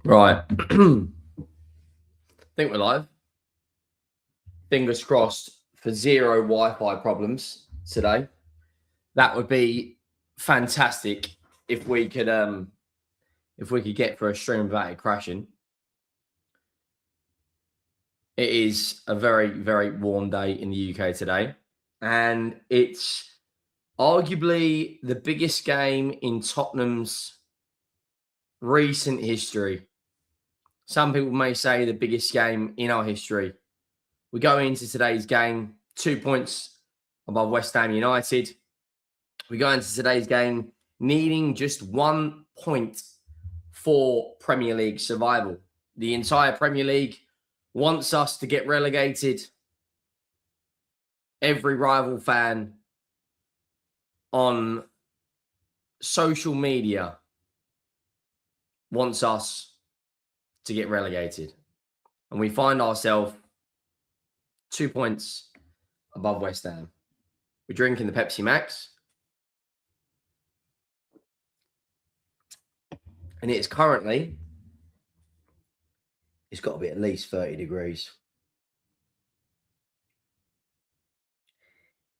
Right. I think we're live. Fingers crossed for zero Wi-Fi problems today. That would be fantastic if we could get for a stream without it crashing. It is a very, very warm day in the UK today, and it's arguably the biggest game in Tottenham's recent history. Some people may say the biggest game in our history. We go into today's game 2 points above West Ham United. We go into today's game needing just 1 point for Premier League survival. The entire Premier League wants us to get relegated. Every rival fan on social media wants us to get relegated. And we find ourselves 2 points above West Ham. We're drinking the Pepsi Max. And it's currently, it's got to be at least 30 degrees.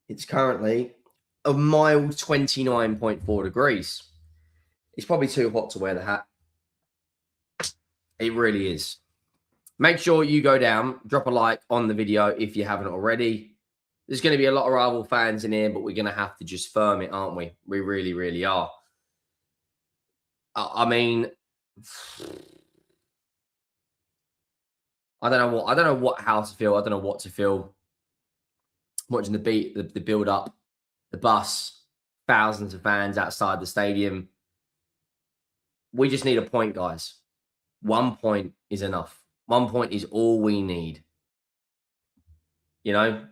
It's currently a mild 29.4 degrees. It's probably too hot to wear the hat. It really is. Make sure you go down, drop a like on the video if you haven't already. There's going to be a lot of rival fans in here, but we're going to have to just firm it, aren't we? We really, really are. I mean, I don't know how to feel. I don't know what to feel. Watching the build up, the bus, thousands of fans outside the stadium. We just need a point, guys. 1 point is enough. 1 point is all we need. You know?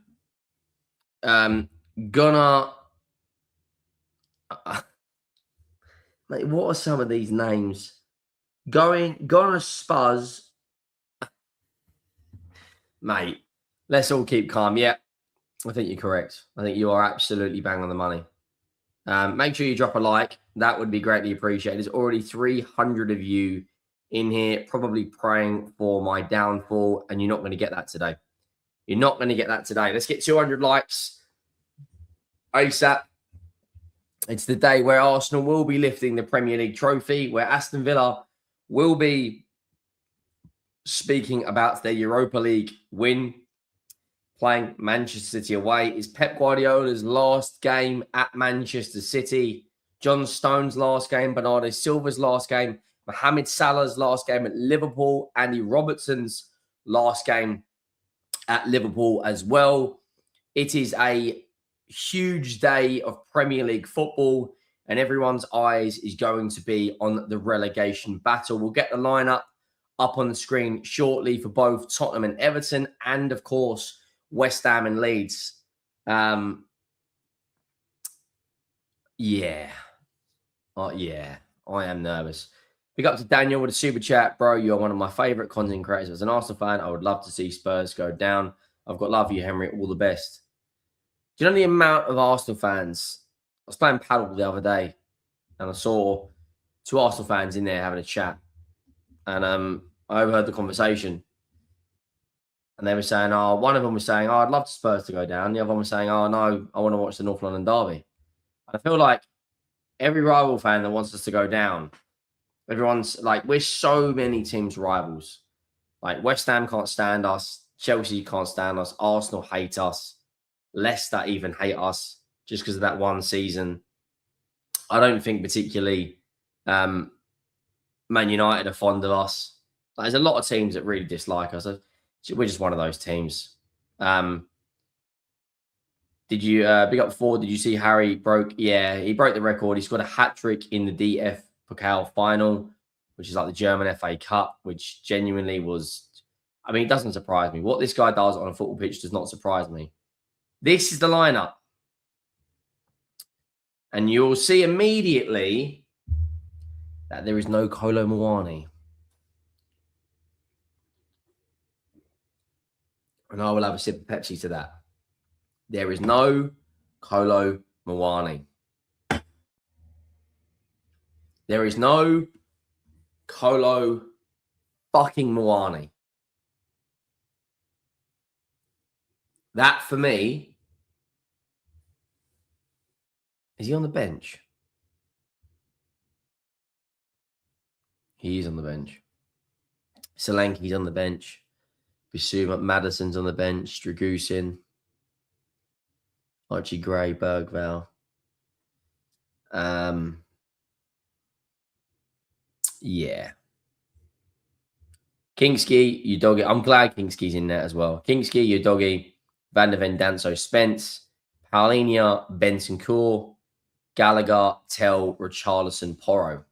Mate, what are some of these names? Gonna Spuzz. Mate, let's all keep calm. Yeah, I think you're correct. I think you are absolutely bang on the money. Make sure you drop a like. That would be greatly appreciated. There's already 300 of you in here probably praying for my downfall, and you're not going to get that today. You're not going to get that today. Let's get 200 likes ASAP. It's the day where Arsenal will be lifting the Premier League trophy, where Aston Villa will be speaking about their Europa League win, playing Manchester City away. It's Pep Guardiola's last game at Manchester City, John Stones' last game, Bernardo Silva's last game, Mohamed Salah's last game at Liverpool, Andy Robertson's last game at Liverpool as well. It is a huge day of Premier League football, and everyone's eyes is going to be on the relegation battle. We'll get the lineup up on the screen shortly for both Tottenham and Everton, and of course West Ham and Leeds. Yeah, I am nervous. Big up to Daniel with a super chat. Bro, you're one of my favourite content creators. As an Arsenal fan, I would love to see Spurs go down. I've got love for you, Henry. All the best. Do you know the amount of Arsenal fans? I was playing paddle the other day, and I saw 2 Arsenal fans in there having a chat. And I overheard the conversation. And they were saying, one of them was saying, I'd love Spurs to go down. The other one was saying, oh, no, I want to watch the North London derby. And I feel like every rival fan that wants us to go down, everyone's like, we're so many teams rivals. Like West Ham can't stand us. Chelsea can't stand us. Arsenal hate us. Leicester even hate us just because of that one season. I don't think particularly Man United are fond of us. Like, there's a lot of teams that really dislike us. We're just one of those teams. Did you, big up Ford, did you see Harry broke? Yeah, he broke the record. He scored a hat-trick in the DF Pokal final, which is like the German FA Cup, which genuinely was, I mean, it doesn't surprise me. What this guy does on a football pitch does not surprise me. This is the lineup. And you'll see immediately that there is no Kolo Muani. And I will have a sip of Pepsi to that. There is no Kolo Muani. There is no Kolo fucking Moani. That, for me... Is he on the bench? He is on the bench. Solanke's on the bench. Bissouma, Madison's on the bench. Dragusin. Archie Gray, Bergvall. Yeah. Kingski, Udogi. I'm glad Kingski's in there as well. Kingski, Udogi, Van der Ven, Danso, Spence, Paulinia, Benson Core, Gallagher, Tell, Richarlison, Porro.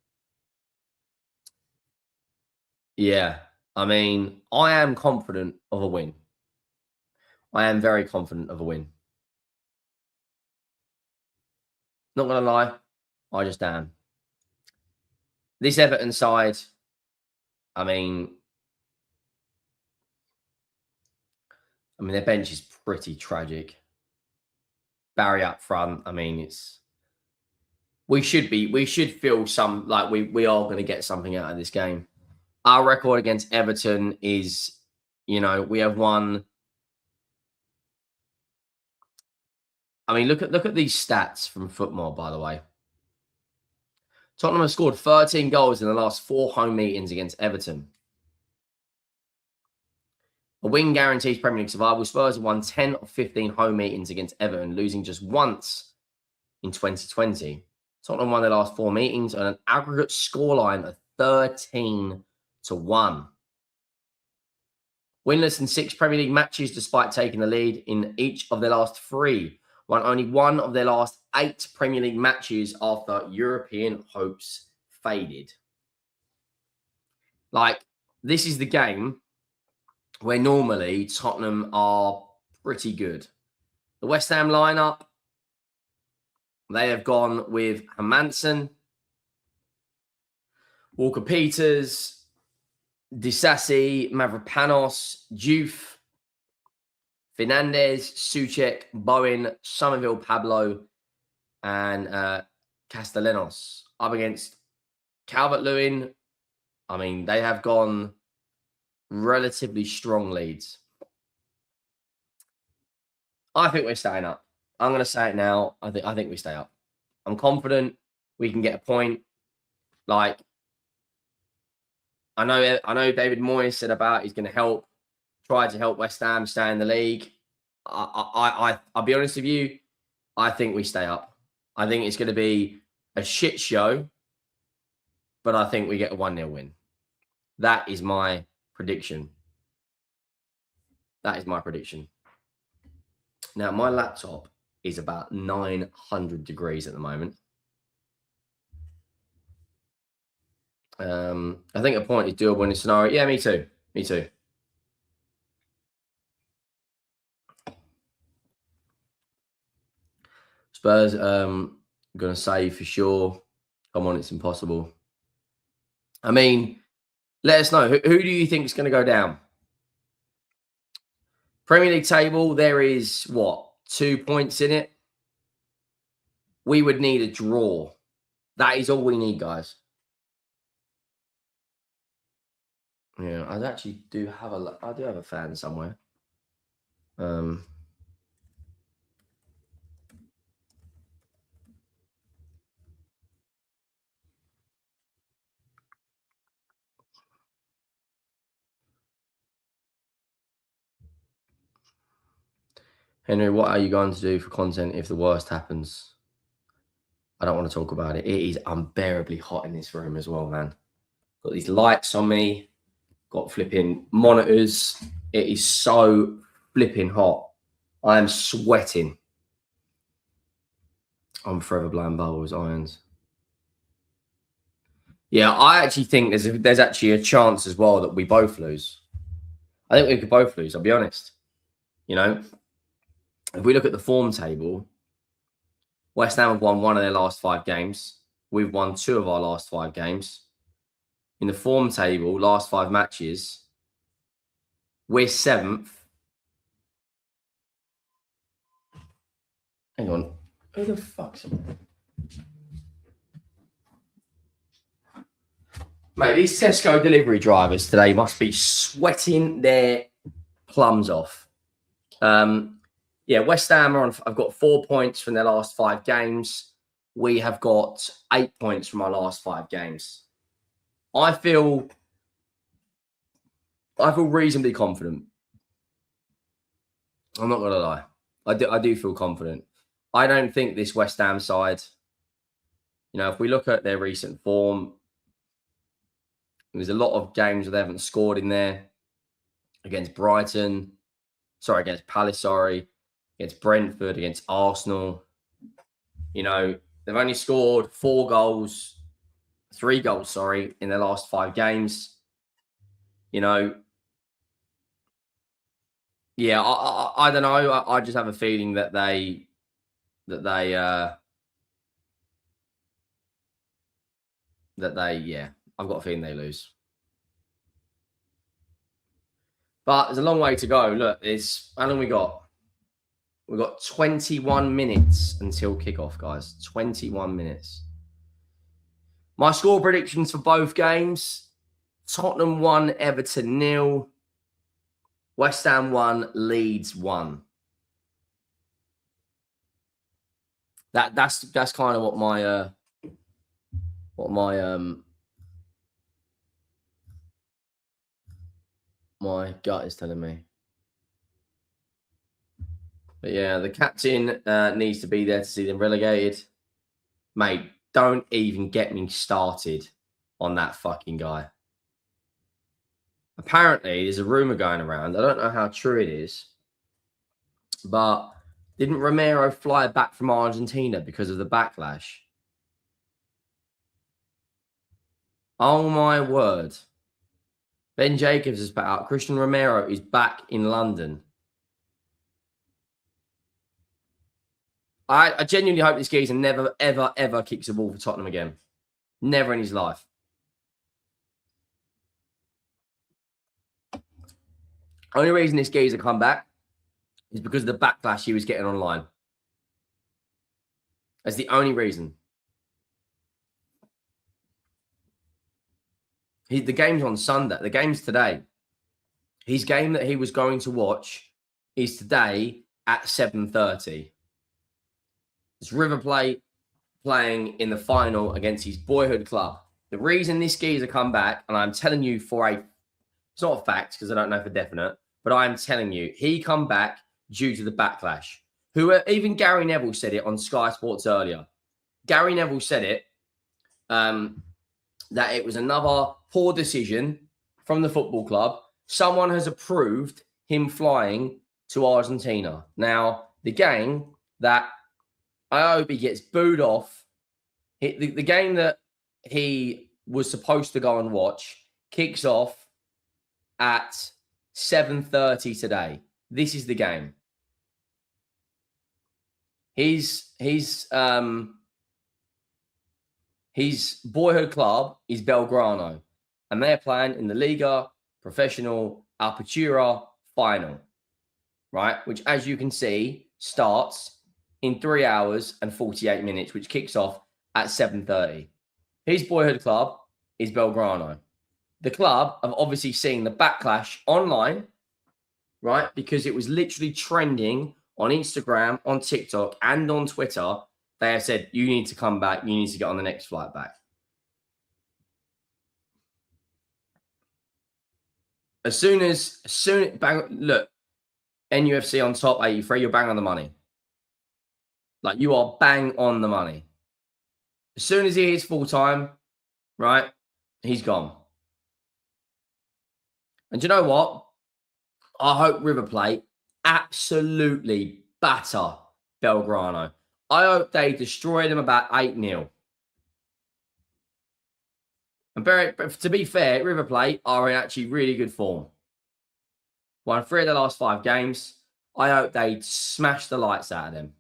Yeah. I mean, I am confident of a win. I am very confident of a win. Not going to lie, I just am. This Everton side, I mean, their bench is pretty tragic. Barry up front, I mean, it's... We should feel some, like we are going to get something out of this game. Our record against Everton is, we have won... I mean, look at these stats from Football, by the way. Tottenham have scored 13 goals in the last 4 home meetings against Everton. A win guarantees Premier League survival. Spurs have won 10 of 15 home meetings against Everton, losing just once in 2020. Tottenham won their last 4 meetings on an aggregate scoreline of 13-1. Winless in 6 Premier League matches despite taking the lead in each of their last 3. Won only 1 of their last 8 Premier League matches after European hopes faded. Like, this is the game where normally Tottenham are pretty good. The West Ham lineup, they have gone with Hermansen, Walker-Peters, Disasi, Mavropanos, Diouf, Fernandez, Souček, Bowen, Somerville, Pablo, and Castellanos. Up against Calvert-Lewin, I mean, they have gone relatively strong leads. I think we're staying up. I'm going to say it now. I think we stay up. I'm confident we can get a point. Like, I know David Moyes said about he's going to try to help West Ham stay in the league. I'll be honest with you. I think we stay up. I think it's going to be a shit show, but I think we get a 1-0 win. That is my prediction. That is my prediction. Now, my laptop is about 900 degrees at the moment. I think a point is doable in this scenario. Yeah, me too. Me too. Spurs, going to say for sure. Come on, it's impossible. I mean, let us know. Who do you think is going to go down? Premier League table, there is, 2 points in it? We would need a draw. That is all we need, guys. Yeah, I actually do have a fan somewhere. Henry, what are you going to do for content if the worst happens? I don't want to talk about it. It is unbearably hot in this room as well, man. Got these lights on me. Got flipping monitors. It is so flipping hot. I am sweating. I'm forever blowing bubbles, irons. Yeah, I actually think there's actually a chance as well that we both lose. I think we could both lose, I'll be honest. If we look at the form table, West Ham have won 1 of their last 5 games. We've won 2 of our last 5 games. In the form table, last 5 matches, we're 7th. Hang on. Who the fuck's... Mate, these Tesco delivery drivers today must be sweating their plums off. Yeah, West Ham have got 4 points from their last 5 games. We have got 8 points from our last 5 games. I feel reasonably confident. I'm not gonna lie. I do feel confident. I don't think this West Ham side, if we look at their recent form, there's a lot of games where they haven't scored in there. Against against Palace, against Brentford, against Arsenal. They've only scored 3 goals, in their last 5 games. Yeah, I don't know. I just have a feeling that I've got a feeling they lose. But there's a long way to go. Look, how long we got? We've got 21 minutes until kickoff, guys. 21 minutes. My score predictions for both games: Tottenham 1, Everton 0. West Ham 1, Leeds 1. That's kind of what my gut is telling me. But yeah, the captain needs to be there to see them relegated. Mate, don't even get me started on that fucking guy. Apparently, there's a rumor going around. I don't know how true it is, but didn't Romero fly back from Argentina because of the backlash? Oh my word. Ben Jacobs is back out. Christian Romero is back in London. I genuinely hope this geezer never, ever, ever kicks a ball for Tottenham again. Never in his life. Only reason this geezer come back is because of the backlash he was getting online. That's the only reason. The game's on Sunday. The game's today. His game that he was going to watch is today at 7:30. It's River Plate playing in the final against his boyhood club. The reason this geezer come back, and I'm telling you it's not a fact because I don't know for definite, but I'm telling you, he come back due to the backlash. Even Gary Neville said it on Sky Sports earlier. Gary Neville said it, that it was another poor decision from the football club. Someone has approved him flying to Argentina. Now, the game that I hope he gets booed off, the game that he was supposed to go and watch kicks off at 7:30 today. This is the game. His boyhood club is Belgrano, and they're playing in the Liga Professional Apertura final, right? Which, as you can see, starts in 3 hours and 48 minutes, which kicks off at 7:30. His boyhood club is Belgrano. The club have obviously seen the backlash online, right? Because it was literally trending on Instagram, on TikTok, and on Twitter. They have said, you need to come back. You need to get on the next flight back. Look, NUFC on top 83, you're bang on the money. Like, you are bang on the money. As soon as he is full-time, right, he's gone. And do you know what? I hope River Plate absolutely batter Belgrano. I hope they destroy them about 8-0. And to be fair, River Plate are in actually really good form. Won 3 of their last 5 games. I hope they smash the lights out of them.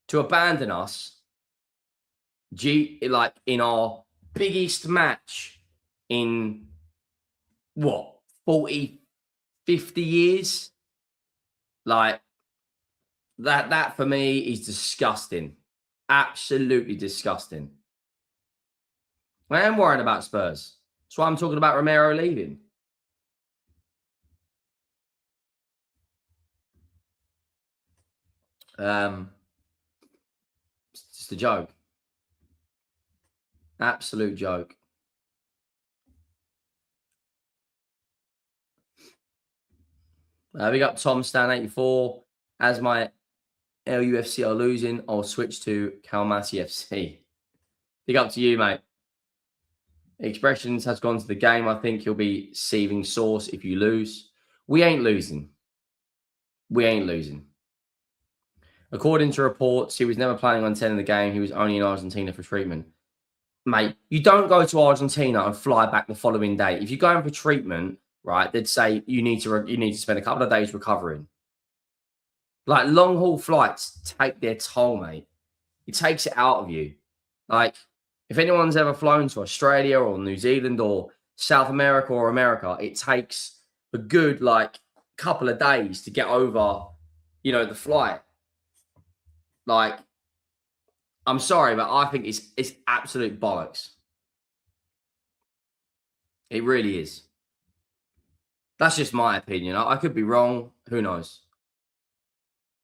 To abandon us, like in our biggest match in what, 40, 50 years? Like, that for me is disgusting. Absolutely disgusting. I am worried about Spurs. That's why I'm talking about Romero leaving. It's just a joke. Absolute joke. Big up Tom Stan 84. As my LUFC are losing, I'll switch to Kalmasi FC. Big up to you, mate. Expressions has gone to the game. I think he'll be saving sauce if you lose. We ain't losing. We ain't losing. According to reports, he was never planning on attending the game. He was only in Argentina for treatment. Mate, you don't go to Argentina and fly back the following day. If you're going for treatment, right, they'd say you need to spend a couple of days recovering. Like long haul flights take their toll, mate. It takes it out of you. Like if anyone's ever flown to Australia or New Zealand or South America or America, it takes a good like couple of days to get over, the flight. Like, I'm sorry, but I think it's absolute bollocks. It really is. That's just my opinion. I could be wrong. Who knows?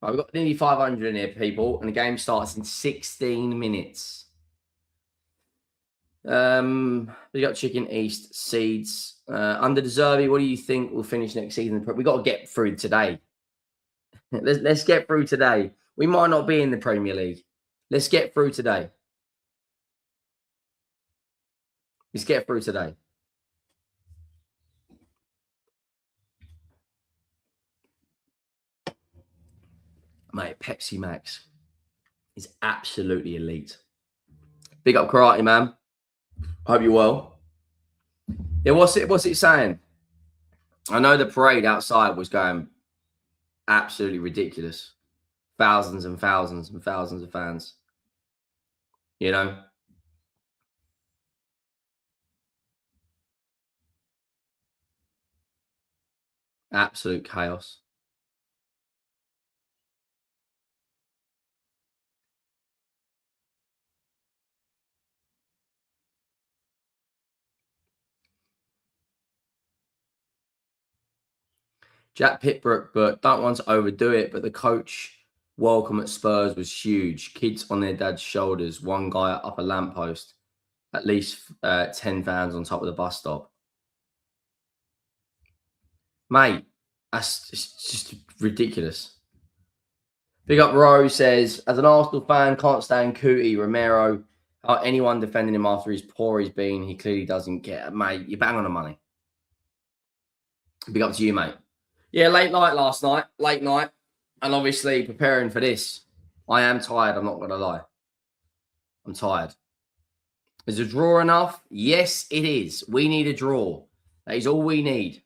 Right, we've got nearly 500 in here, people, and the game starts in 16 minutes. We got Chicken East Seeds. Under the Derby, what do you think will finish next season? We got to get through today. Let's get through today. We might not be in the Premier League. Let's get through today. Let's get through today. Mate, Pepsi Max is absolutely elite. Big up Karate, man. Hope you're well. Yeah, what's it saying? I know the parade outside was going absolutely ridiculous. Thousands and thousands and thousands of fans. Absolute chaos. Jack Pitbrook, but don't want to overdo it. But the coach welcome at Spurs was huge. Kids on their dad's shoulders. One guy up a lamppost. At least 10 fans on top of the bus stop. Mate, that's just ridiculous. Big up Rose says, as an Arsenal fan, can't stand Cootie, Romero. Anyone defending him after he's poor he's been, he clearly doesn't get it. Mate, you bang on the money. Big up to you, mate. Yeah, late night last night. Late night. And obviously preparing for this. I am tired, I'm not going to lie. I'm tired. Is a draw enough? Yes, it is. We need a draw. That is all we need.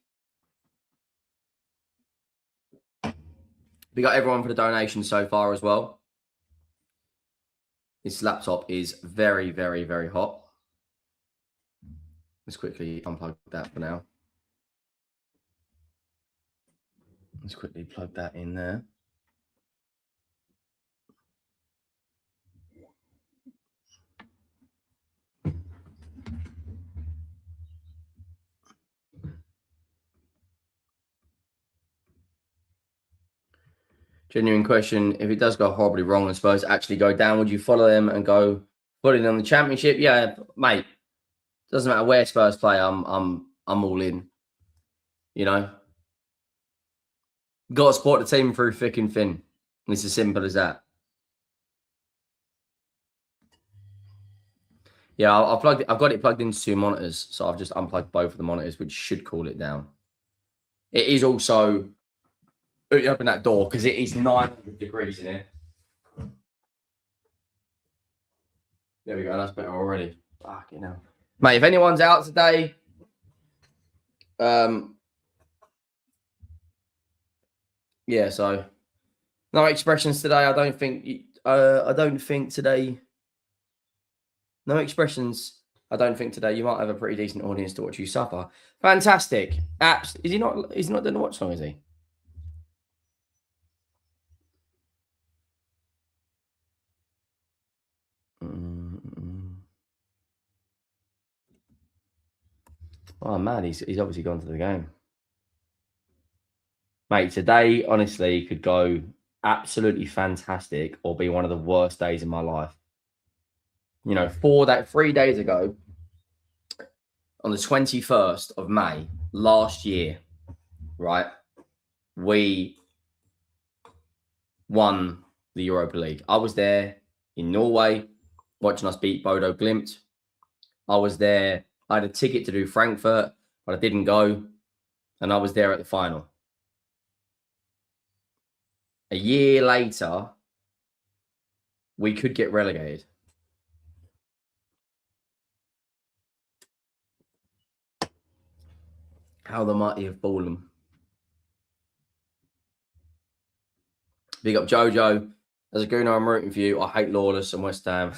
We got everyone for the donation so far as well. This laptop is very, very, very hot. Let's quickly unplug that for now. Let's quickly plug that in there. Genuine question. If it does go horribly wrong and Spurs actually go down, would you follow them and go put it on the championship? Yeah, mate. Doesn't matter where Spurs play, I'm all in. Got to support the team through thick and thin. It's as simple as that. Yeah, I've got it plugged into 2 monitors, so I've just unplugged both of the monitors, which should cool it down. It is also open that door because it is 900 degrees in here. There we go. That's better already. Fucking hell. Mate, if anyone's out today, yeah, so no expressions today. I don't think today. No expressions. I don't think today. You might have a pretty decent audience to watch you suffer. Fantastic. Apps. Is he not? He's not doing the watch long, is he? Oh, man, he's obviously gone to the game. Mate, today, honestly, could go absolutely fantastic or be one of the worst days in my life. You know, 3 days ago, on the 21st of May last year, right, we won the Europa League. I was there in Norway watching us beat Bodo Glimt. I was there. I had a ticket to do Frankfurt, but I didn't go. And I was there at the final. A year later, we could get relegated. How the mighty have fallen. Big up Jojo. As a gooner, I'm rooting for you. I hate Lawless and West Ham.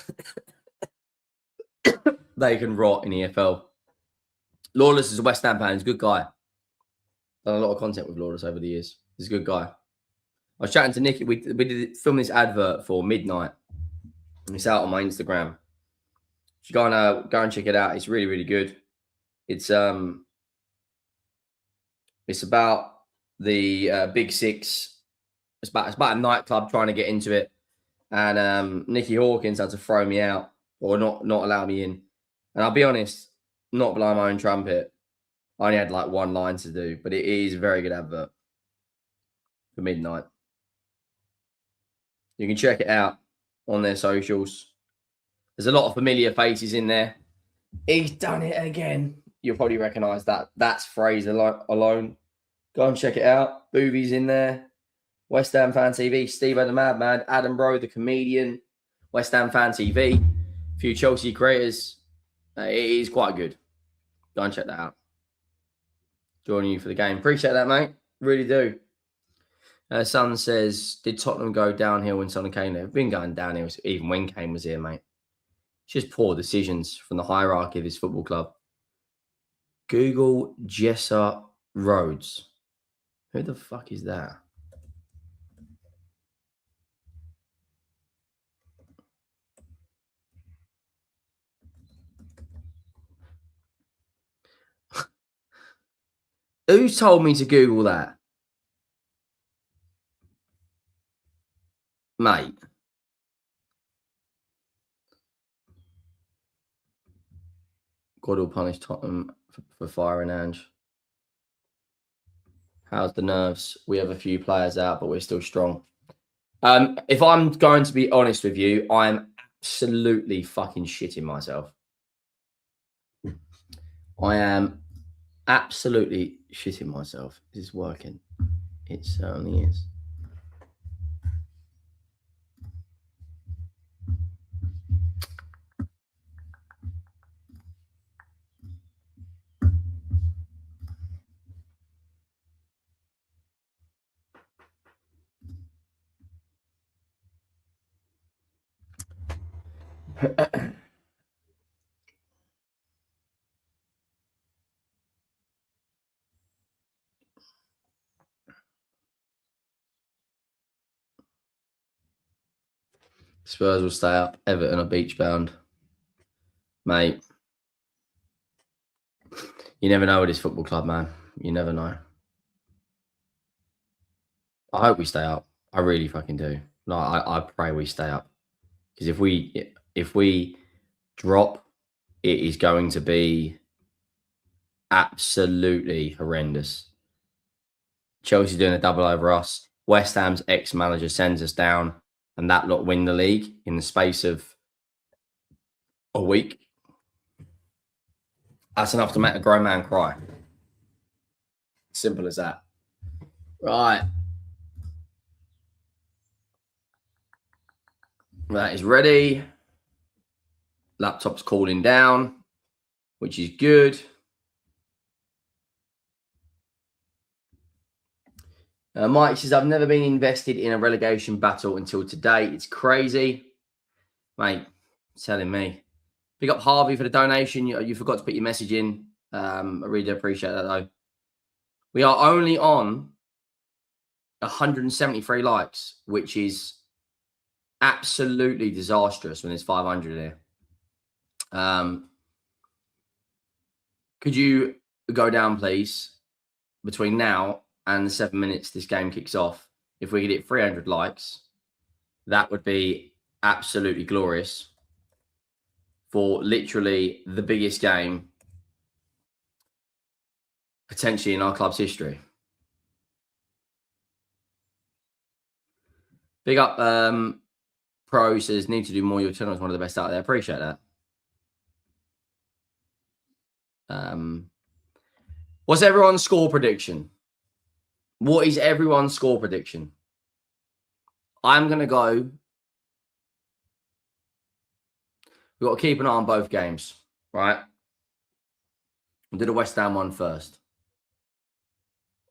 They can rot in EFL. Lawless is a West Ham fan. He's a good guy. Done a lot of content with Lawless over the years. He's a good guy. I was chatting to Nicky. We did film this advert for Midnight. It's out on my Instagram. You go and check it out. It's really, really good. It's about the Big Six. It's about a nightclub trying to get into it, and Nicky Hawkins had to throw me out or not allow me in. And I'll be honest, not blowing my own trumpet. I only had like one line to do, but it is a very good advert for Midnight. You can check it out on their socials. There's a lot of familiar faces in there. He's done it again. You'll probably recognise that. That's Fraser alone. Go and check it out. Boovy's in there. West Ham Fan TV. Steve the Madman. Adam Bro, the comedian. West Ham Fan TV. A few Chelsea creators. It is quite good. Go and check that out. Joining you for the game. Appreciate that, mate. Really do. Son says, did Tottenham go downhill when Son came there? They've been going downhill even when Kane was here, mate. It's just poor decisions from the hierarchy of this football club. Google Jessa Rhodes. Who the fuck is that? Who told me to Google that? Mate. God will punish Tottenham for firing Ange. How's the nerves? We have a few players out, but we're still strong. If I'm going to be honest with you, I'm absolutely fucking shitting myself. I am absolutely shitting myself. Is this working? It certainly is. Spurs will stay up. Everton are beach bound. Mate, you never know with this football club, man. You never know. I hope we stay up. I really fucking do. No, I pray we stay up. Because if we drop, it is going to be absolutely horrendous. Chelsea doing a double over us. West Ham's ex-manager sends us down, and that lot win the league in the space of a week. That's enough to make a grown man cry. Simple as that. Right. That is ready. Laptop's cooling down, which is good. Mike says, I've never been invested in a relegation battle until today. It's crazy. Mate, telling me. Pick up Harvey for the donation. You forgot to put your message in. I really do appreciate that, though. We are only on 173 likes, which is absolutely disastrous when there's 500 here. Could you go down, please, between now and the 7 minutes this game kicks off, if we could hit 300 likes, that would be absolutely glorious for literally the biggest game potentially in our club's history. Big up, Pro says, need to do more. Your channel is one of the best out there. Appreciate that. What's everyone's score prediction? What is everyone's score prediction? I'm going to go. We've got to keep an eye on both games, right? We'll do the West Ham one first.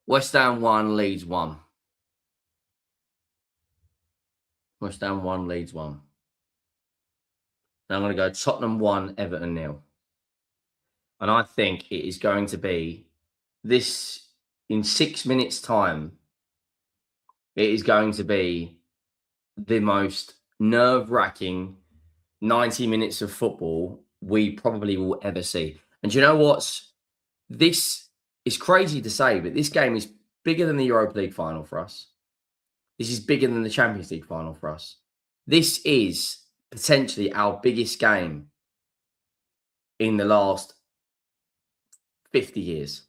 West Ham 1, Leeds 1. West Ham 1, Leeds 1. Now I'm going to go Tottenham 1, Everton 0. And I think it is going to be this in 6 minutes' time. It is going to be the most nerve-wracking 90 minutes of football we probably will ever see. And you know what's? This is crazy to say, but this game is bigger than the Europa League final for us. This is bigger than the Champions League final for us. This is potentially our biggest game in the last 50 years.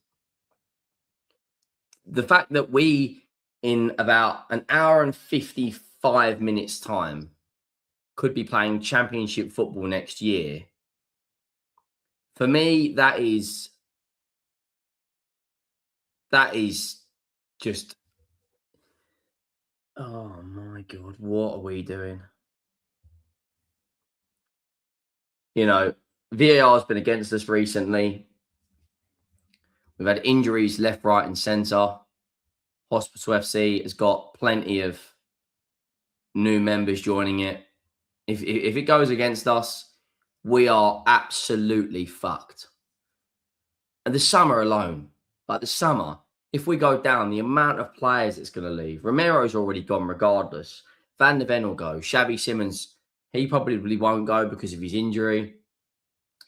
The fact that we, in about an hour and 55 minutes time, could be playing championship football next year, for me, that is just, oh my God, what are we doing? You know, VAR has been against us recently. We've had injuries left, right, and centre. Hospital FC has got plenty of new members joining it. If it goes against us, we are absolutely fucked. And the summer alone, like the summer, if we go down, the amount of players that's going to leave. Romero's already gone regardless. Van de Ven will go. Xavi Simons, he probably won't go because of his injury.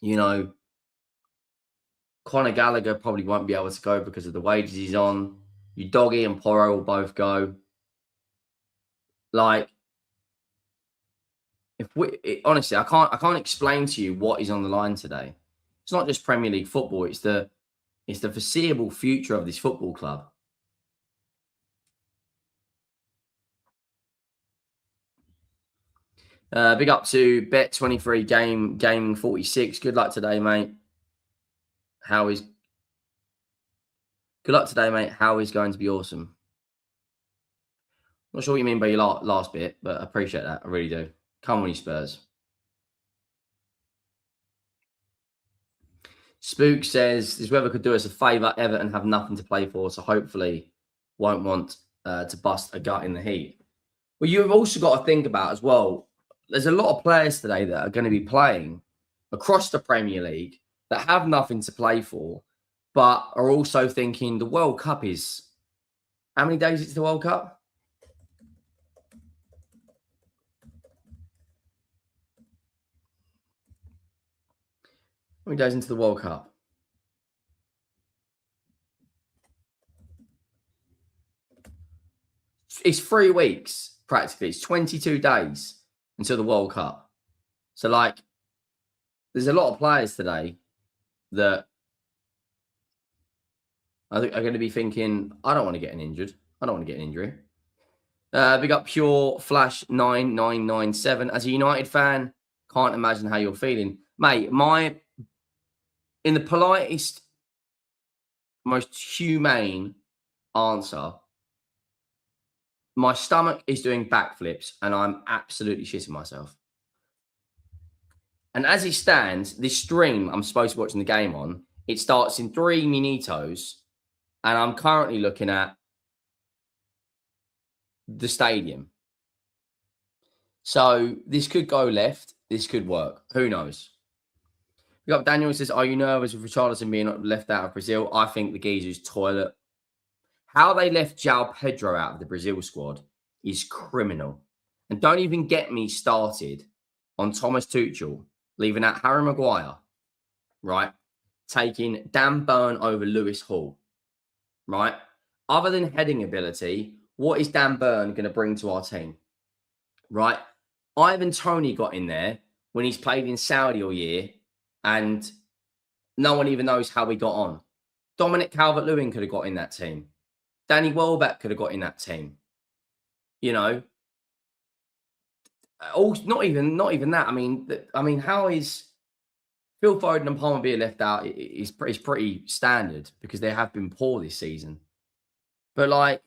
You know, Conor Gallagher probably won't be able to go because of the wages he's on. Udogie and Porro will both go. Like, honestly, I can't explain to you what is on the line today. It's not just Premier League football. It's the foreseeable future of this football club. Big up to Bet23 Gaming 46. Good luck today, mate. Good luck today, mate. How is going to be awesome. Not sure what you mean by your last bit, but I appreciate that. I really do. Come on, you Spurs. Spook says, this weather could do us a favour. Everton have nothing to play for, so hopefully won't want to bust a gut in the heat. Well, you've also got to think about as well, there's a lot of players today that are going to be playing across the Premier League that have nothing to play for, but are also thinking the World Cup is... How many days it's the World Cup? How many days into the World Cup? It's 3 weeks, practically. It's 22 days until the World Cup. So, like, there's a lot of players today that I think are going to be thinking, I don't want to get injured. I don't want to get an injury. Big up Pure Flash 9997. As a United fan, can't imagine how you're feeling. Mate, in the politest, most humane answer, my stomach is doing backflips and I'm absolutely shitting myself. And as it stands, this stream I'm supposed to be watching the game on, it starts in 3 minutos, and I'm currently looking at the stadium. So this could go left. This could work. Who knows? We got Daniel says, are you nervous with Richarlison being left out of Brazil? I think the geezer's toilet. How they left João Pedro out of the Brazil squad is criminal. And don't even get me started on Thomas Tuchel leaving out Harry Maguire, right? taking Dan Burn over Lewis Hall, right? Other than heading ability, what is Dan Burn going to bring to our team, right? Ivan Toney got in there when he's played in Saudi all year, and no one even knows how he got on. Dominic Calvert-Lewin could have got in that team. Danny Welbeck could have got in that team. You know, not even that. I mean, how is Phil Foden and Palmer being left out is pretty standard because they have been poor this season. But like,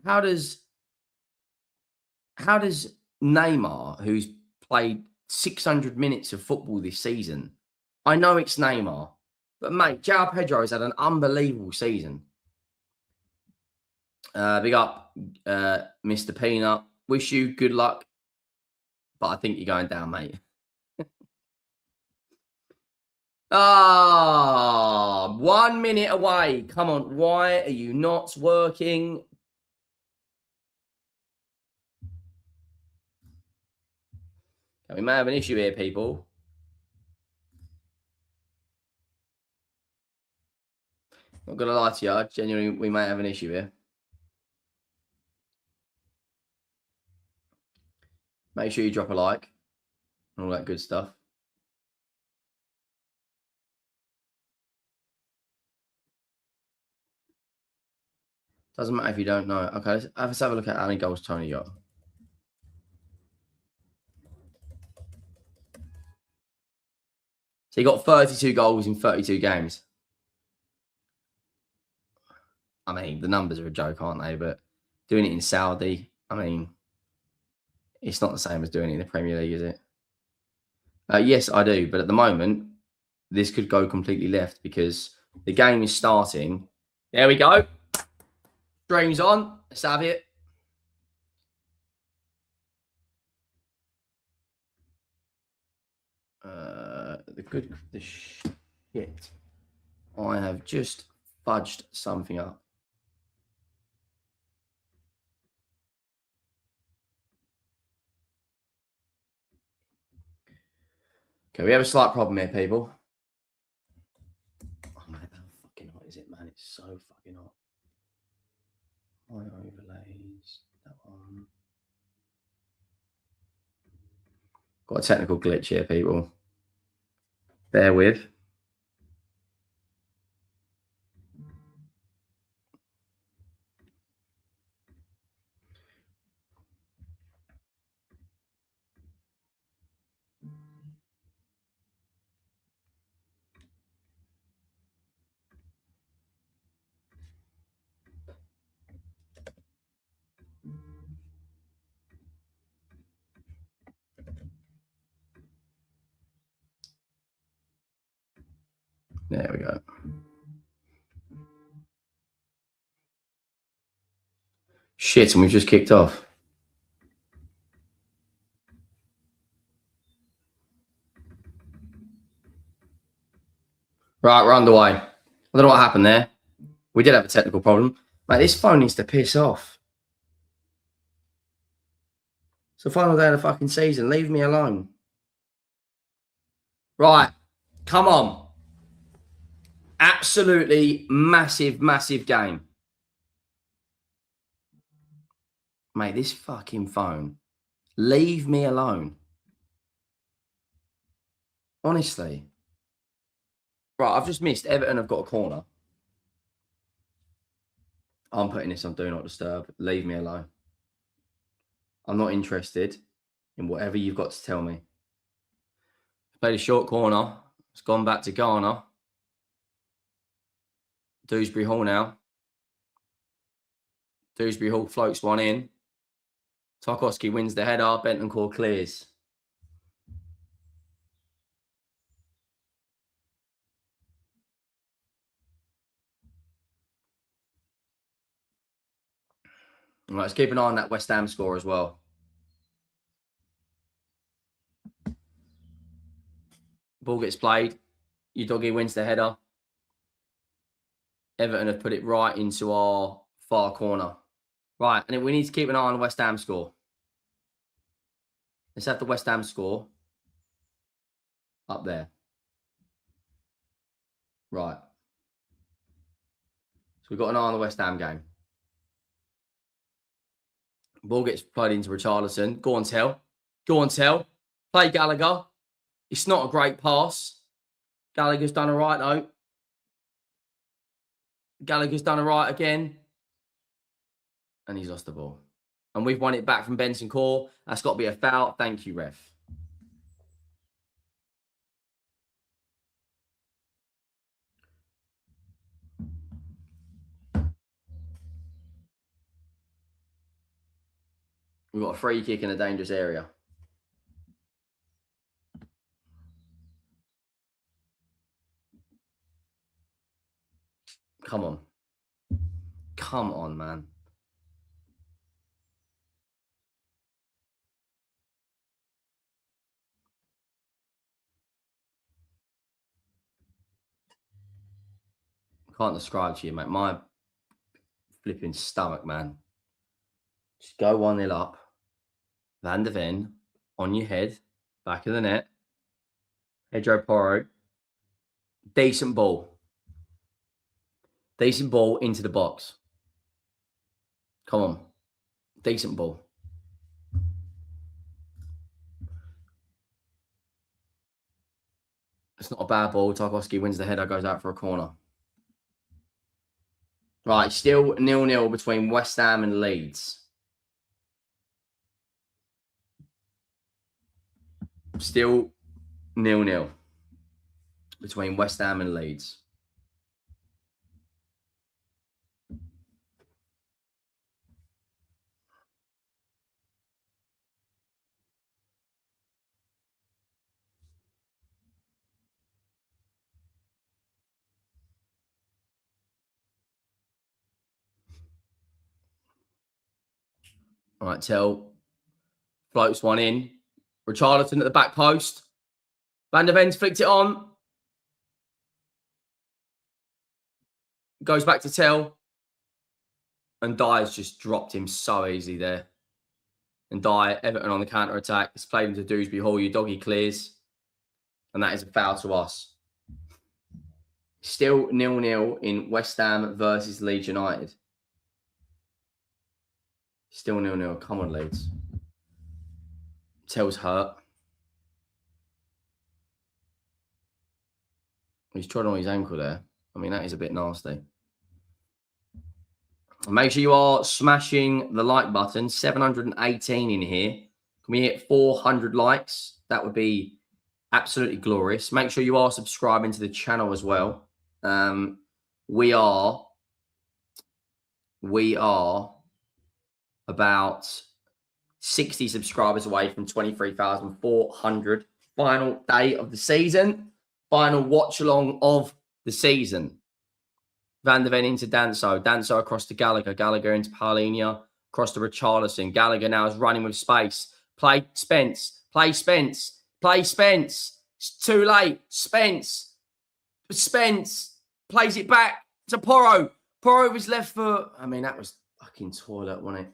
how does Neymar, who's played 600 minutes of football this season, I know it's Neymar, but mate, João Pedro has had an unbelievable season. Big up, Mr. Peanut. Wish you good luck, but I think you're going down, mate. Ah, 1 minute away. Come on, why are you not working? We may have an issue here, people. Not gonna lie to you, genuinely, we may have an issue here. Make sure you drop a like and all that good stuff. Doesn't matter if you don't know. Okay, let's have a look at how many goals Tony got. So he got 32 goals in 32 games. I mean, the numbers are a joke, aren't they? But doing it in Saudi, I mean, it's not the same as doing it in the Premier League, is it? Yes, I do. But at the moment, this could go completely left because the game is starting. There we go. Stream's on. Let's have it. The shit. I have just fudged something up. Okay, we have a slight problem here, people. Oh, man, how fucking hot is it, man? It's so fucking hot. My overlays, that one. Got a technical glitch here, people. Bear with. There we go. Shit, and we've just kicked off. Right, we're underway. I don't know what happened there. We did have a technical problem. Mate, this phone needs to piss off. It's the final day of the fucking season. Leave me alone. Right, come on. Absolutely massive, massive game. Mate, this fucking phone. Leave me alone. Honestly. Right, I've just missed. Everton have got a corner. I'm putting this on Do Not Disturb. Leave me alone. I'm not interested in whatever you've got to tell me. Played a short corner. It's gone back to Ghana. Dewsbury Hall now. Dewsbury Hall floats one in. Tarkowski wins the header. Bentancur clears. All right, let's keep an eye on that West Ham score as well. Ball gets played. Udogie wins the header. Everton have put it right into our far corner. Right, and we need to keep an eye on the West Ham score. Let's have the West Ham score up there. Right. So we've got an eye on the West Ham game. Ball gets played into Richarlison. Go on, Tell. Go on, Tell. Play Gallagher. It's not a great pass. Gallagher's done all right, though. Gallagher's done all right again. And he's lost the ball. And we've won it back from Benson Core. That's got to be a foul. Thank you, ref. We've got a free kick in a dangerous area. Come on. Come on, man. Can't describe to you, mate. My flipping stomach, man. Just go 1-0 up. Van de Ven on your head. Back of the net. Pedro Porro. Decent ball. Decent ball into the box. Come on. Decent ball. It's not a bad ball. Tarkowski wins the header, goes out for a corner. Right, still 0-0 between West Ham and Leeds. Still 0-0 between West Ham and Leeds. All right, Tell floats one in. Richarlison at the back post. Van der Ven's flicked it on. Goes back to Tell. And Dyer's just dropped him so easy there. And Dyer, Everton on the counter-attack. It's played into Dewsbury Hall. Your doggy clears. And that is a foul to us. Still 0-0 in West Ham versus Leeds United. Still 0-0. Come on, Leeds. Tell's hurt. He's trod on his ankle there. I mean, that is a bit nasty. Make sure you are smashing the like button. 718 in here. Can we hit 400 likes? That would be absolutely glorious. Make sure you are subscribing to the channel as well. We are about 60 subscribers away from 23,400. Final day of the season. Final watch along of the season. Van der Ven into Danso. Danso across to Gallagher. Gallagher into Paulinho. Across to Richarlison. Gallagher now is running with space. Play Spence. Play Spence. Play Spence. It's too late. Spence. Spence plays it back to Porro. Porro with his left foot. I mean, that was fucking toilet, wasn't it?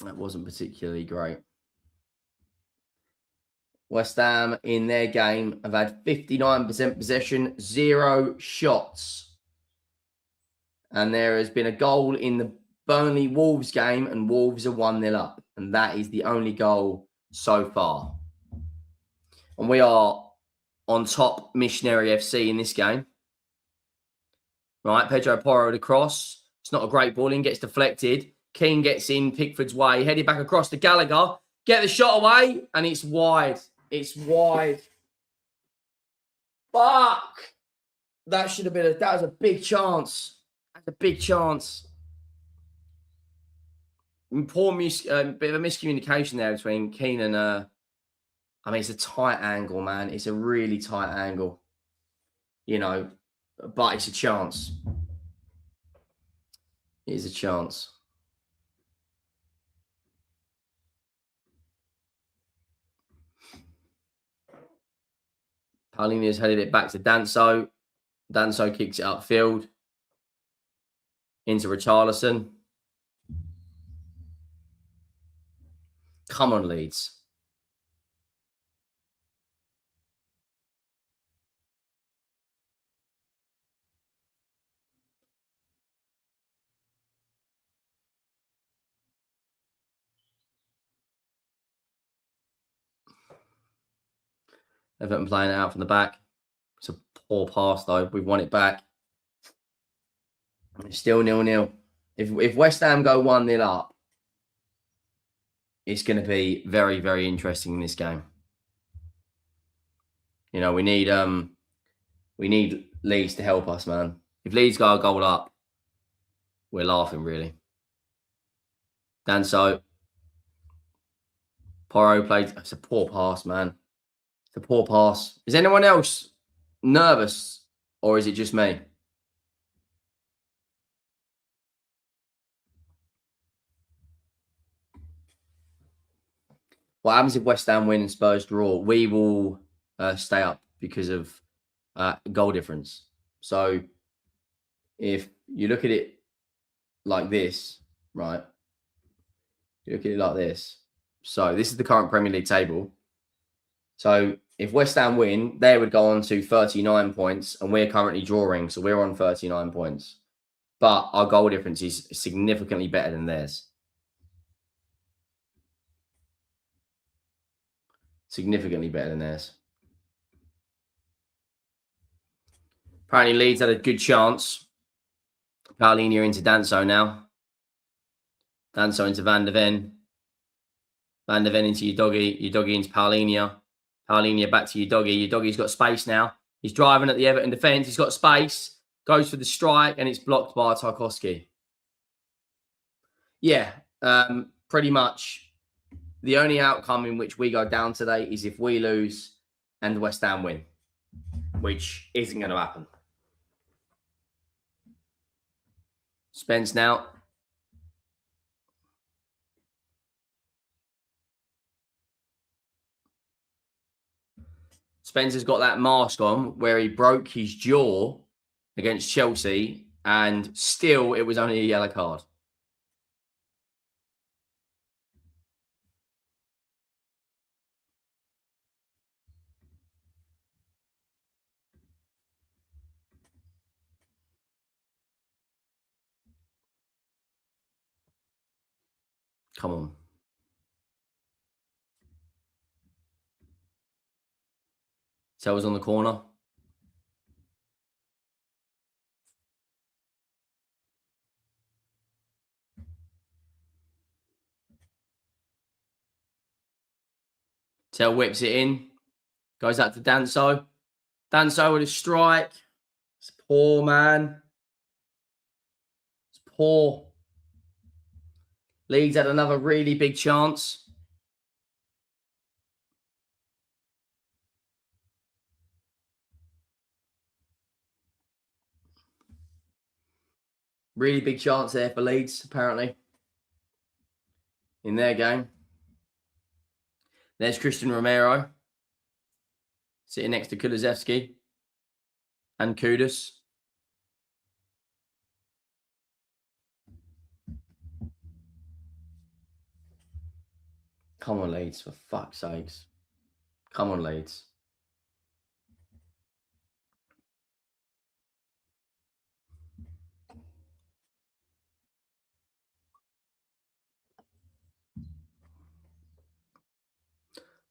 That wasn't particularly great. West Ham in their game have had 59% possession, 0 shots. And there has been a goal in the Burnley Wolves game, and Wolves are 1-0 up. And that is the only goal so far. And we are on top Missionary FC in this game. Right, Pedro Porro the cross. It's not a great ball in, gets deflected. Keane gets in Pickford's way, headed back across to Gallagher. Get the shot away, and it's wide. It's wide. Fuck! That should have been that was a big chance. That's a big chance. Poor bit of a miscommunication there between Keane and I mean, it's a tight angle, man. It's a really tight angle. You know, but it's a chance. It is a chance. Paulinho's headed it back to Danso. Danso kicks it upfield. Into Richarlison. Come on, Leeds. Everton playing it out from the back. It's a poor pass, though. We've won it back. It's still 0-0. If West Ham go 1-0 up, it's going to be very, very interesting in this game. You know, we need Leeds to help us, man. If Leeds go a goal up, we're laughing, really. Danso. Porro played. It's a poor pass, man. It's a poor pass. Is anyone else nervous, or is it just me? What happens if West Ham win and Spurs draw? We will stay up because of goal difference. So if you look at it like this, right? You look at it like this. So this is the current Premier League table. So if West Ham win, they would go on to 39 points, and we're currently drawing, so we're on 39 points. But our goal difference is significantly better than theirs. Significantly better than theirs. Apparently Leeds had a good chance. Paulinho into Danso now. Danso into Van de Ven. Van de Ven into Udogie. Udogie into Paulinho. Paulinho back to Udogie. Udogie's got space now. He's driving at the Everton defence. He's got space. Goes for the strike, and it's blocked by Tarkowski. Yeah, pretty much the only outcome in which we go down today is if we lose and West Ham win, which isn't going to happen. Spence now. Spencer's got that mask on where he broke his jaw against Chelsea, and still it was only a yellow card. Come on. Tells on the corner. Tell whips it in. Goes out to Danso. Danso with a strike. It's poor, man. It's poor. Leeds had another really big chance. Really big chance there for Leeds, apparently, in their game. There's Christian Romero sitting next to Kulusevski and Kudus. Come on, Leeds, for fuck's sakes. Come on, Leeds.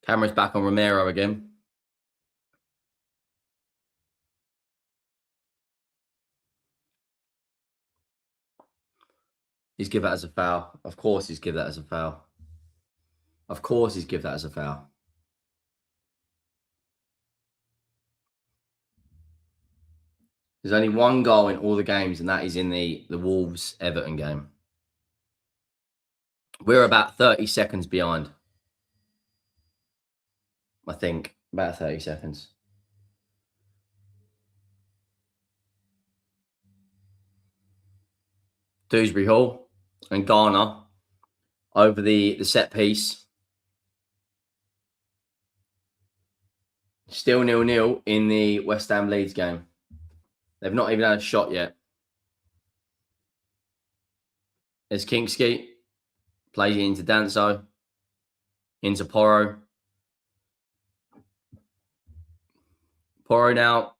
Camera's back on Romero again. He's give that as a foul. Of course he's give that as a foul. Of course he's give that as a foul. There's only one goal in all the games, and that is in the Wolves-Everton game. We're about 30 seconds behind. I think. About 30 seconds. Dewsbury Hall and Garner over the set piece. Still 0-0 in the West Ham Leeds game. They've not even had a shot yet. There's Kingsky. Plays it into Danso. Into Porro. Porro now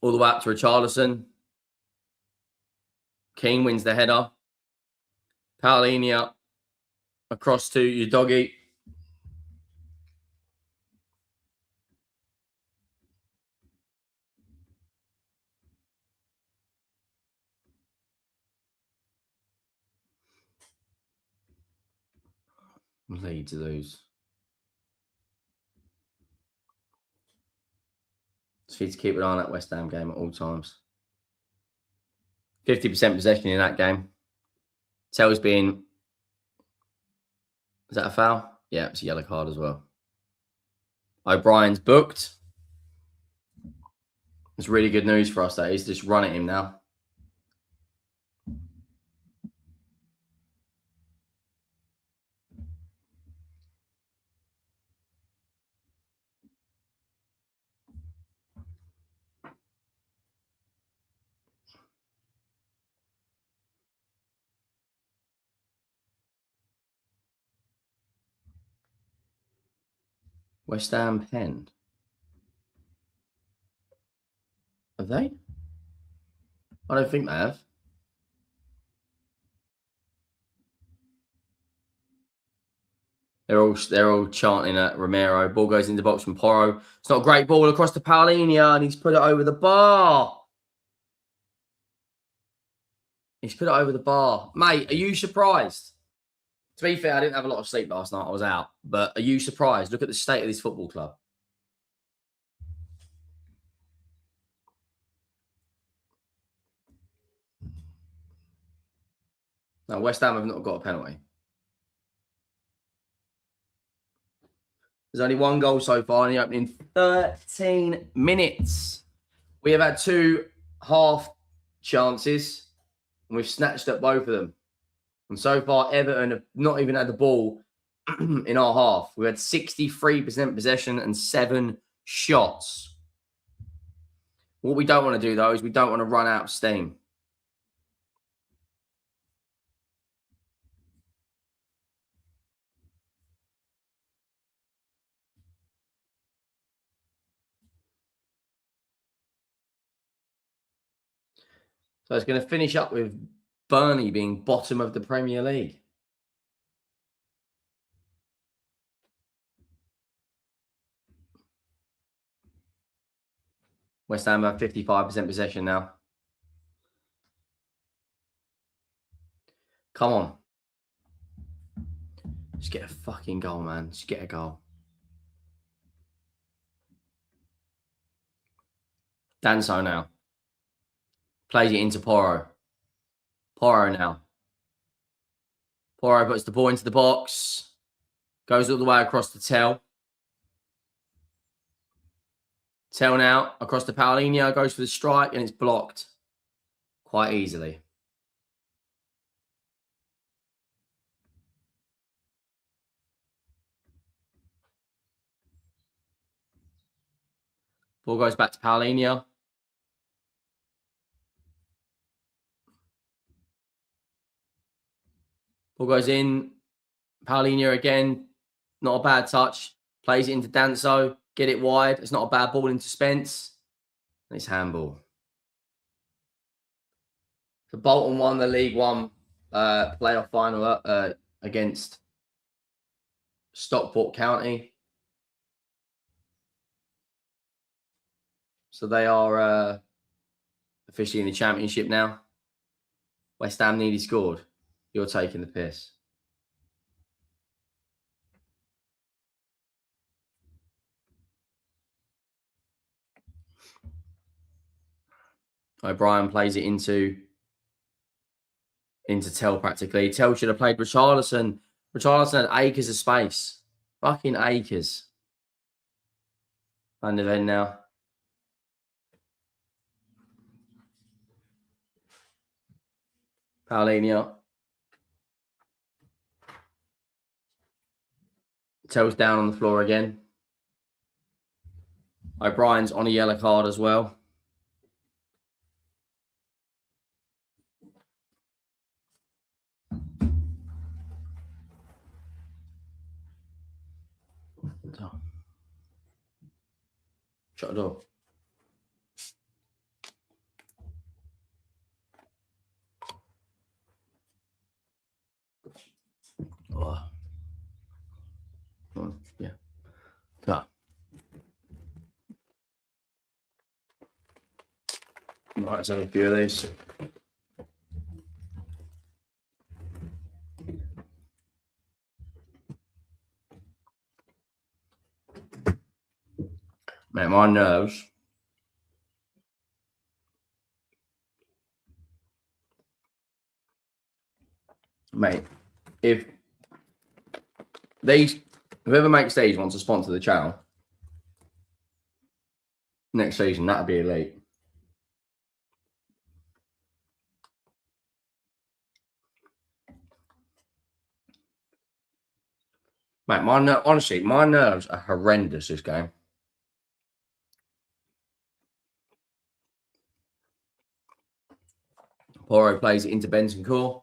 all the way up to Richarlison. Keane wins the header. Paulinho across to Udogie. Lead to lose. Just need to keep an eye on that West Ham game at all times. 50% possession in that game. Tell's being... Is that a foul? Yeah, it's a yellow card as well. O'Brien's booked. It's really good news for us, that is. Just run at him now. West Ham pen. Have they? I don't think they have. They're all chanting at Romero. Ball goes into the box from Porro. It's not a great ball across to Paulinho, and he's put it over the bar. He's put it over the bar. Mate, are you surprised? To be fair, I didn't have a lot of sleep last night. I was out. But are you surprised? Look at the state of this football club. Now, West Ham have not got a penalty. There's only one goal so far in the opening 13 minutes. We have had 2 half chances, and we've snatched up both of them. And so far, Everton have not even had the ball in our half. We had 63% possession and 7 shots. What we don't want to do, though, is we don't want to run out of steam. So it's going to finish up with Burnley being bottom of the Premier League. West Ham have 55% possession now. Come on. Just get a fucking goal, man. Just get a goal. Danso now. Plays it into Porro. Porro now. Porro puts the ball into the box. Goes all the way across to Tell. Tell now across to Paulinho. Goes for the strike and it's blocked quite easily. Ball goes back to Paulinho. Ball goes in. Paulinho again. Not a bad touch. Plays it into Danso. Get it wide. It's not a bad ball into Spence. And it's handball. So Bolton won the League One playoff final against Stockport County. So they are officially in the Championship now. West Ham nearly scored. You're taking the piss. O'Brien plays it into Tell practically. Tell should have played Richarlison. Richarlison had acres of space. Fucking acres. Van de Ven now. Paulinho. Tell's down on the floor again. O'Brien's on a yellow card as well. Shut the door. Oh. Yeah. Ah. Right, let's have a few of these. Mate, my nerves. Mate, if whoever makes these wants to sponsor the channel next season, that'd be elite. Mate, honestly, my nerves are horrendous this game. Poro plays it into Benson Core.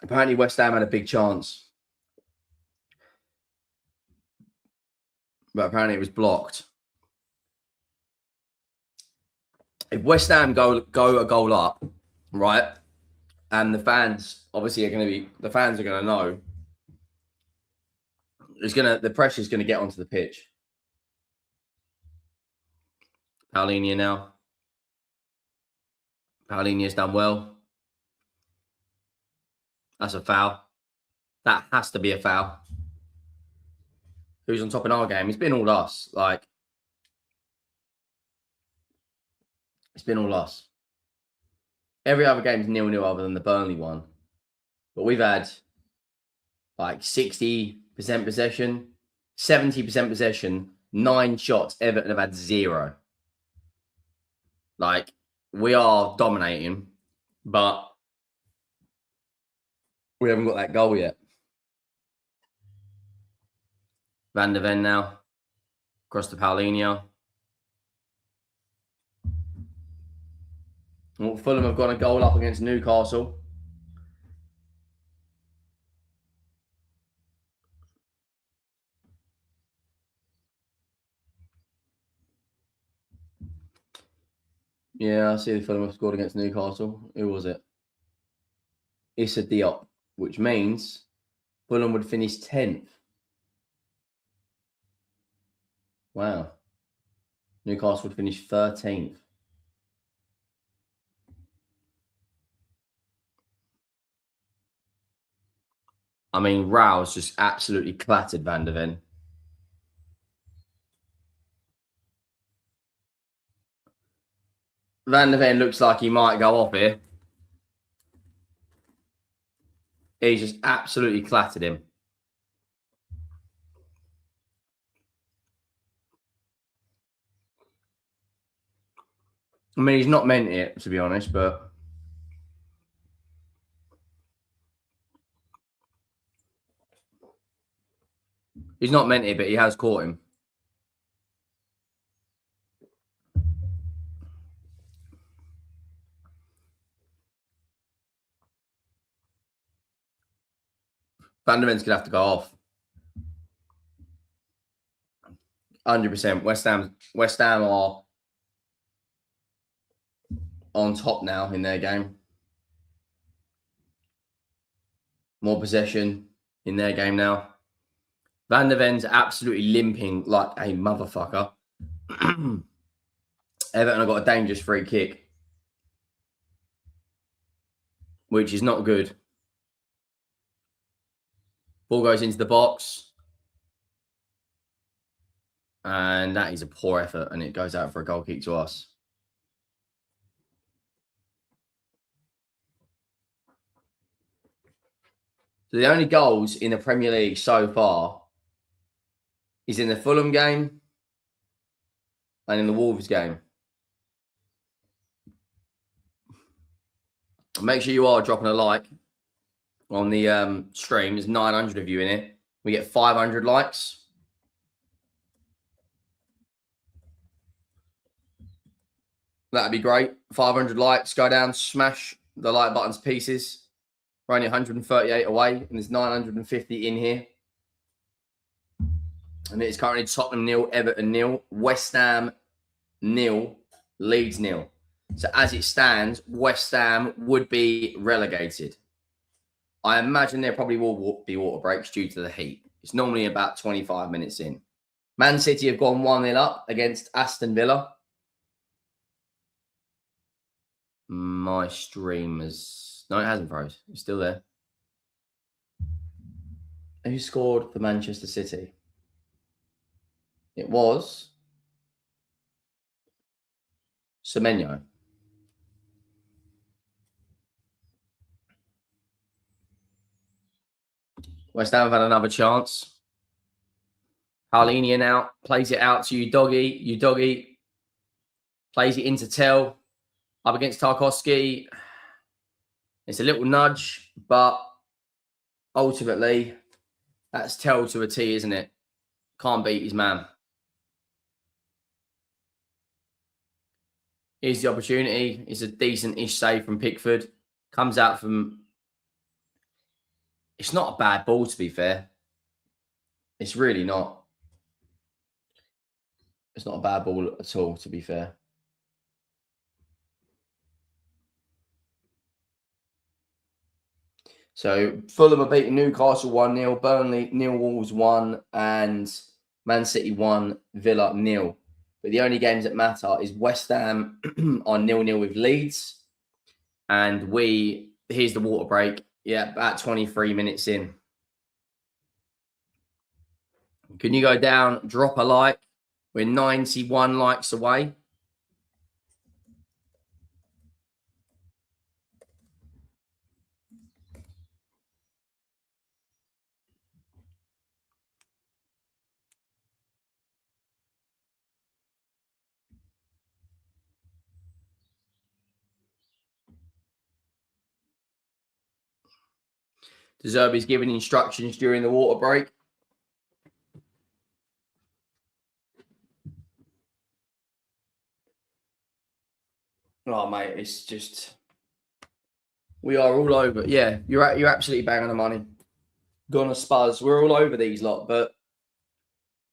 Apparently, West Ham had a big chance, but apparently it was blocked. If West Ham go a goal up, right, and the fans obviously are going to know the pressure's going to get onto the pitch. Paulinho now. Paulinho's done well. That's a foul. That has to be a foul. Who's on top in our game? It's been all us. Like, it's been all us. Every other game's 0-0 other than the Burnley one. But we've had like 60% possession, 70% possession, 9 shots. Everton have had 0. Like, we are dominating, but we haven't got that goal yet. Van der Ven now. Across to Paulinho. Well, Fulham have got a goal up against Newcastle. Yeah, I see the Fulham have scored against Newcastle. Who was it? Issa Diop, which means Fulham would finish 10th. Wow. Newcastle would finish 13th. I mean, Rao's just absolutely clattered Van der Ven. Van der Ven looks like he might go off here. He's just absolutely clattered him. I mean, he's not meant it, to be honest, but he's not meant it, but he has caught him. Van der Ven's going to have to go off. 100%. West Ham are on top now in their game. More possession in their game now. Van der Ven's absolutely limping like a motherfucker. Everton have got a dangerous free kick, which is not good. Ball goes into the box. And that is a poor effort, and it goes out for a goal kick to us. So the only goals in the Premier League so far is in the Fulham game and in the Wolves game. Make sure you are dropping a like on the stream. There's 900 of you in it. We get 500 likes. That'd be great. 500 likes. Go down, smash the like buttons pieces. We're only 138 away, and there's 950 in here. And it's currently Tottenham 0, Everton 0, West Ham 0, Leeds 0. So as it stands, West Ham would be relegated. I imagine there probably will be water breaks due to the heat. It's normally about 25 minutes in. Man City have gone 1-0 up against Aston Villa. My stream is... No, it hasn't froze. It's still there. Who scored for Manchester City? It was Semenyo. West Ham have had another chance. Paulini now plays it out to Udogie. Udogie plays it into Tell. Up against Tarkowski. It's a little nudge, but ultimately, that's Tell to a T, isn't it? Can't beat his man. Here's the opportunity. It's a decent-ish save from Pickford. Comes out from... It's not a bad ball, to be fair. It's really not. It's not a bad ball at all, to be fair. So Fulham are beating Newcastle 1-0, Burnley 0 Wolves 1, and Man City 1, Villa 0. But the only games that matter is West Ham are 0-0 with Leeds. And here's the water break. Yeah, about 23 minutes in. Can you go down, drop a like? We're 91 likes away. De Zerbi's giving instructions during the water break. Oh, mate, it's just... We are all over. Yeah, you're absolutely bang on the money. Gonna Spurs. We're all over these lot, but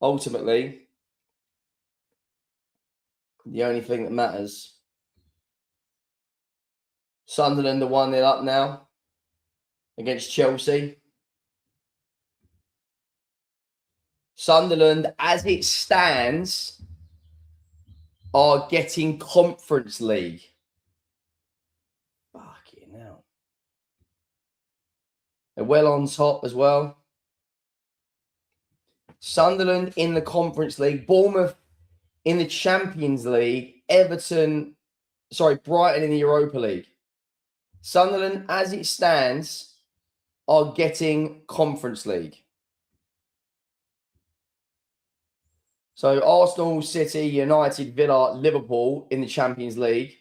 ultimately, the only thing that matters... Sunderland are 1-0 up now against Chelsea. Sunderland, as it stands, are getting Conference League. Fucking hell. They're well on top as well. Sunderland in the Conference League. Bournemouth in the Champions League. Brighton in the Europa League. Sunderland, as it stands, are getting Conference League. So Arsenal, City, United, Villa, Liverpool in the Champions League.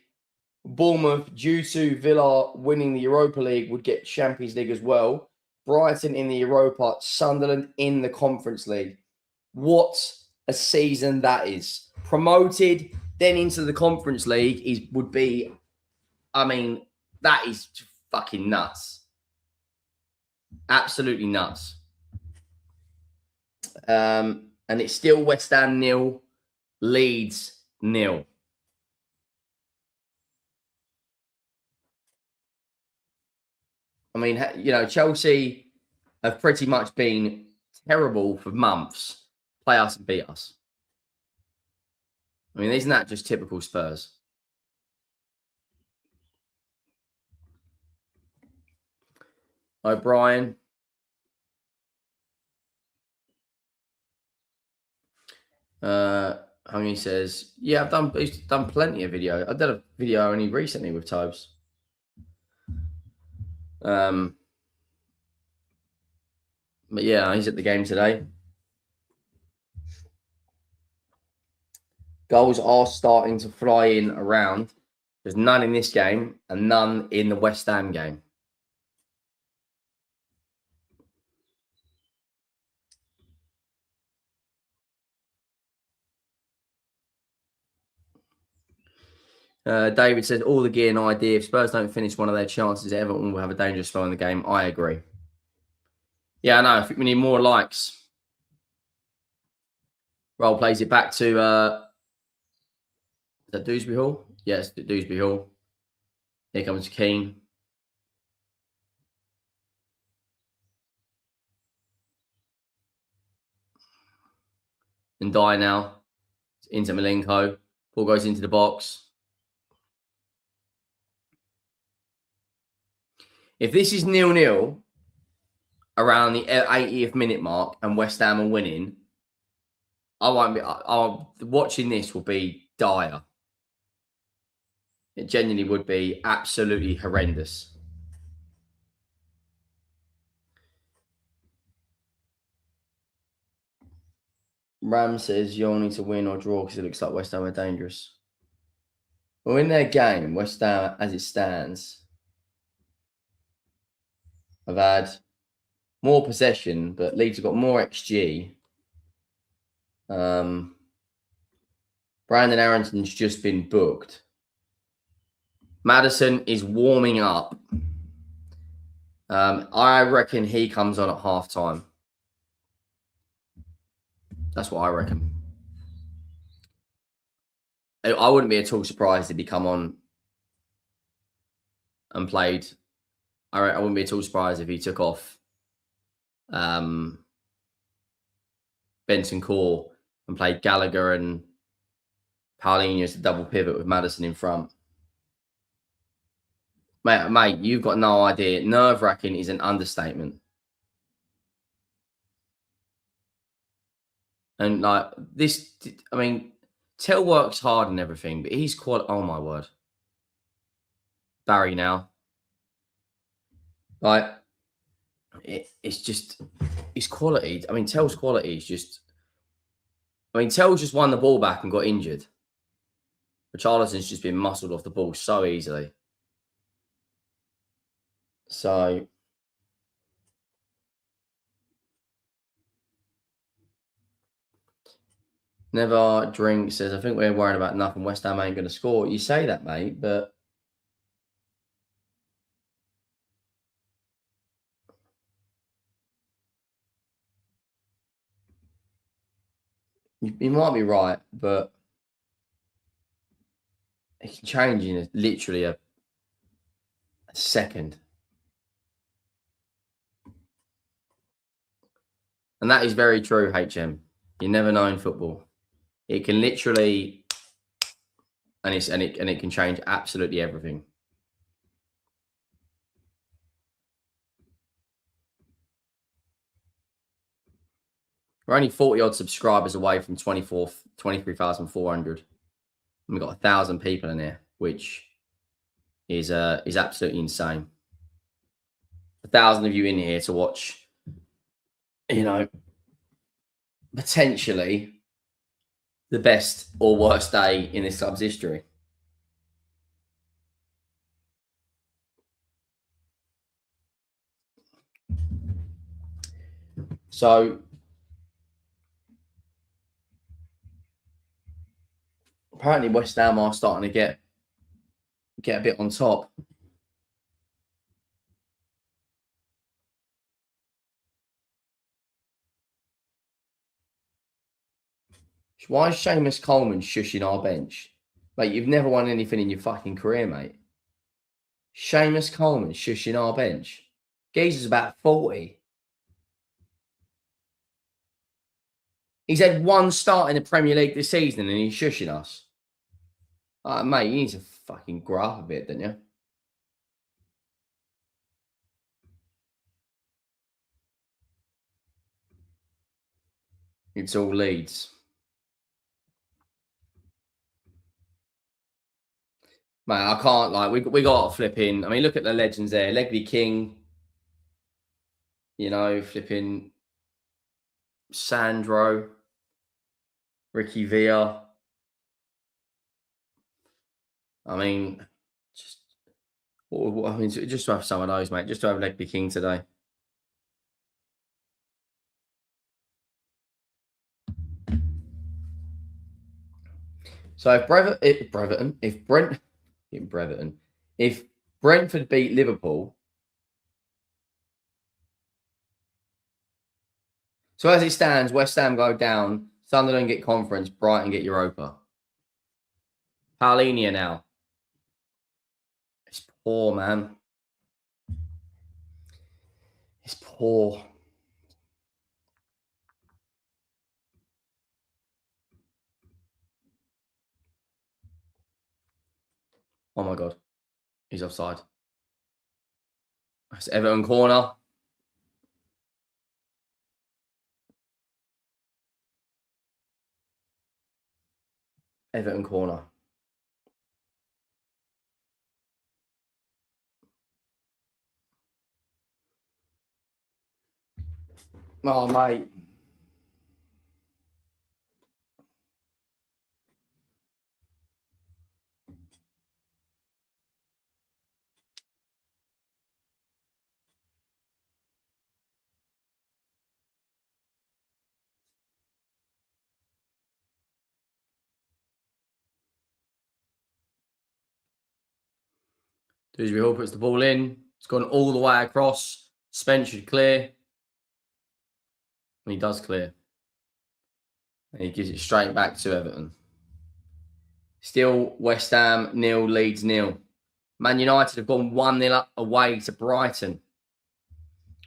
Bournemouth, due to Villa winning the Europa League, would get Champions League as well. Brighton in the Europa, Sunderland in the Conference League. What a season that is. Promoted, then into the Conference League would be, I mean, that is fucking nuts. Absolutely nuts. And it's still West Ham 0, Leeds 0. I mean, you know, Chelsea have pretty much been terrible for months. Play us and beat us. I mean, isn't that just typical Spurs? O'Brien. Hungy says, yeah, I've done plenty of video. I did a video only recently with Tobes. But yeah, he's at the game today. Goals are starting to fly in around. There's none in this game and none in the West Ham game. David says, all the gear and idea. If Spurs don't finish one of their chances, Everton will have a dangerous spell in the game. I agree. Yeah, I know. I think we need more likes. Roll plays it back to... is that Dewsbury Hall? Yes, Dewsbury Hall. Here comes Keane. And Die now. Into Malenko. Ball goes into the box. If this is 0-0 around the 80th minute mark and West Ham are winning, I won't be. Watching this will be dire. It genuinely would be absolutely horrendous. Ram says you'll need to win or draw because it looks like West Ham are dangerous. Well, in their game, West Ham, as it stands, have had more possession, but Leeds have got more XG. Brandon Arrington's just been booked. Maddison is warming up. I reckon he comes on at half time. That's what I reckon. I wouldn't be at all surprised if he come on and played. I wouldn't be at all surprised if he took off Benson Core and played Gallagher and Paulinho as a double pivot with Maddison in front. Mate, you've got no idea. Nerve-wracking is an understatement. And like this, I mean, Tell works hard and everything, but he's quite. Oh my word, Barry now. Like it's just his quality. I mean, Tell's quality is just. I mean, Tell's just won the ball back and got injured. Richarlison's just been muscled off the ball so easily. So. Never Drink says, I think we're worried about nothing. West Ham ain't going to score. You say that, mate, but you might be right, but it can change in literally a second. And that is very true, HM. You never know in football. It can literally, and it can change absolutely everything. We're only 40 odd subscribers away from 23,400. We've got 1,000 people in here, which is absolutely insane. 1,000 of you in here to watch, you know, potentially the best or worst day in this club's history. So apparently West Ham are starting to get a bit on top. Why is Seamus Coleman shushing our bench? Mate, you've never won anything in your fucking career, mate. Seamus Coleman shushing our bench. Geezer's about 40. He's had one start in the Premier League this season and he's shushing us. Mate, you need to fucking grow up a bit, don't you? It's all Leeds. Mate, I can't, like, we got to flip in. I mean, look at the legends there. Ledley King, you know, flipping Sandro, Ricky Villa. I mean, just to have some of those, mate. Just to have Ledley King today. So if Brentford beat Liverpool, so as it stands, West Ham go down, Sunderland get Conference, Brighton get Europa. Paulinho now. It's poor, man. It's poor. Oh my God. He's offside. It's Everton corner. Everton corner. Oh, mate. Dewsbury Hall puts the ball in. It's gone all the way across. Spence should clear. And he does clear. And he gives it straight back to Everton. Still West Ham 0, Leeds 0. Man United have gone 1-0 away to Brighton.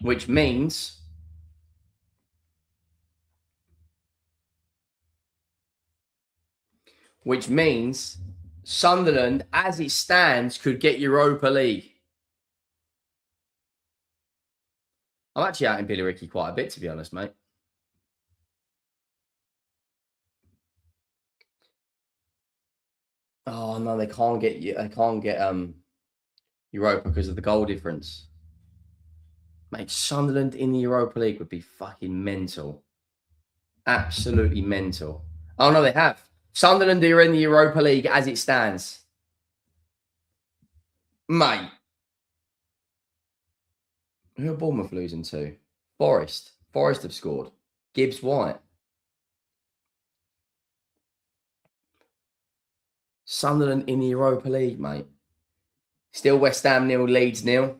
Which means Sunderland, as it stands, could get Europa League. I'm actually out in Billy Ricky quite a bit, to be honest, mate. Oh no, they can't get Europa because of the goal difference. Mate, Sunderland in the Europa League would be fucking mental. Absolutely mental. Oh no, they have. Sunderland are in the Europa League as it stands. Mate. Who are Bournemouth losing to? Forest. Forest have scored. Gibbs White. Sunderland in the Europa League, mate. Still West Ham 0, Leeds 0.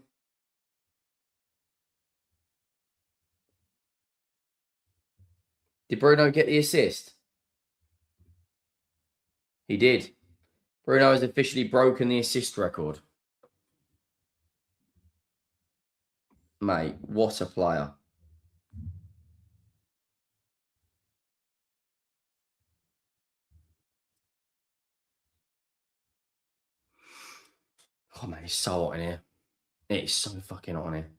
Did Bruno get the assist? He did. Bruno has officially broken the assist record. Mate, what a player. Oh, man, it's so hot in here. It's so fucking hot in here.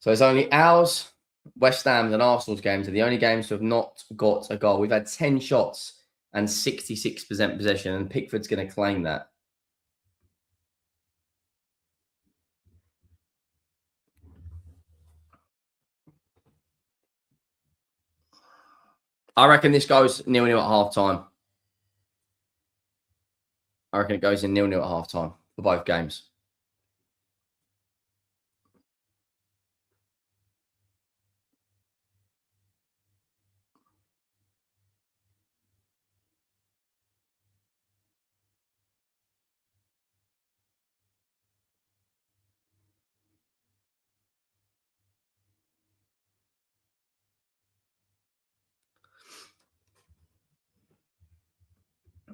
So it's only ours, West Ham's and Arsenal's games are the only games to have not got a goal. We've had 10 shots and 66% possession, and Pickford's going to claim that. I reckon this goes 0-0 at half time. I reckon it goes in 0-0 at half time for both games.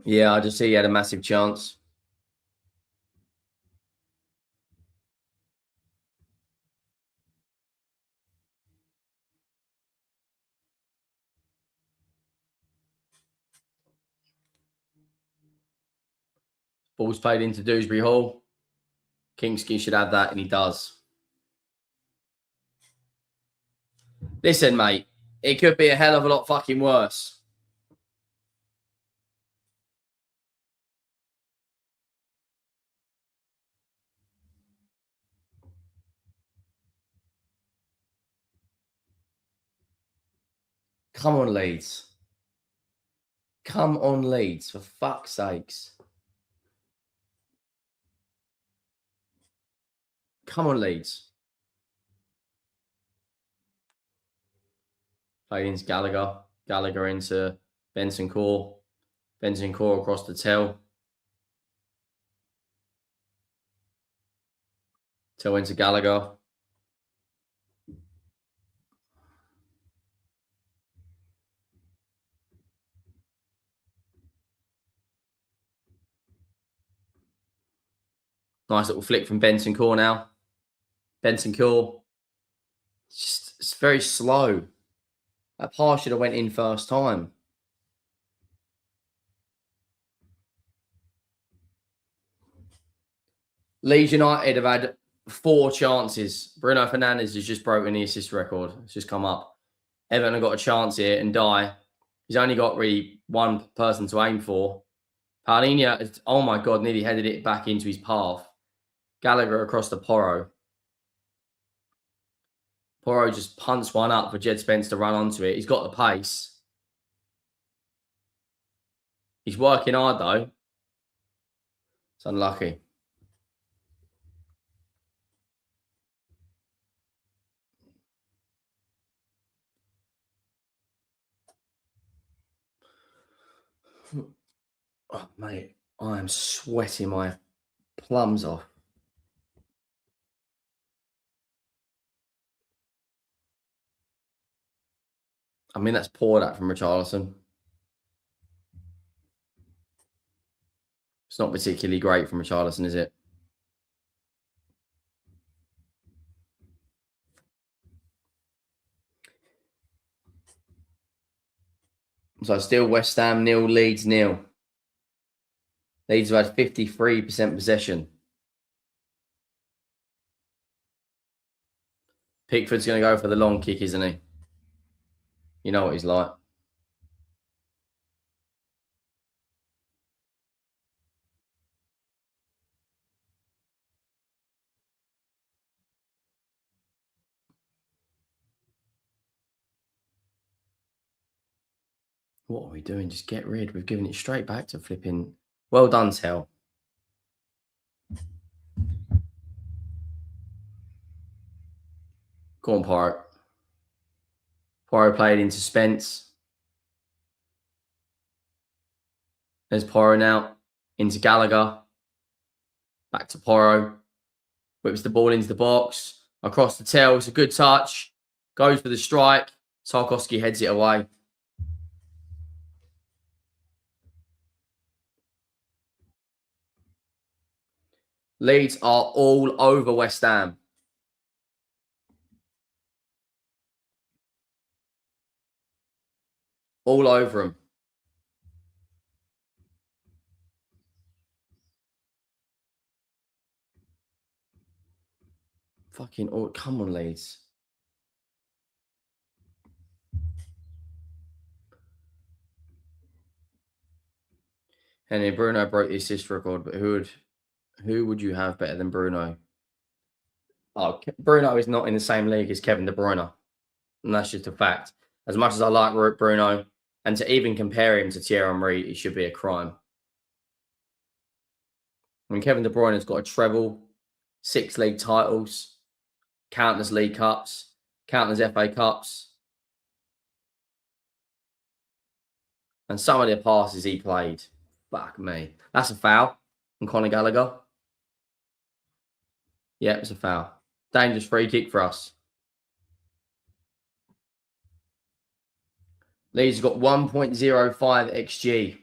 Yeah, I just see he had a massive chance. Ball's played into Dewsbury Hall. Kingsley should have that, and he does. Listen, mate, it could be a hell of a lot fucking worse. Come on, Leeds. Come on, Leeds, for fuck's sakes. Come on, Leeds. Played into Gallagher. Gallagher into Benson Core. Benson Core across the Tell. Tell into Gallagher. Nice little flick from Benson Core now. Benson Core. It's very slow. That pass should have went in first time. Leeds United have had 4 chances. Bruno Fernandes has just broken the assist record. It's just come up. Everton have got a chance here and die. He's only got really one person to aim for. Paulinho, oh my God, nearly headed it back into his path. Gallagher across to Porro. Porro just punts one up for Jed Spence to run onto it. He's got the pace. He's working hard, though. It's unlucky. Oh, mate, I am sweating my plums off. I mean, that's poor, that from Richarlison. It's not particularly great from Richarlison, is it? So still West Ham 0, Leeds 0. Leeds have had 53% possession. Pickford's going to go for the long kick, isn't he? You know what he's like. What are we doing? Just get rid. We've given it straight back to flipping. Well done, Tell. Go on, Porro. Porro played into Spence. There's Porro now. Into Gallagher. Back to Porro. Whips the ball into the box. Across the tail. It's a good touch. Goes for the strike. Tarkowski heads it away. Leeds are all over West Ham. All over them. Fucking all. Come on, Leeds. Henry Bruno broke the assist record, but who would you have better than Bruno? Oh, Bruno is not in the same league as Kevin De Bruyne. And that's just a fact. As much as I like Bruno, and to even compare him to Thierry Henry, it should be a crime. I mean, Kevin De Bruyne has got a treble, 6 league titles, countless League Cups, countless FA Cups. And some of the passes he played, fuck me. That's a foul from Conor Gallagher. Yeah, it's a foul. Dangerous free kick for us. Leeds have got 1.05 XG.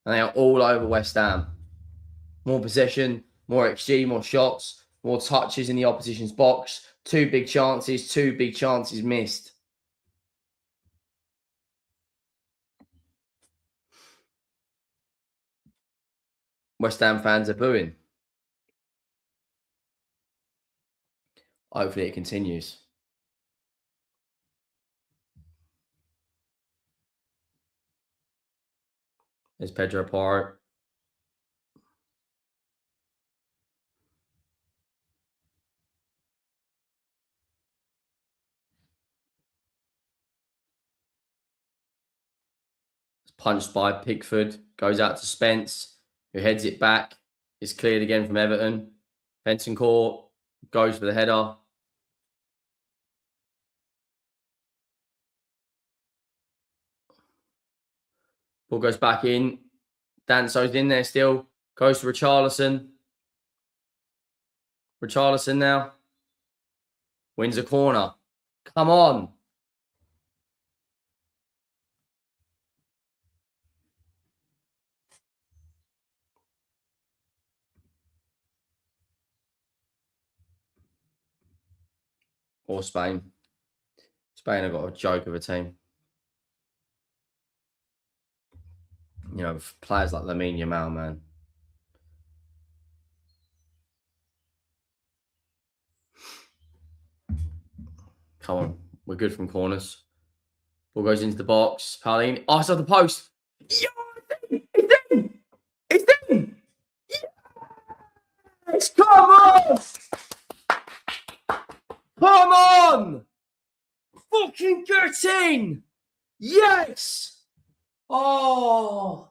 And they are all over West Ham. More possession, more XG, more shots, more touches in the opposition's box. 2 big chances missed. West Ham fans are booing. Hopefully it continues. There's Pedro Porro. It's punched by Pickford. Goes out to Spence, who heads it back. It's cleared again from Everton. Bentancur goes for the header. Ball goes back in. Danso's in there still. Goes to Richarlison. Richarlison now. Wins a corner. Come on. Or Spain. Spain have got a joke of a team. You know, with players like Lamine Yamal, man. Come on. We're good from corners. Ball goes into the box. Pauline. Oh, it's off the post. Yo, it's in! It's in! Yes! Come on! Come on! Fucking get in! Yes! Oh!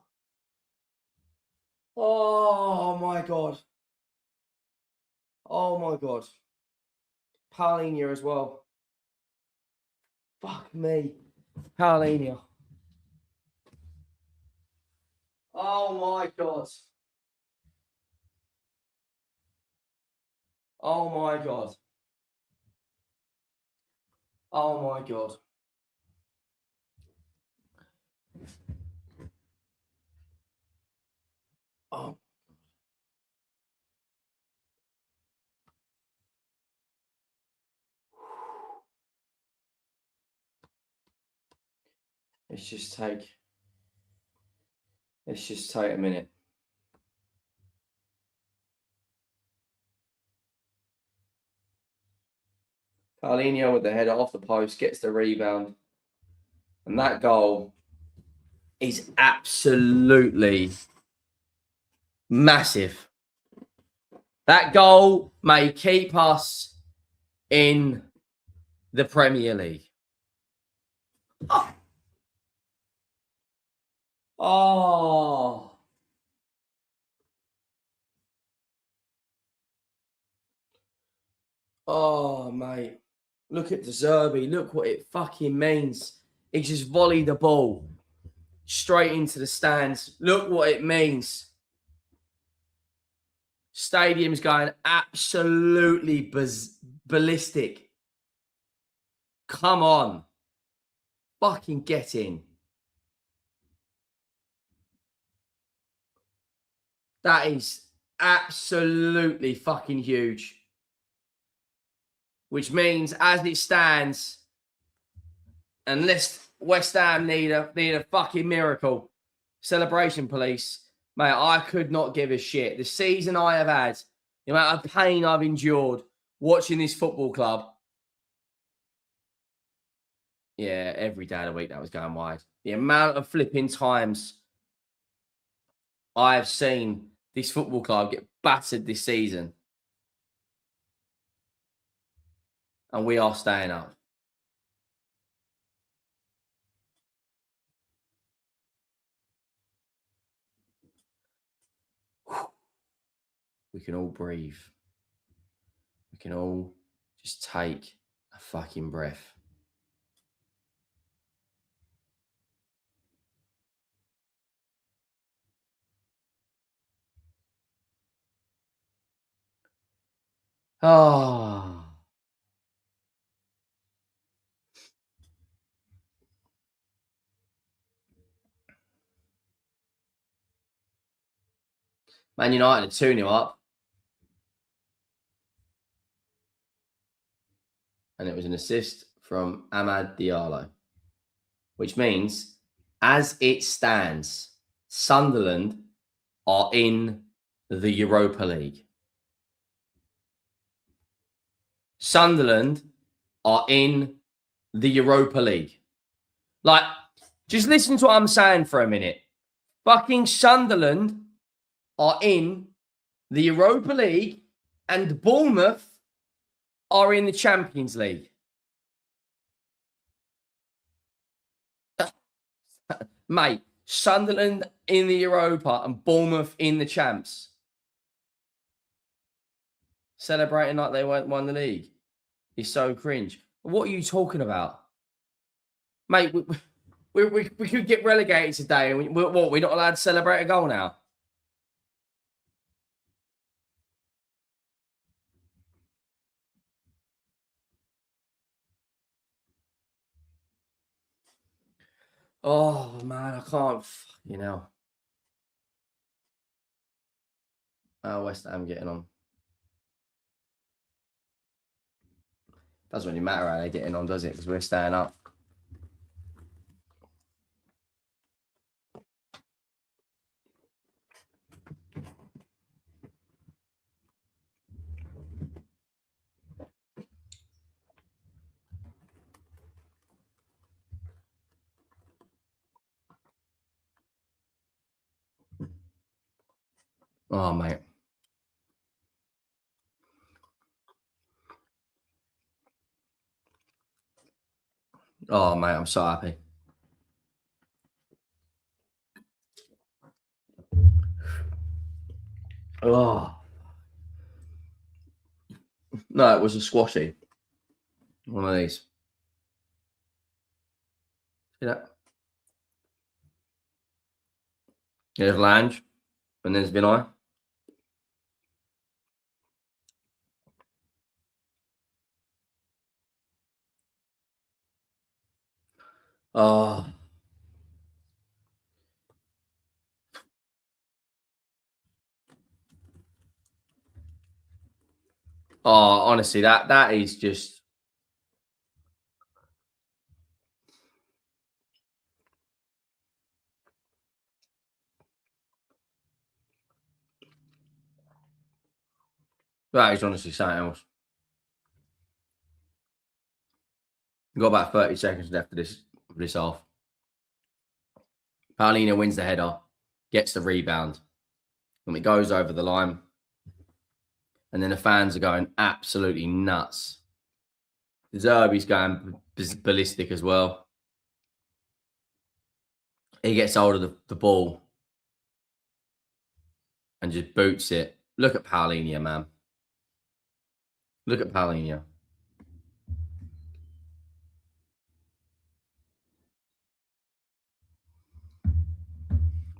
Oh my god. Oh my god. Paulinho as well. Fuck me. Paulinho. Oh my god. Oh my god. Oh my god. Oh. Let's just take a minute. Paulinho with the header off the post, gets the rebound. And that goal is absolutely massive. That goal may keep us in the Premier League. Oh. Oh. Oh, mate. Look at De Zerbi. Look what it fucking means. He just volleyed the ball straight into the stands. Look what it means. Stadium's going absolutely ballistic. Come on. Fucking get in. That is absolutely fucking huge. Which means, as it stands, unless West Ham need a fucking miracle, celebration police, mate, I could not give a shit. The season I have had, the amount of pain I've endured watching this football club. Yeah, every day of the week that was going wide. The amount of flipping times I have seen this football club get battered this season. And we are staying up. We can all breathe. We can all just take a fucking breath. Oh. Man United are 2-0 up. And it was an assist from Amad Diallo. Which means, as it stands, Sunderland are in the Europa League. Sunderland are in the Europa League. Like, just listen to what I'm saying for a minute. Fucking Sunderland are in the Europa League and Bournemouth are in the Champions League. Mate, Sunderland in the Europa and Bournemouth in the Champs. Celebrating like they won the league. It's so cringe. What are you talking about? Mate, we could get relegated today. And we're not allowed to celebrate a goal now? Oh, man, I can't. You know. Oh, West Ham getting on. Doesn't really matter how they're getting on, does it? Because we're staying up. Oh, mate. Oh, mate, I'm so happy. Oh. No, it was a squashy. One of these. See that? There's Lange, and there's Vinay. Oh. Oh, honestly, that is just. That is honestly something else. We've got about 30 seconds left of this half. Paulina wins the header, gets the rebound, and it goes over the line. And then the fans are going absolutely nuts. Zerbi's going ballistic as well. He gets hold of the ball and just boots it. Look at Paulinia, man. Look at Paulinia.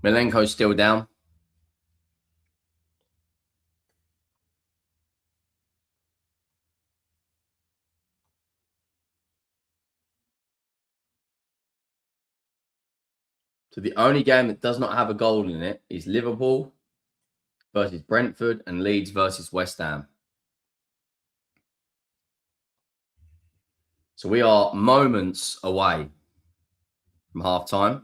Milenko's still down. So the only game that does not have a goal in it is Liverpool versus Brentford and Leeds versus West Ham. So we are moments away from half time.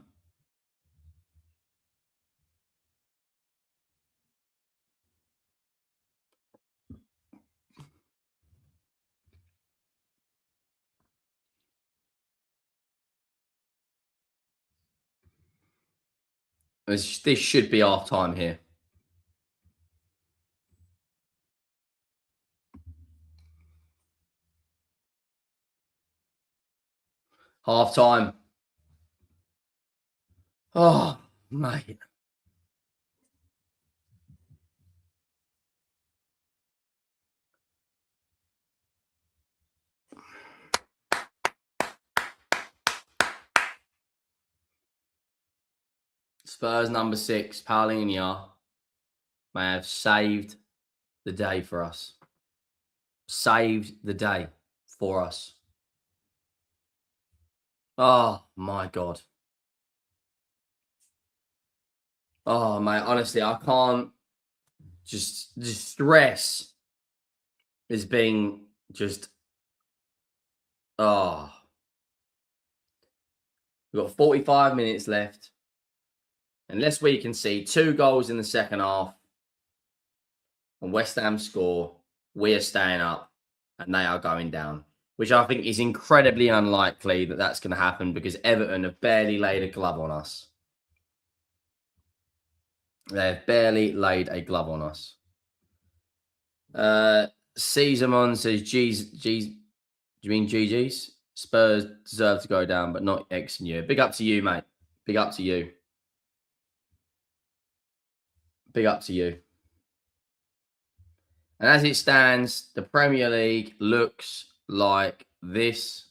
This should be half time here. Half time. Oh, mate. Spurs number 6, Paulinia, may have saved the day for us. Saved the day for us. Oh, my God. Oh, mate, honestly, I can't just the stress is being just, oh. We've got 45 minutes left. Unless we can see 2 goals in the second half and West Ham score, we are staying up and they are going down, which I think is incredibly unlikely that that's going to happen because Everton have barely laid a glove on us. They've barely laid a glove on us. Caesarmon says, G's, do you mean GG's? Spurs deserve to go down, but not X and U. Big up to you, mate. Big up to you. Big up to you. And as it stands, the Premier League looks like this.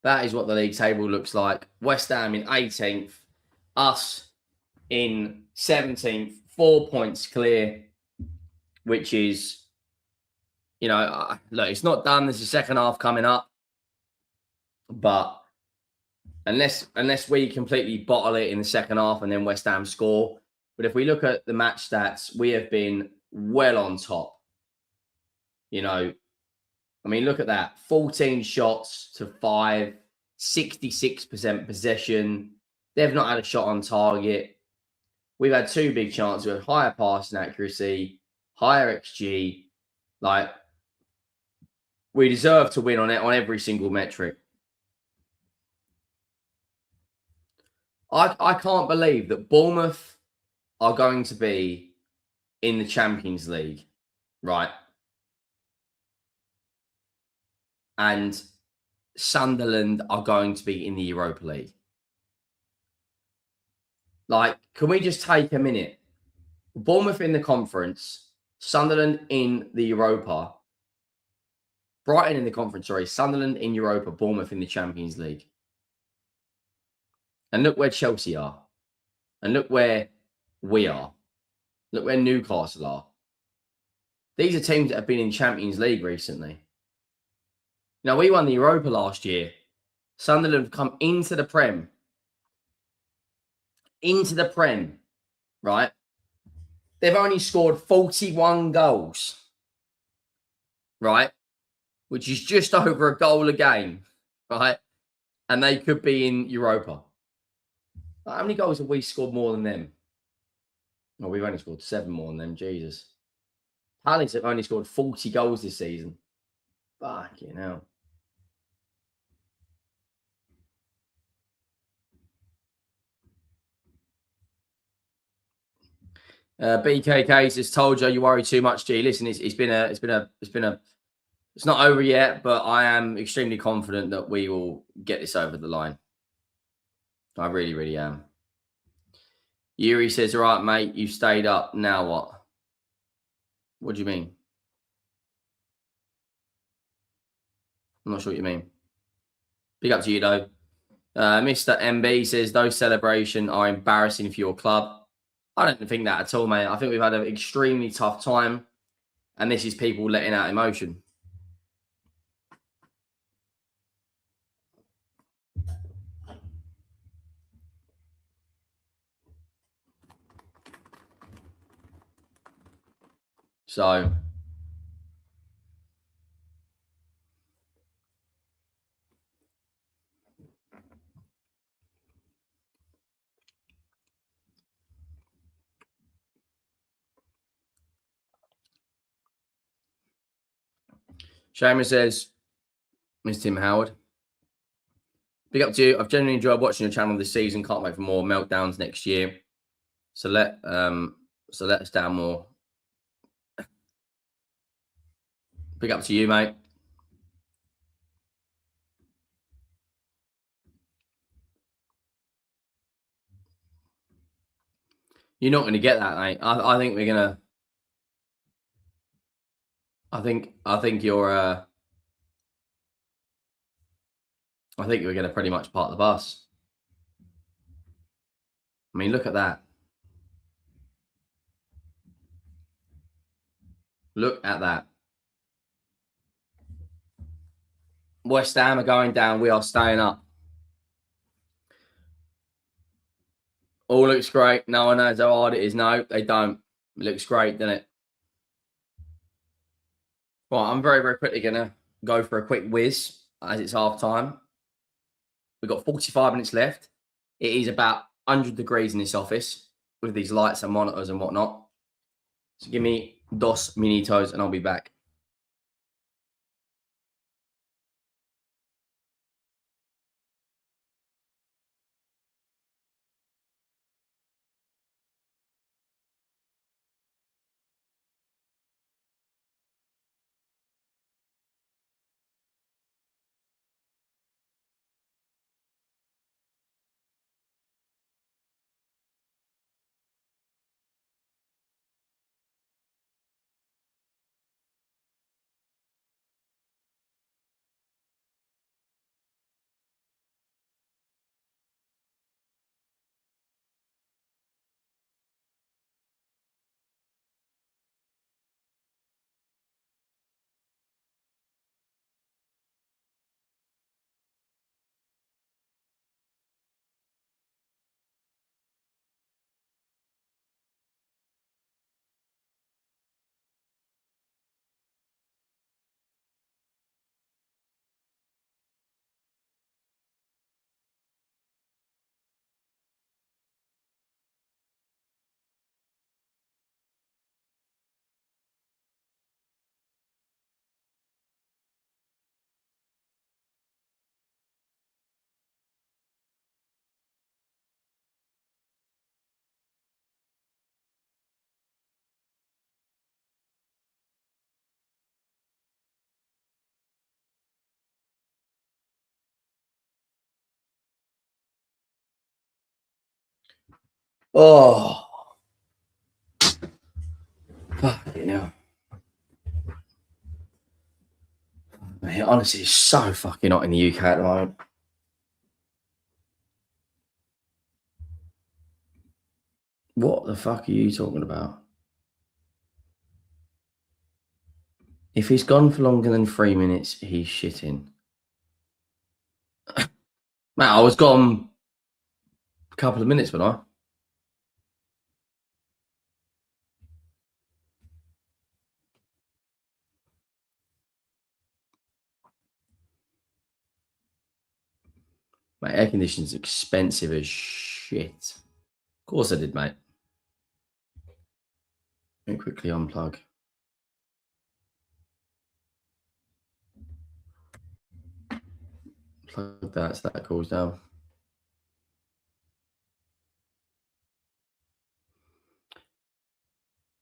That is what the league table looks like. West Ham in 18th, us in 17th, 4 points clear, which is, you know, look, it's not done. There's a second half coming up, but unless we completely bottle it in the second half and then West Ham score. But if we look at the match stats, we have been well on top. You know, I mean, look at that. 14 shots to 5, 66% possession. They've not had a shot on target. We've had 2 big chances with higher passing accuracy, higher XG. Like, we deserve to win on it on every single metric. I can't believe that Bournemouth are going to be in the Champions League, right? And Sunderland are going to be in the Europa League. Like, can we just take a minute? Bournemouth in the conference, Sunderland in the Europa, Brighton in the conference, sorry, Sunderland in Europa, Bournemouth in the Champions League. And look where Chelsea are. And look where we are. Look where Newcastle are. These are teams that have been in Champions League recently. Now, we won the Europa last year. Sunderland have come into the Prem. Into the Prem, right? They've only scored 41 goals, right? Which is just over a goal a game, right? And they could be in Europa. How many goals have we scored more than them? No, we've only scored 7 more than them. Jesus. Palace have only scored 40 goals this season. Fucking hell. BKK just told you worry too much, G. Listen, it's not over yet, but I am extremely confident that we will get this over the line. I really, really am. Yuri says, all right, mate, you stayed up. Now what? What do you mean? I'm not sure what you mean. Big up to you, though. Mr. MB says, those celebrations are embarrassing for your club. I don't think that at all, mate. I think we've had an extremely tough time, and this is people letting out emotion. So, Shaman says, Mr. Tim Howard. Big up to you. I've genuinely enjoyed watching your channel this season. Can't wait for more meltdowns next year. So let us down more. Big up to you, mate. You're not going to get that, mate. I think we're gonna. I think you're. I think we're going to pretty much park the bus. I mean, look at that. Look at that. West Ham are going down. We are staying up. All looks great. No one knows how hard it is. No, they don't. It looks great, doesn't it? Well, I'm very, very quickly going to go for a quick whiz as it's half time. We've got 45 minutes left. It is about 100 degrees in this office with these lights and monitors and whatnot. So give me 2 minutos and I'll be back. Oh, fucking hell. Mate, honestly, it's so fucking hot in the UK at the moment. What the fuck are you talking about? If he's gone for longer than 3 minutes, he's shitting. Mate, I was gone a couple of minutes, wasn't I? Mate, air conditioning's expensive as shit. Of course I did, mate. Let me quickly unplug. Plug that so that cools down.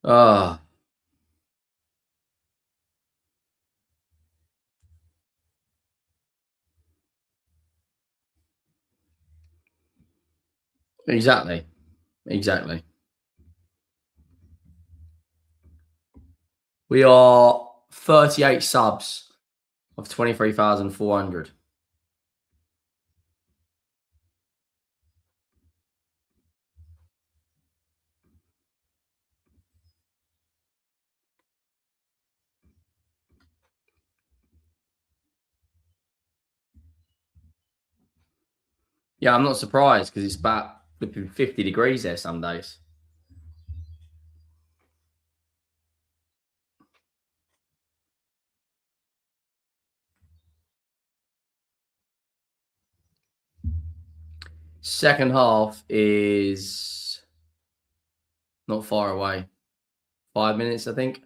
Ah. Exactly. Exactly. We are 38 subs of 23,400. Yeah, I'm not surprised because it's about flipping 50 degrees there some days. Second half is not far away. 5 minutes, I think.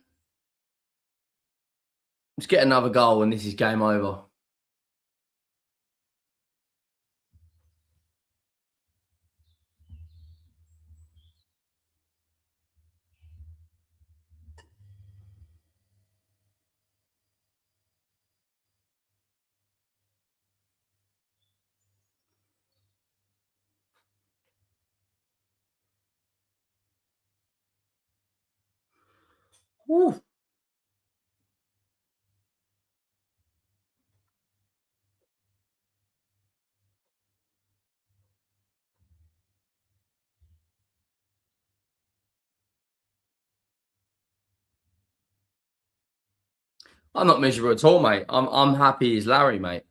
Let's get another goal and this is game over. Woo. I'm not miserable at all, mate. I'm happy as Larry, mate.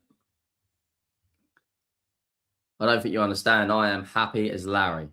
I don't think you understand. I am happy as Larry.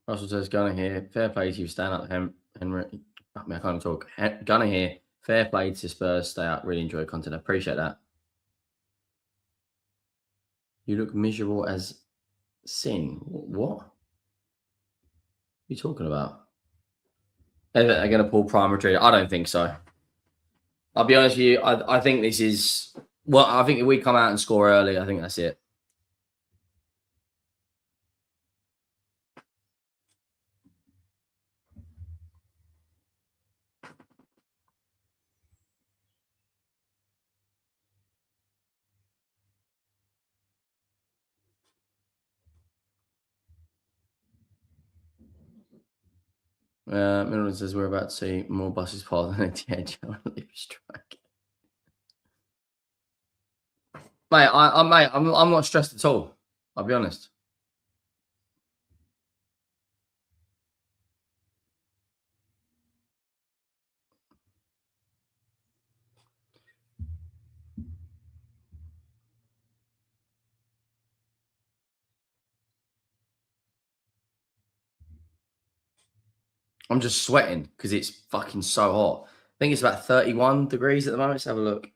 Russell says, Gunner here. Fair play to you. Stand up, Henry. I mean, I can't talk. Gunner here. Fair play to Spurs. Stay up. Really enjoy content. I appreciate that. You look miserable as sin. What? What are you talking about? They're going to pull Prime Retreat. I don't think so. I'll be honest with you. I think this is. Well, I think if we come out and score early, I think that's it. Middleton says we're about to see more buses pass than ATH on a leave strike. Mate, I'm not stressed at all. I'll be honest. I'm just sweating because it's fucking so hot. I think it's about 31 degrees at the moment. Let's have a look.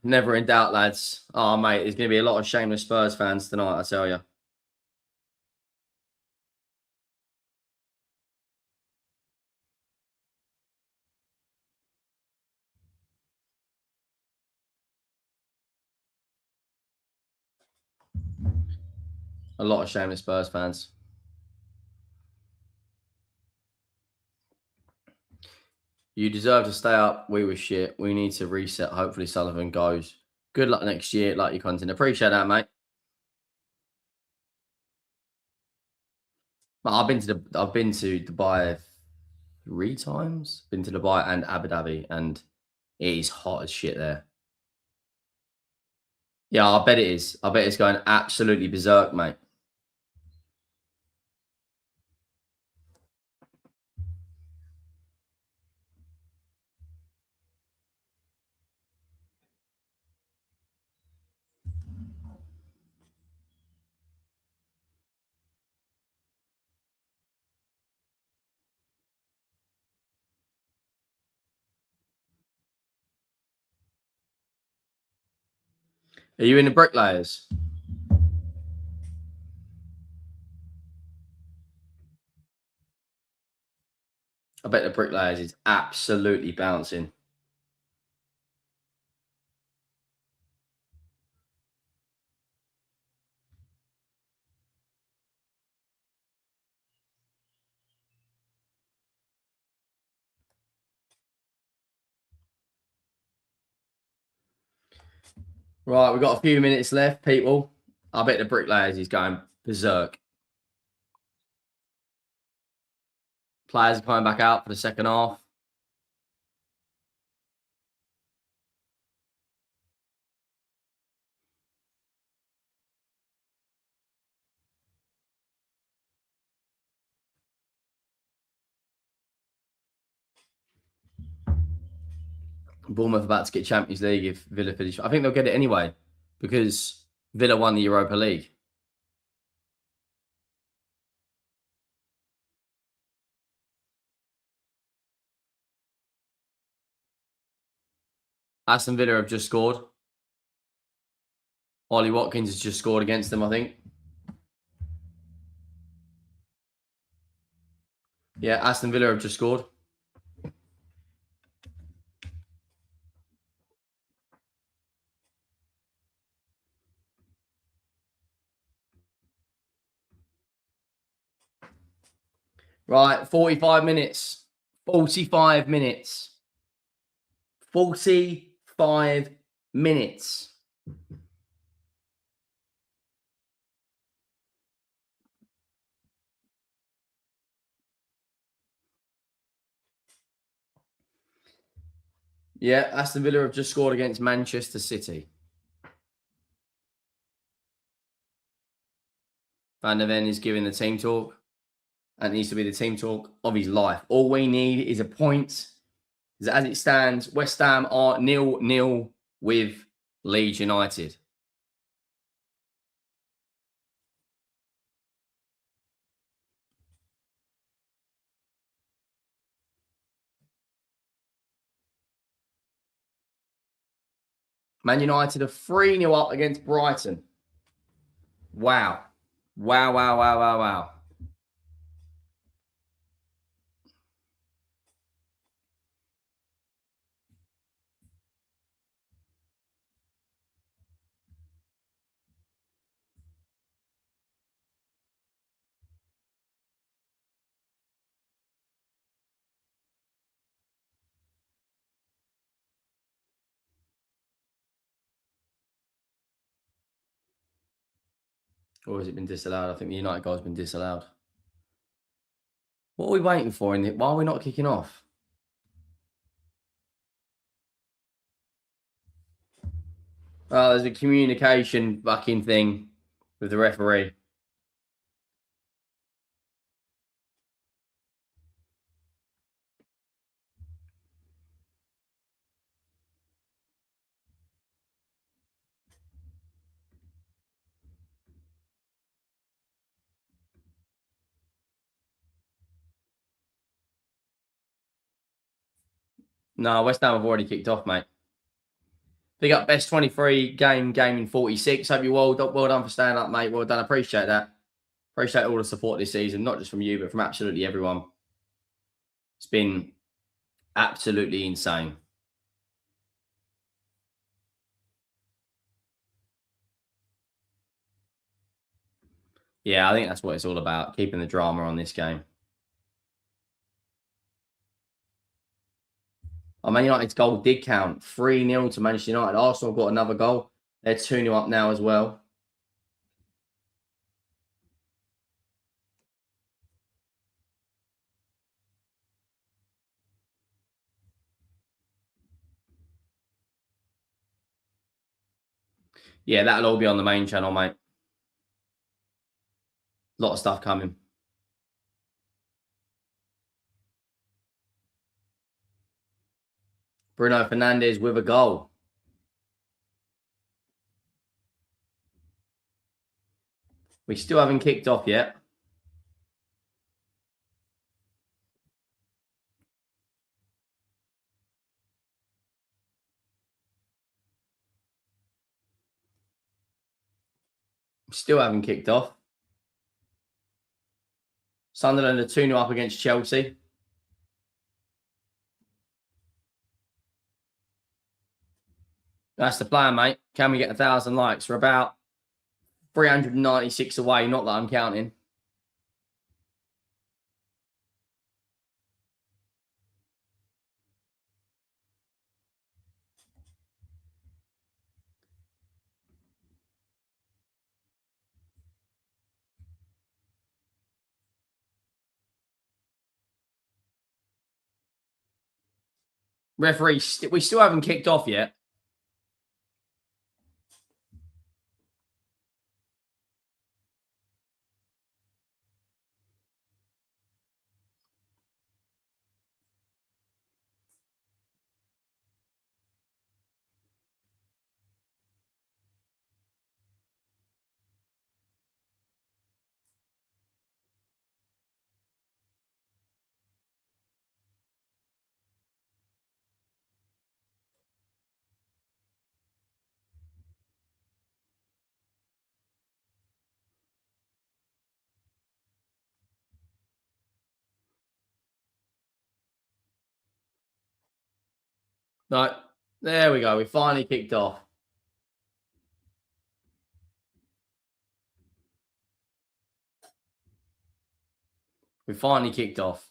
Never in doubt, lads. Oh, mate, there's going to be a lot of shameless Spurs fans tonight, I tell you. A lot of shameless Spurs fans. You deserve to stay up. We were shit. We need to reset. Hopefully Sullivan goes. Good luck next year. Like your content. Appreciate that, mate. I've been to Dubai 3 times. Been to Dubai and Abu Dhabi, and it is hot as shit there. Yeah, I bet it is. I bet it's going absolutely berserk, mate. Are you in the bricklayers? I bet the bricklayers is absolutely bouncing. Right, we've got a few minutes left, people. I bet the bricklayers is going berserk. Players are coming back out for the second half. Bournemouth about to get Champions League if Villa finish. I think they'll get it anyway because Villa won the Europa League. Aston Villa have just scored. Ollie Watkins has just scored against them, I think. Yeah, Aston Villa have just scored. Right, 45 minutes. 45 minutes. 45 minutes. Yeah, Aston Villa have just scored against Manchester City. Van der Ven is giving the team talk. That needs to be the team talk of his life. All we need is a point. As it stands, West Ham are 0-0 with Leeds United. Man United are 3-0 up against Brighton. Wow. Wow, wow, wow, wow, wow. Or has it been disallowed? I think the United goal's been disallowed. What are we waiting for? Why are we not kicking off? Oh, there's a communication fucking thing with the referee. No, West Ham have already kicked off, mate. Big up best 23 gaming 46. Hope you're well done for staying up, mate. Well done. Appreciate that. Appreciate all the support this season, not just from you, but from absolutely everyone. It's been absolutely insane. Yeah, I think that's what it's all about, keeping the drama on this game. Man United's goal did count. 3-0 to Manchester United. Arsenal got another goal. They're 2-0 up now as well. Yeah, that'll all be on the main channel, mate. A lot of stuff coming. Bruno Fernandes with a goal. We still haven't kicked off yet. Still haven't kicked off. Sunderland are 2-0 up against Chelsea. That's the plan, mate. Can we get 1,000 likes? We're about 396 away, not that I'm counting. Referee, we still haven't kicked off yet. No, there we go. We finally kicked off. We finally kicked off.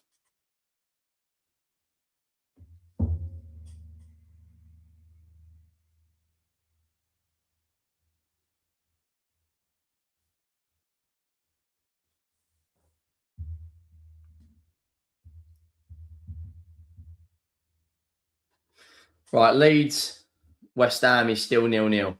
Right, Leeds, West Ham is still 0-0.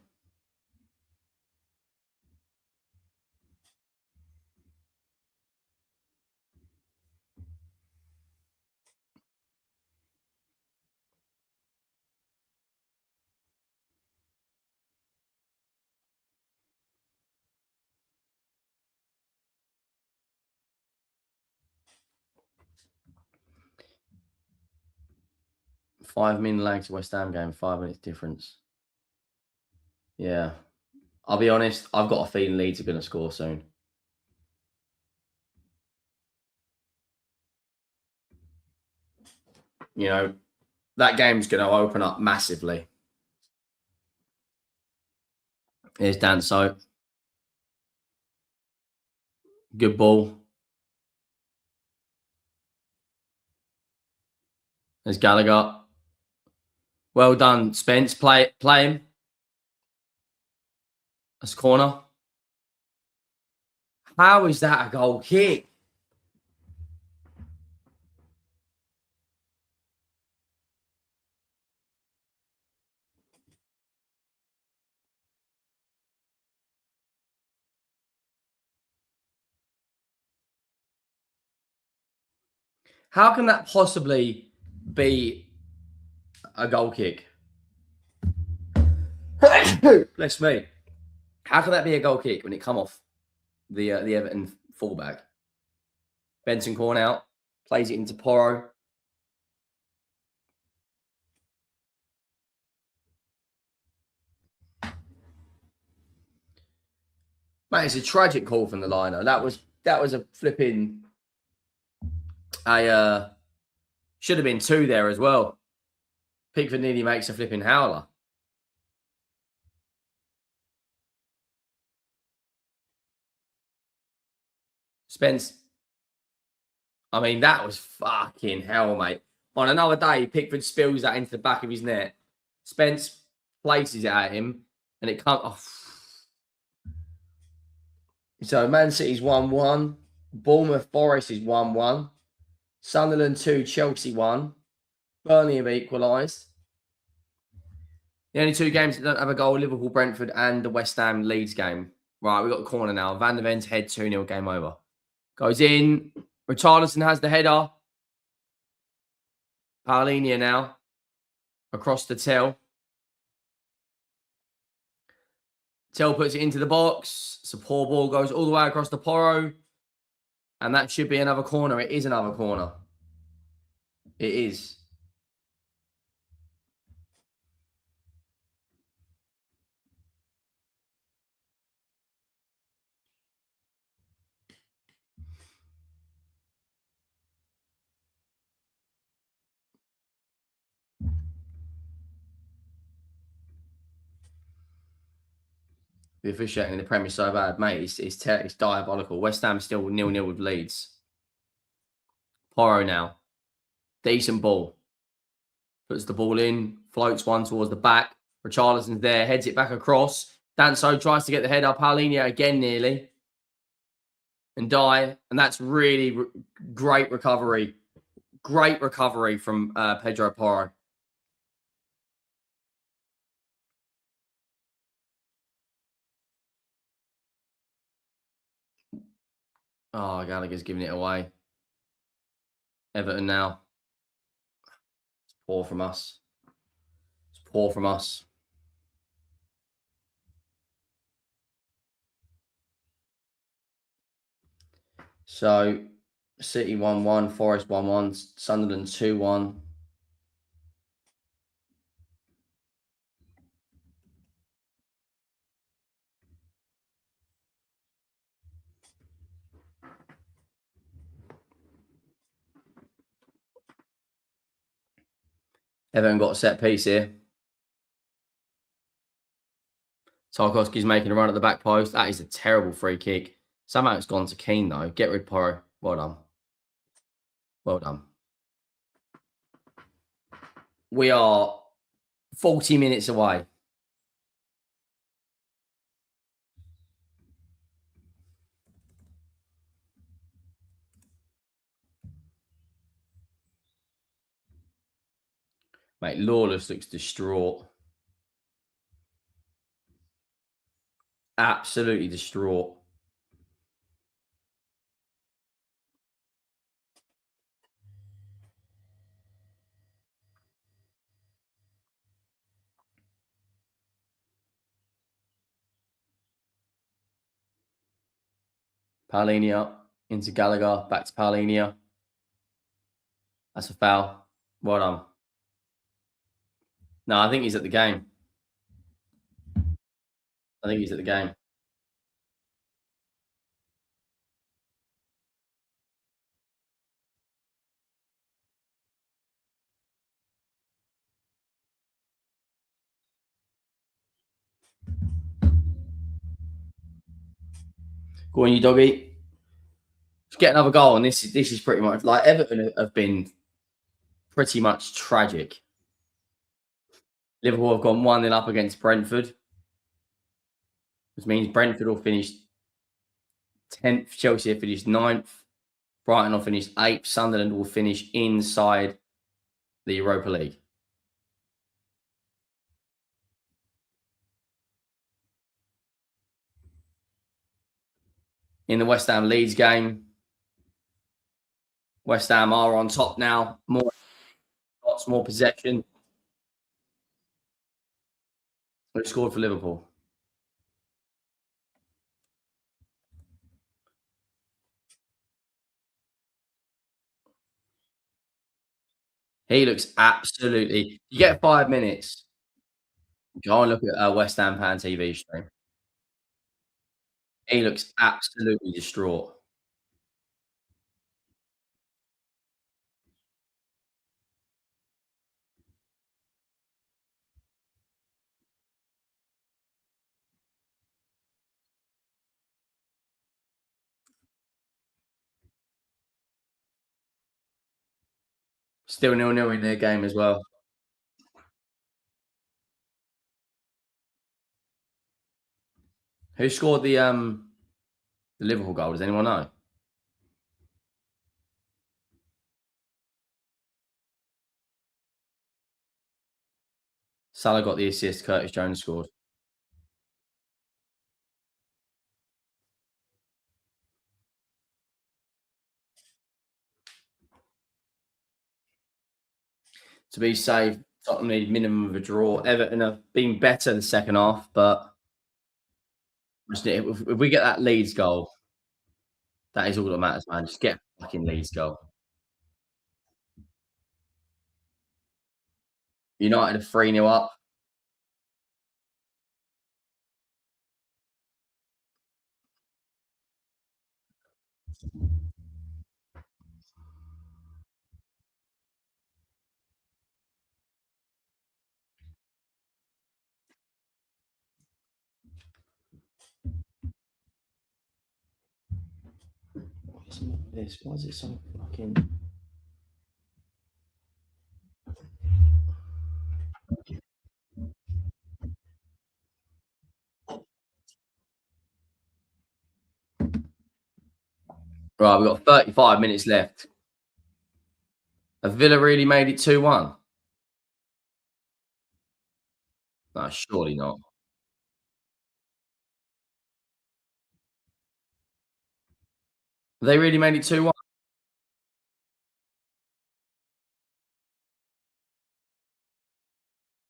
Five-minute lag to West Ham game, 5 minutes difference. Yeah. I'll be honest, I've got a feeling Leeds are going to score soon. You know, that game's going to open up massively. Here's Danso. Good ball. There's Gallagher. Well done, Spence. Play him. That's corner. How is that a goal kick? How can that possibly be a goal kick? Bless me. How can that be a goal kick when it come off the Everton fullback? Benson corner out, plays it into Porro. Mate, it's a tragic call from the liner. That was a flipping a should have been two there as well. Pickford nearly makes a flipping howler. Spence, I mean, that was fucking hell, mate. On another day, Pickford spills that into the back of his net. Spence places it at him, and it comes off. So Man City's 1-1. Bournemouth Forest is 1-1. Sunderland 2, Chelsea 1. Burnley have equalised. The only two games that don't have a goal, Liverpool, Brentford, and the West Ham Leeds game. Right, we've got a corner now. Van der Ven's head 2-0, game over. Goes in. Richarlison has the header. Paulinho now. Across the Tell. Tell puts it into the box. It's a poor ball, goes all the way across the Porro. And that should be another corner. It is another corner. It is. The officiating in the Premier is so bad, mate. It's diabolical. West Ham still 0-0 with Leeds. Porro now. Decent ball. Puts the ball in. Floats one towards the back. Richarlison's there. Heads it back across. Danso tries to get the head up. Paulinho again nearly. And die. And that's really great recovery. Great recovery from Pedro Porro. Oh, Gallagher's giving it away. Everton now. It's poor from us. It's poor from us. So, City 1-1, Forest 1-1, Sunderland 2-1. Everton got a set piece here. Tarkowski's making a run at the back post. That is a terrible free kick. Somehow it's gone to Keane, though. Get rid of Porro. Well done. Well done. We are 40 minutes away. Mate, Lawless looks distraught. Absolutely distraught. Paulinho into Gallagher. Back to Paulinho. That's a foul. Well done. No, I think he's at the game. I think he's at the game. Go on, you doggy. Let's get another goal. And this is pretty much like Everton have been pretty much tragic. Liverpool have gone 1-0 up against Brentford, which means Brentford will finish 10th, Chelsea have finished 9th, Brighton will finish 8th, Sunderland will finish inside the Europa League. In the West Ham Leeds game, West Ham are on top now. Lots more possession. Who scored for Liverpool? He looks absolutely. You get 5 minutes. Go and look at West Ham Fan TV stream. He looks absolutely distraught. Still 0-0 in their game as well. Who scored the Liverpool goal? Does anyone know? Salah got the assist. Curtis Jones scored. To be safe, Tottenham need minimum of a draw. Everton have been better in the second half, but if we get that Leeds goal, that is all that matters, man. Just get a fucking Leeds goal. United are 3-0 up. What's this? Why is it so fucking. Right, we've got 35 minutes left. Have Villa really made it 2-1? No, surely not. Have they really made it 2-1?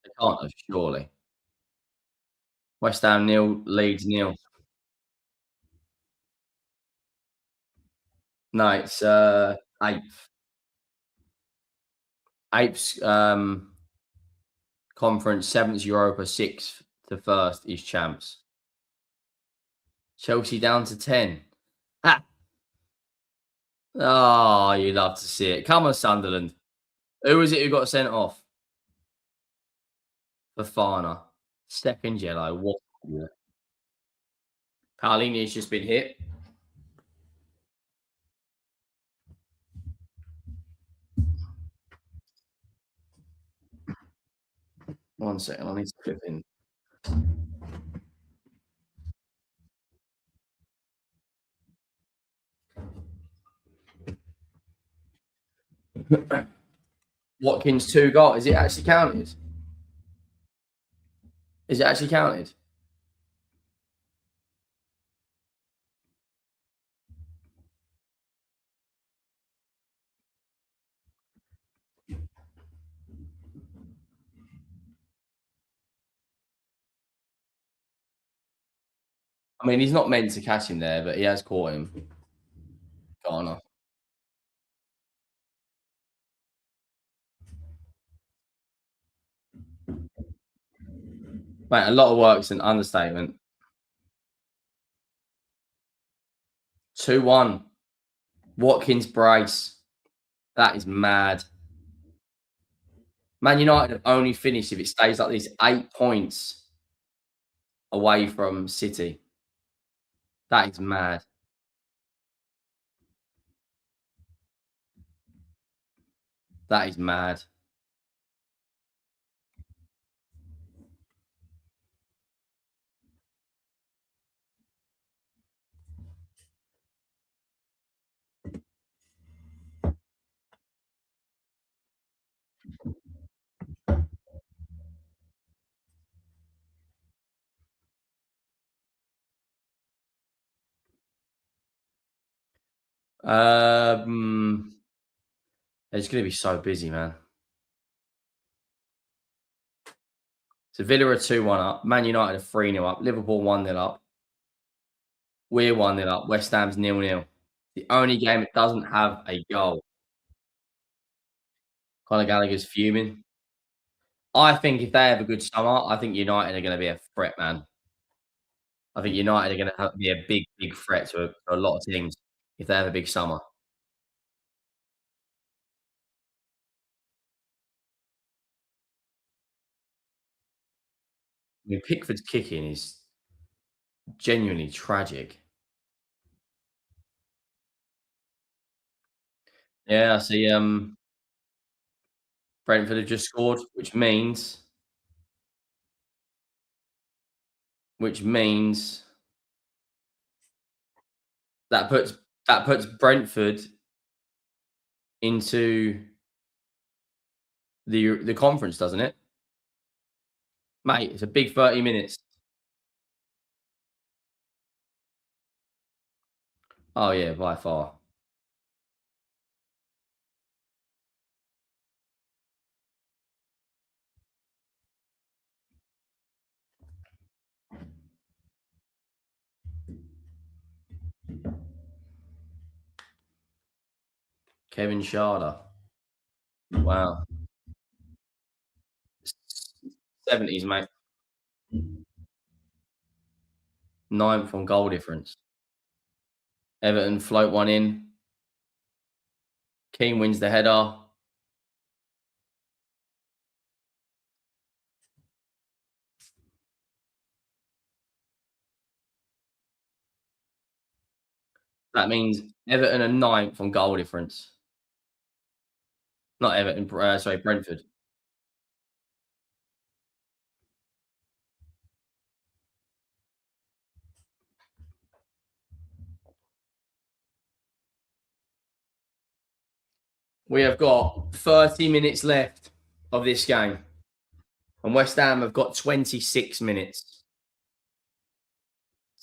They can't have, surely. West Ham nil, Leeds nil. No, it's eighth. Eighth conference, seventh Europa, sixth to first is champs. Chelsea down to 10. Ah. Oh, you love to see it. Come on, Sunderland. Who was it who got sent off? Fafana. Second yellow. What? Yeah. Paolini's just been hit. One second, I need to clip in. Watkins 2 goal. Is it actually counted? Is it actually counted? I mean, he's not meant to catch him there, but he has caught him. Garner. Mate, a lot of work's an understatement. 2-1. Watkins brace. That is mad. Man United have only finished, if it stays like this, 8 points away from City. That is mad. That is mad. Um, it's going to be so busy, man. So Villa are 2-1 up. Man United are 3-0 up. Liverpool 1-0 up. We're 1-0 up. West Ham's 0-0. The only game that doesn't have a goal. Conor Gallagher's fuming. I think if they have a good summer, I think United are going to be a threat, man. I think United are gonna be a big, big threat to a lot of teams if they have a big summer. I mean, Pickford's kicking is genuinely tragic. Yeah, I see, Brentford have just scored, which means that puts Brentford into the conference, doesn't it? Mate, it's a big 30 minutes. Oh, yeah, by far. Kevin Schade. Wow. 70s, mate. Ninth on goal difference. Everton float one in. Keane wins the header. That means Everton are ninth on goal difference. Not Everton, sorry, Brentford. We have got 30 minutes left of this game, and West Ham have got 26 minutes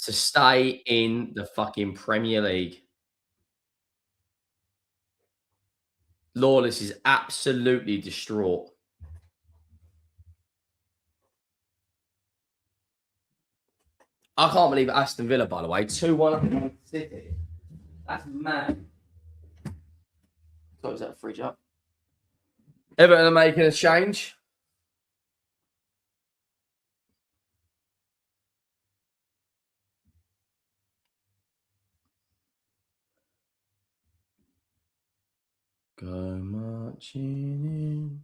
to stay in the fucking Premier League. Lawless is absolutely distraught. I can't believe Aston Villa, by the way, 2-1 City. That's mad. Close that fridge up. Everton are making a change. Go marching in.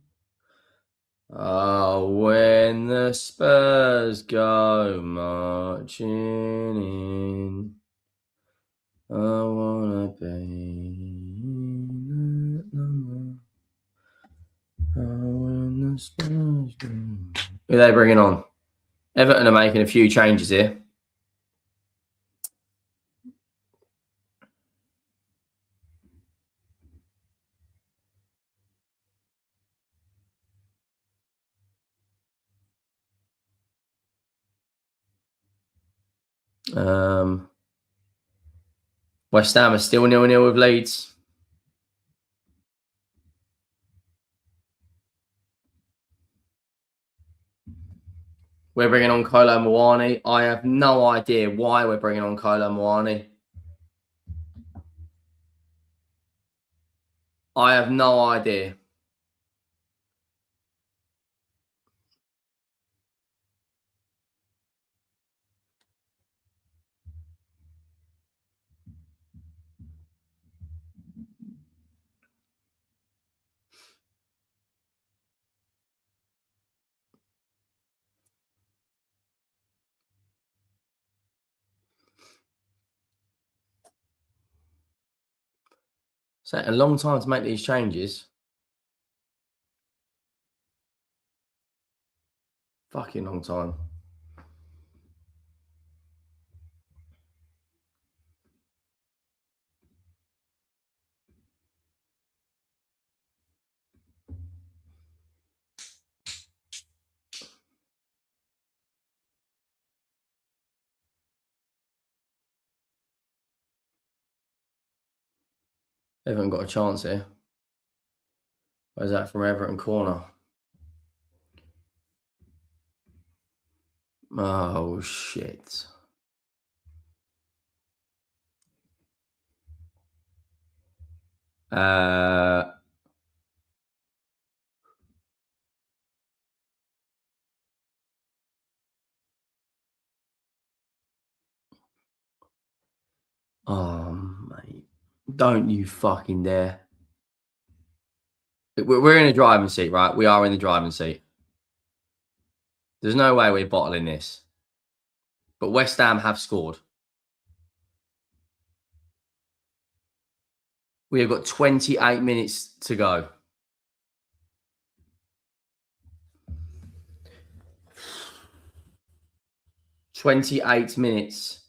Oh, when the Spurs go marching in, I wanna be that number. Oh, when the Spurs go. Who are they bringing on? Everton are making a few changes here. Um, West Ham are still 0-0 with Leeds. We're bringing on Kolo Muani. I have no idea why we're bringing on Kolo Muani. I have no idea. It's taken a long time to make these changes. Fucking long time. They haven't got a chance here. Where's that from Everton corner? Oh, shit. Uh, Oh, mate. Don't you fucking dare. We're in the driving seat, right? We are in the driving seat. There's no way we're bottling this. But West Ham have scored. We have got 28 minutes to go. "28 minutes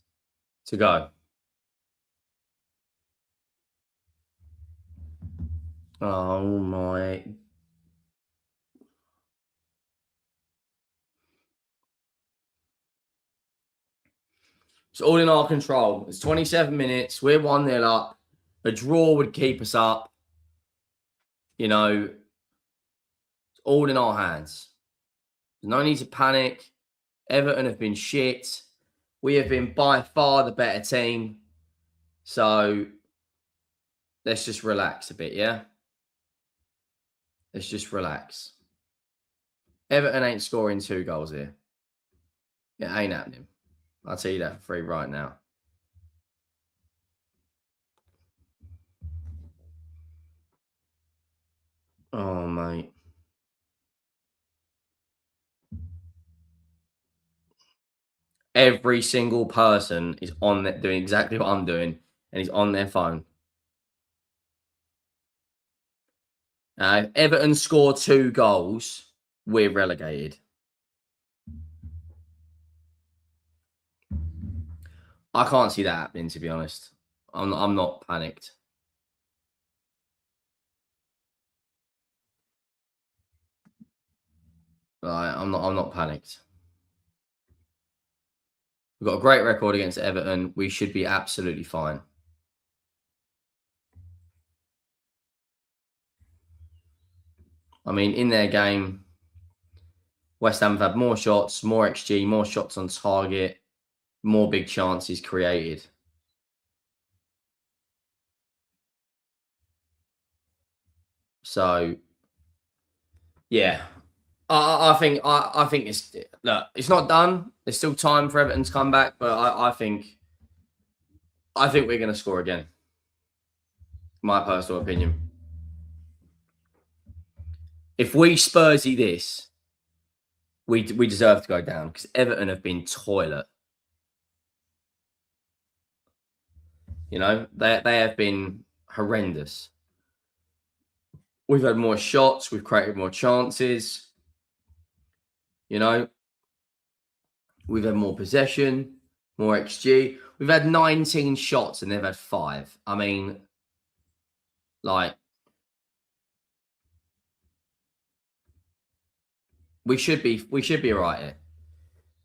to go." Oh, my. It's all in our control. It's 27 minutes. We're 1-0 up. A draw would keep us up. You know, it's all in our hands. There's no need to panic. Everton have been shit. We have been by far the better team. So let's just relax a bit, yeah? Let's just relax. Everton ain't scoring 2 goals here. It ain't happening. I'll tell you that for free right now. Oh, mate. Every single person is on that doing exactly what I'm doing, and he's on their phone. If Everton score 2 goals, we're relegated. I can't see that happening, to be honest. I'm not panicked. I'm not panicked. We've got a great record against Everton. We should be absolutely fine. I mean, in their game, West Ham have had more shots, more XG, more shots on target, more big chances created. So, yeah, I think it's not done. There's still time for Everton to come back, but I think we're going to score again. My personal opinion. If we Spursy this, we deserve to go down because Everton have been toilet. You know, they have been horrendous. We've had more shots. We've created more chances. You know, we've had more possession, more XG. We've had 19 shots and they've had 5. I mean, like, we should be all right here.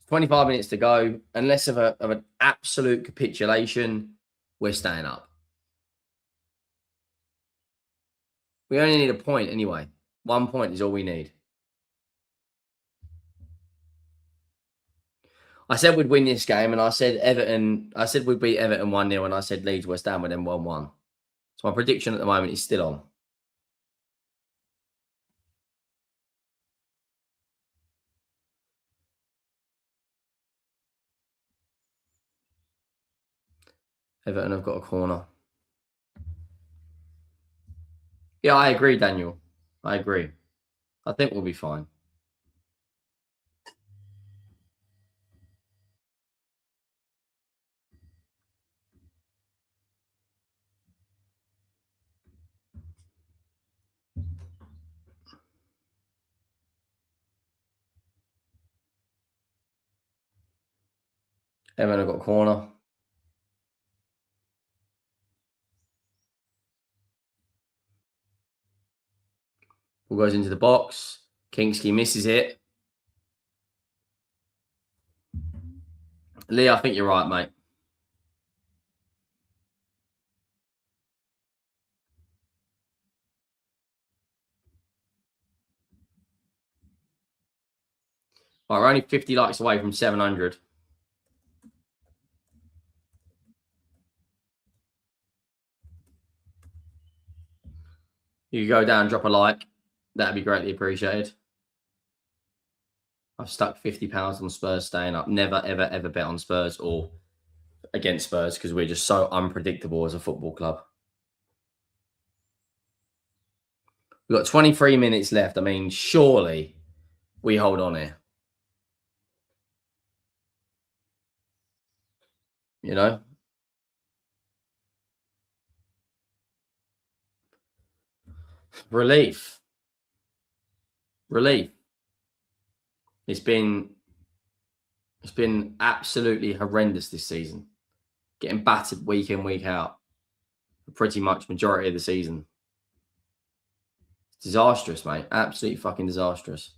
25 minutes to go. Unless of an absolute capitulation, we're staying up. We only need a point anyway. 1 point is all we need. I said we'd win this game, and I said we'd beat Everton 1-0, and I said Leeds West Ham would then 1-1. So my prediction at the moment is still on. Everton have got a corner. Yeah, I agree, Daniel. I agree. I think we'll be fine. Everton have got a corner. Ball goes into the box. Kingsley misses it. Lee, I think you're right, mate. Right, we're only 50 likes away from 700. You could go down, drop a like. That'd be greatly appreciated. I've stuck £50 on Spurs staying up. Never, ever, ever bet on Spurs or against Spurs because we're just so unpredictable as a football club. We've got 23 minutes left. I mean, surely we hold on here. You know? Relief. It's been absolutely horrendous this season. Getting battered week in, week out for pretty much majority of the season. It's disastrous, mate. Absolutely fucking disastrous.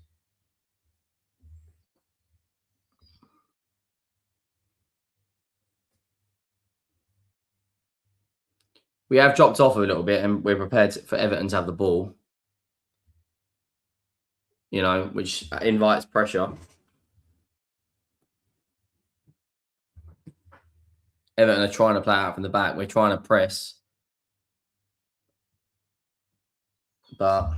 We have dropped off a little bit and we're prepared for Everton to have the ball. You know, which invites pressure. Everton are trying to play out from the back. We're trying to press. But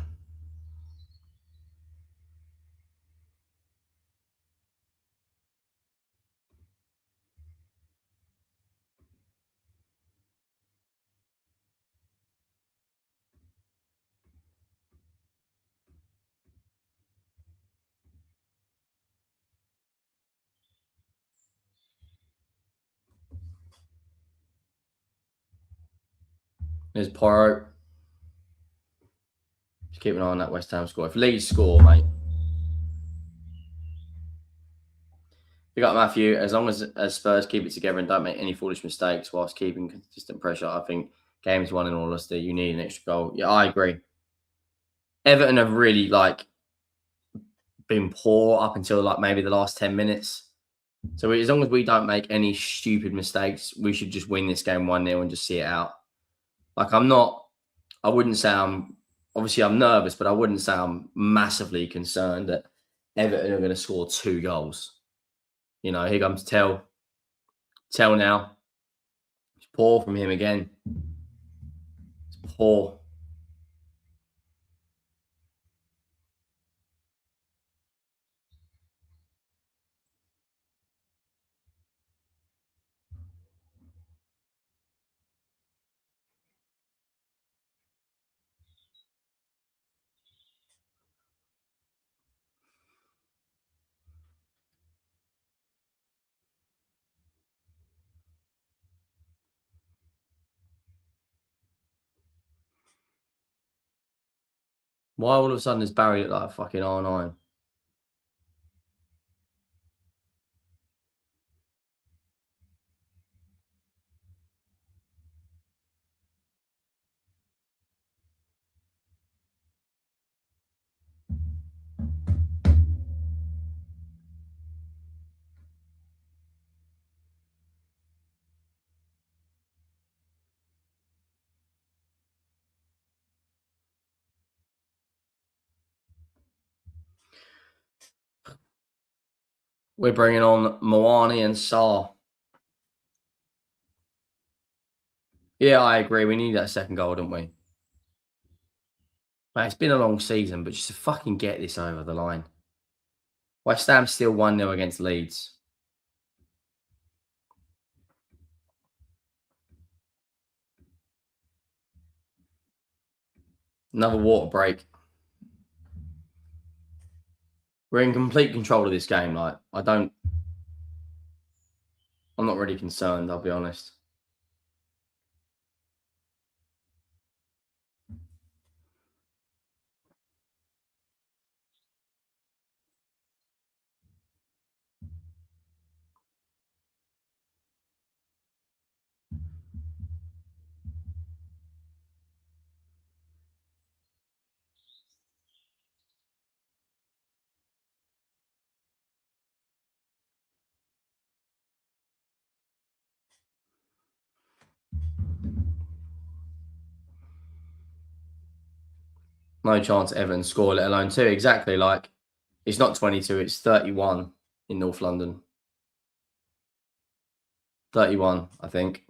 there's Porro. Just keep an eye on that West Ham score. If Leeds score, mate. We got Matthew. As long as Spurs keep it together and don't make any foolish mistakes whilst keeping consistent pressure, I think games won in all honesty. You need an extra goal. Yeah, I agree. Everton have really been poor up until maybe the last 10 minutes. So as long as we don't make any stupid mistakes, we should just win this game 1-0 and just see it out. I wouldn't say obviously I'm nervous, but I wouldn't say I'm massively concerned that Everton are going to score 2 goals. You know, here comes Tell now. It's poor from him again. It's poor. Why all of a sudden is Barry look like a fucking R9? We're bringing on Moani and Sarr. Yeah, I agree. We need that second goal, don't we? Mate, it's been a long season, but just to fucking get this over the line. West Ham still 1-0 against Leeds. Another water break. We're in complete control of this game. I'm not really concerned, I'll be honest. No chance Everton score, let alone 2. Exactly. It's not 22, it's 31 in North London. 31, I think.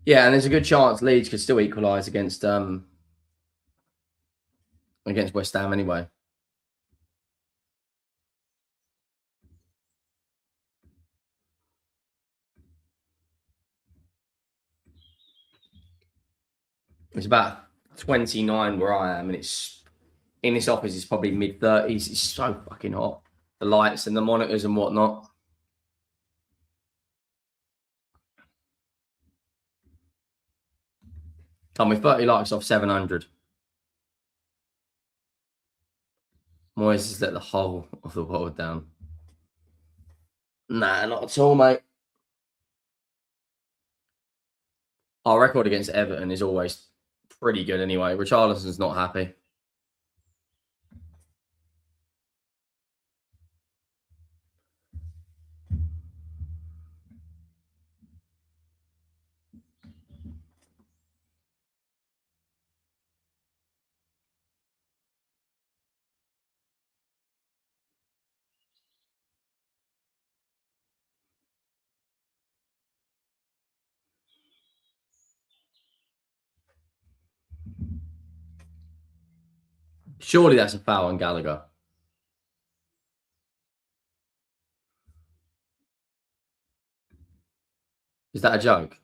Yeah, and there's a good chance Leeds could still equalise against West Ham anyway. It's about 29 where I am, and it's in this office. It's probably mid-30s. It's so fucking hot. The lights and the monitors and whatnot. Come with 30 likes off 700. Moyes has let the whole of the world down. Nah, not at all, mate. Our record against Everton is always pretty good anyway. Richarlison's not happy. Surely that's a foul on Gallagher. Is that a joke?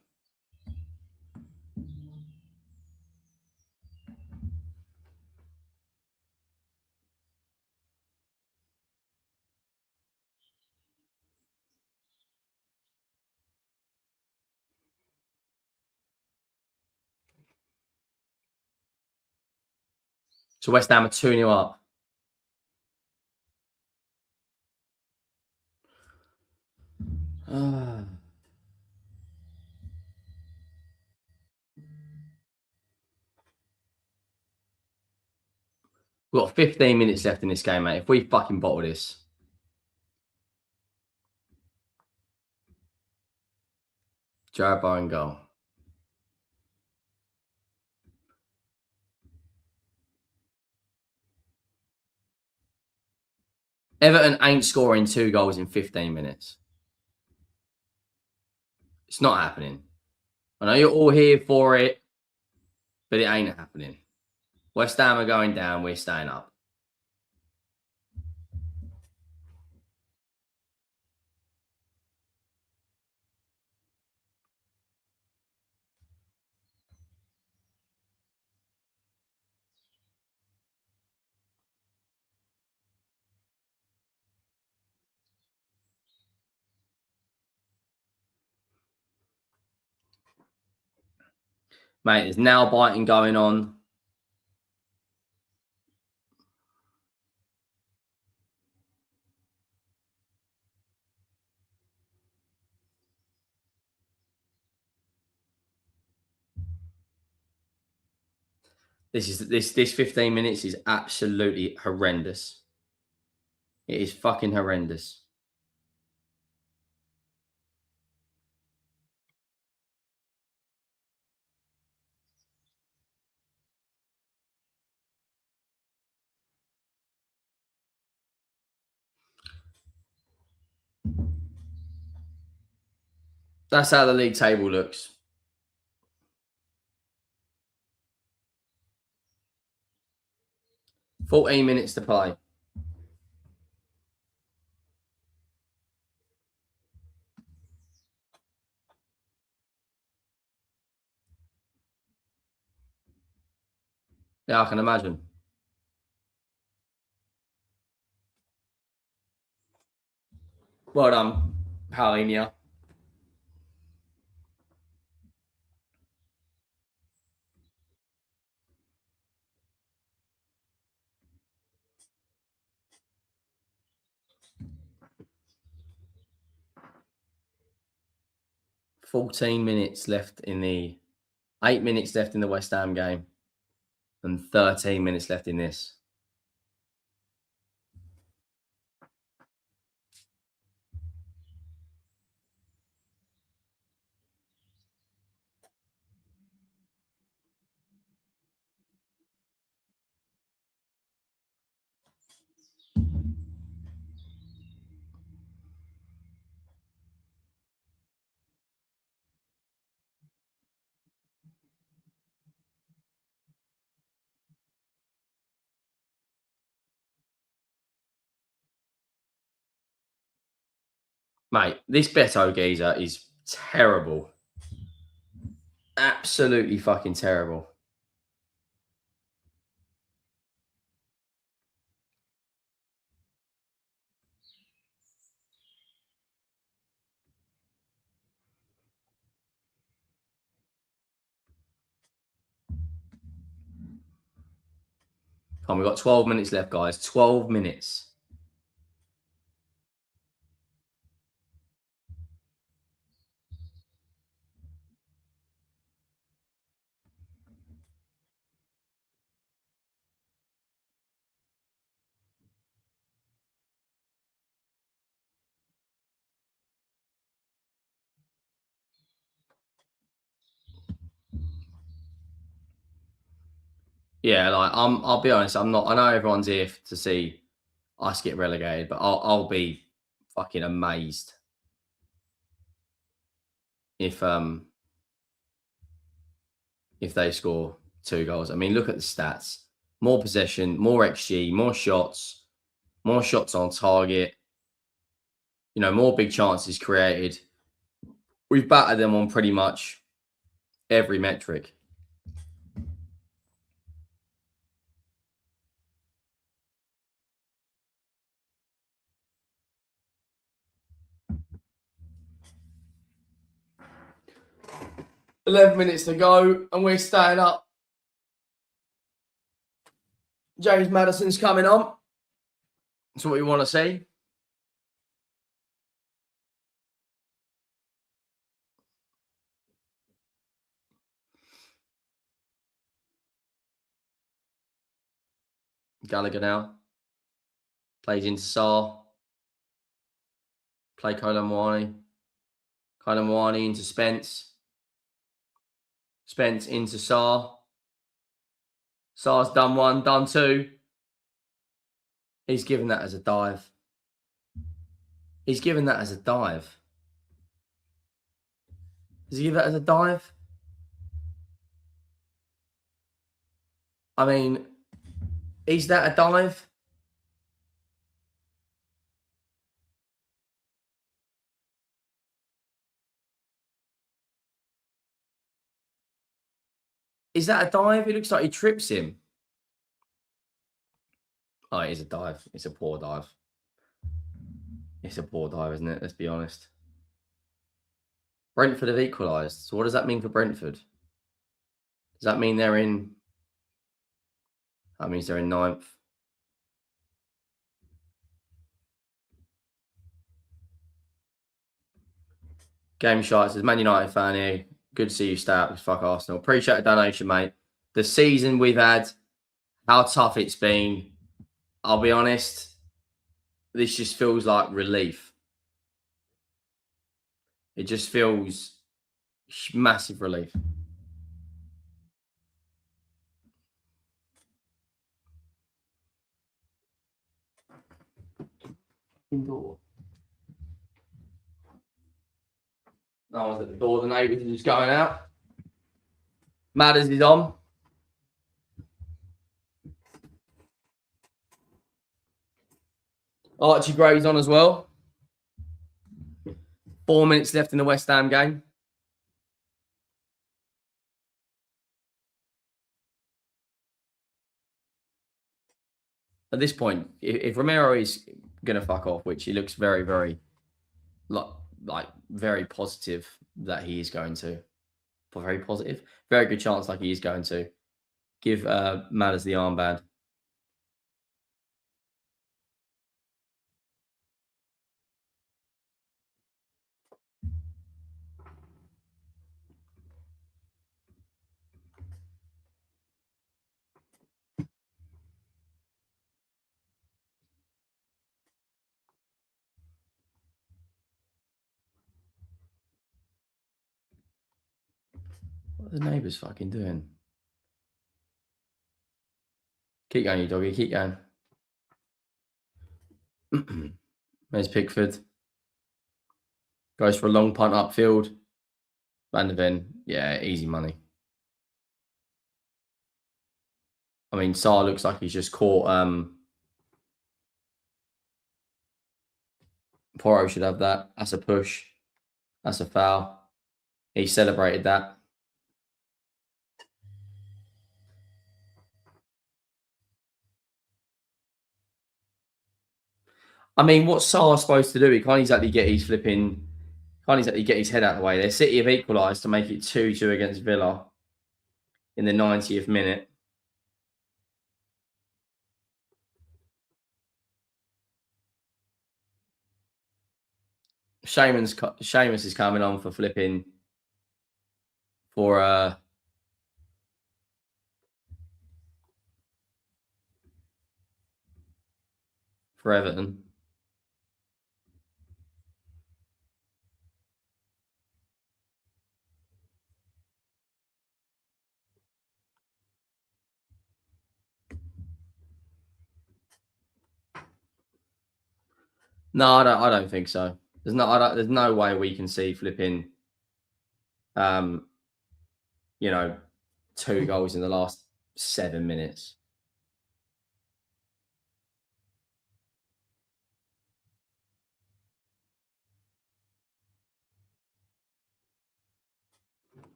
So West Ham are 2-0 up. We've got 15 minutes left in this game, mate. If we fucking bottle this. Jared Bowen goal. Everton ain't scoring 2 goals in 15 minutes. It's not happening. I know you're all here for it, but it ain't happening. West Ham are going down. We're staying up. Mate, there's nail biting going on. This 15 minutes is absolutely horrendous. It is fucking horrendous. That's how the league table looks. $14 minutes to play. Yeah, I can imagine. Well done, Paulinho. $14 minutes left in the 8 minutes left in the West Ham game, and 13 minutes left in this. Mate, this Beto geezer is terrible. Absolutely fucking terrible. Come on, we've got 12 minutes left, guys. 12 minutes. Yeah, like I'll be honest, I'm not. I know everyone's here to see us get relegated, but I'll be fucking amazed if they score 2 goals. I mean, look at the stats: more possession, more XG, more shots on target. You know, more big chances created. We've battered them on pretty much every metric. $11 to go, and we're staying up. James Maddison's coming on. That's what we want to see. Gallagher now plays into Sarr. Play Colomwani. Colomwani into Spence. Spence into Sarr. Sarr's done 1, done 2. He's given that as a dive. He's given that as a dive. Does he give that as a dive? I mean, is that a dive? Is that a dive? It looks like he trips him. Oh, it is a dive. It's a poor dive. It's a poor dive, isn't it? Let's be honest. Brentford have equalised. So what does that mean for Brentford? Does that mean they're in... That means they're in 9th. Game Shite says, Man United fan here. Good to see you stay up. Fuck Arsenal. Appreciate the donation, mate. The season we've had, how tough it's been. I'll be honest, this just feels like relief. It just feels massive relief. Indoor. No one's at the door. The neighbours are just going out. Matters is on. Archie Gray's on as well. 4 minutes left in the West Ham game. At this point, if Romero is going to fuck off, which he looks very, very, like very positive that he is going to, very positive, very good chance like he is going to, give Matters the armband. What are the neighbours fucking doing? Keep going, you doggy. Keep going. There's Pickford. Goes for a long punt upfield. Van der Ven. Yeah, easy money. I mean, Sarr looks like he's just caught Porro should have that. That's a push. That's a foul. He celebrated that. I mean, what's Saar supposed to do? He can't exactly get his flipping... Can't exactly get his head out of the way there. City have equalised to make it 2-2 against Villa in the 90th minute. Seamus is coming on for flipping for Everton. No, I don't think so. There's no way we can see flipping, you know, 2 goals in the last 7 minutes.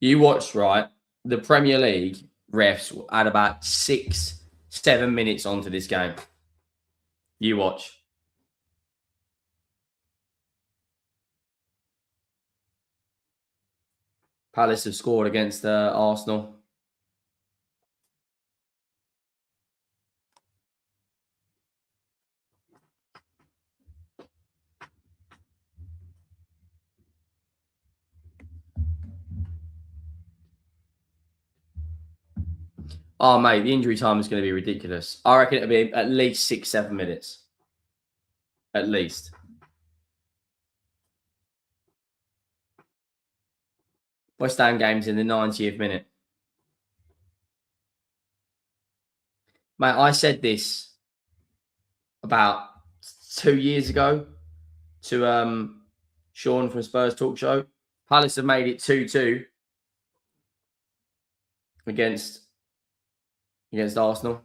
You watched, right? The Premier League refs had about 6-7 minutes onto this game. You watch. Palace have scored against Arsenal. Oh, mate, the injury time is going to be ridiculous. I reckon it'll be at least 6-7 minutes. At least. West Ham game's in the 90th minute. Mate, I said this about 2 years ago to Sean from Spurs Talk Show. Palace have made it 2-2 against Arsenal.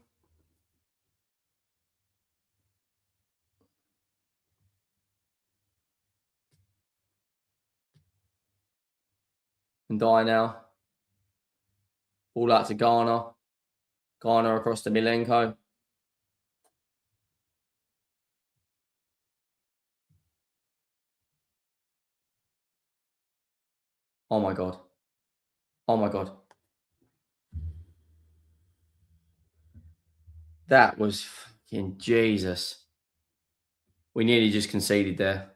And die now. All out to Garner. Garner across to Milenko. Oh my God. Oh my God. That was fucking Jesus. We nearly just conceded there.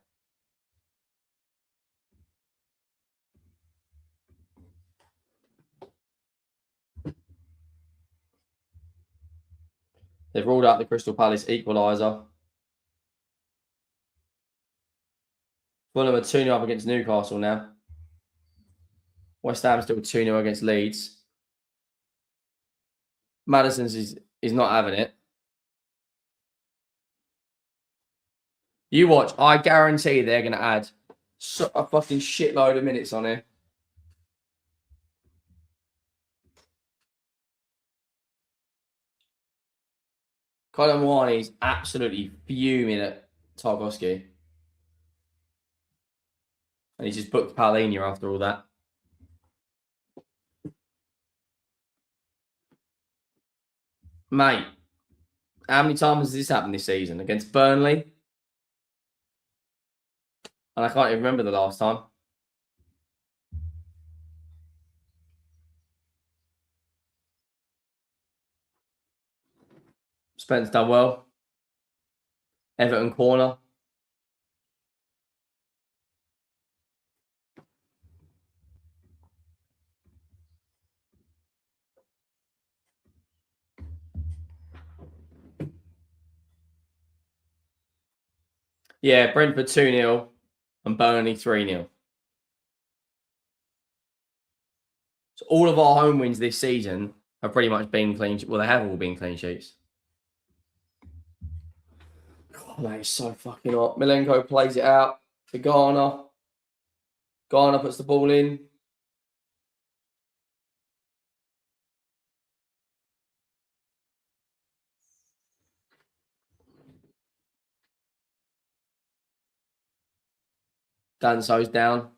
They've ruled out the Crystal Palace equaliser. Fulham are 2-0 up against Newcastle now. West Ham still 2-0 against Leeds. Maddison's is not having it. You watch. I guarantee they're going to add a fucking shitload of minutes on here. Colin Wani is absolutely fuming at Tarkowski. And he's just booked Paulinho after all that. Mate, how many times has this happened this season? Against Burnley? And I can't even remember the last time. Spence done well. Everton corner. Yeah, Brentford 2-0 and Burnley 3-0. So all of our home wins this season have pretty much been clean. Well, they have all been clean sheets. God, mate, it's so fucking hot. Milenko plays it out to Garner. Garner puts the ball in. Danso's down.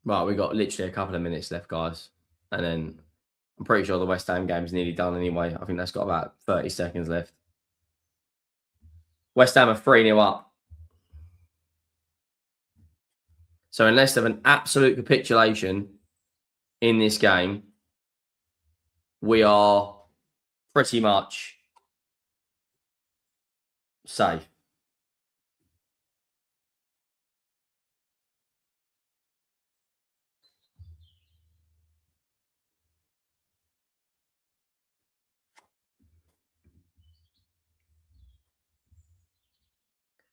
Right, we've got literally a couple of minutes left, guys. And then I'm pretty sure the West Ham game's nearly done anyway. I think that's got about 30 seconds left. West Ham are 3-0 up. So unless of an absolute capitulation in this game, we are pretty much safe.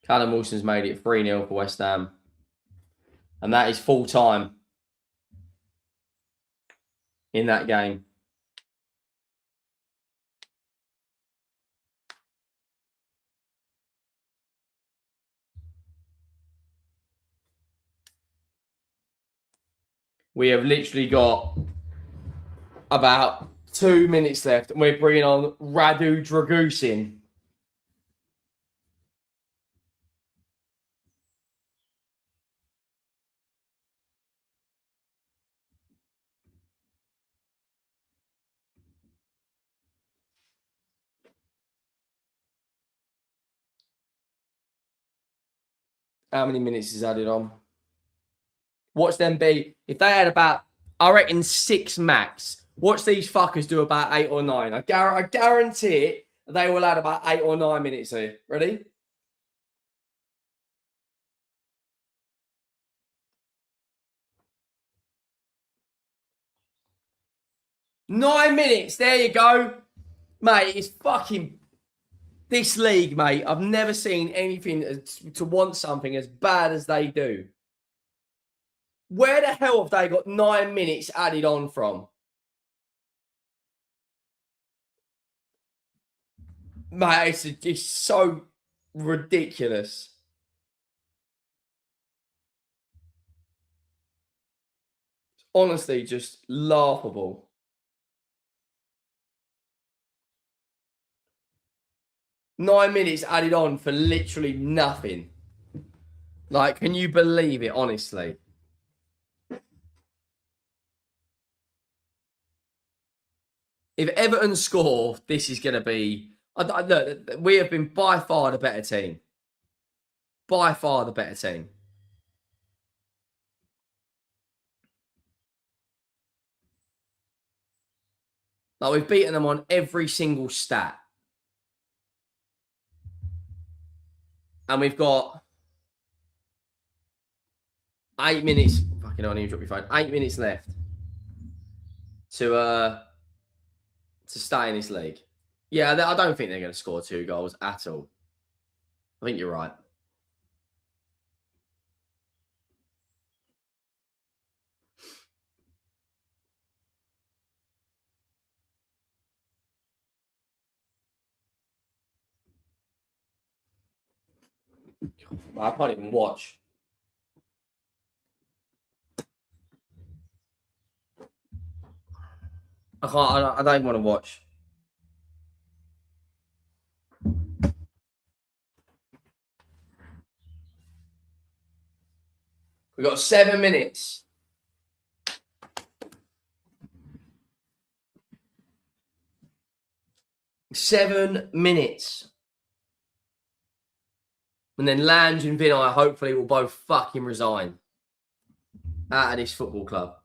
Callum Wilson's made it 3-0 for West Ham. And that is full time in that game. We have literally got about 2 minutes left, and we're bringing on Radu Dragusin. How many minutes is added on? Watch them be. If they had about, I reckon, 6 max. Watch these fuckers do about 8 or 9. I guarantee it. They will add about 8 or 9 minutes here. Ready? Nine minutes. There you go. Mate, it's fucking... This league, mate, I've never seen anything to want something as bad as they do. Where the hell have they got 9 minutes added on from? Mate, it's so ridiculous. Honestly, just laughable. Nine minutes added on for literally nothing. Like, can you believe it, honestly? If Everton score, this is going to be... Look, we have been by far the better team. By far the better team. Like, we've beaten them on every single stat. And we've got 8 minutes. Fucking hell, I need to drop your phone. 8 minutes left to stay in this league. Yeah, I don't think they're going to score 2 goals at all. I think you're right. I can't even watch. I don't even want to watch. We've got 7 minutes. Seven minutes. And then Lange and Vinay hopefully will both fucking resign out of this football club.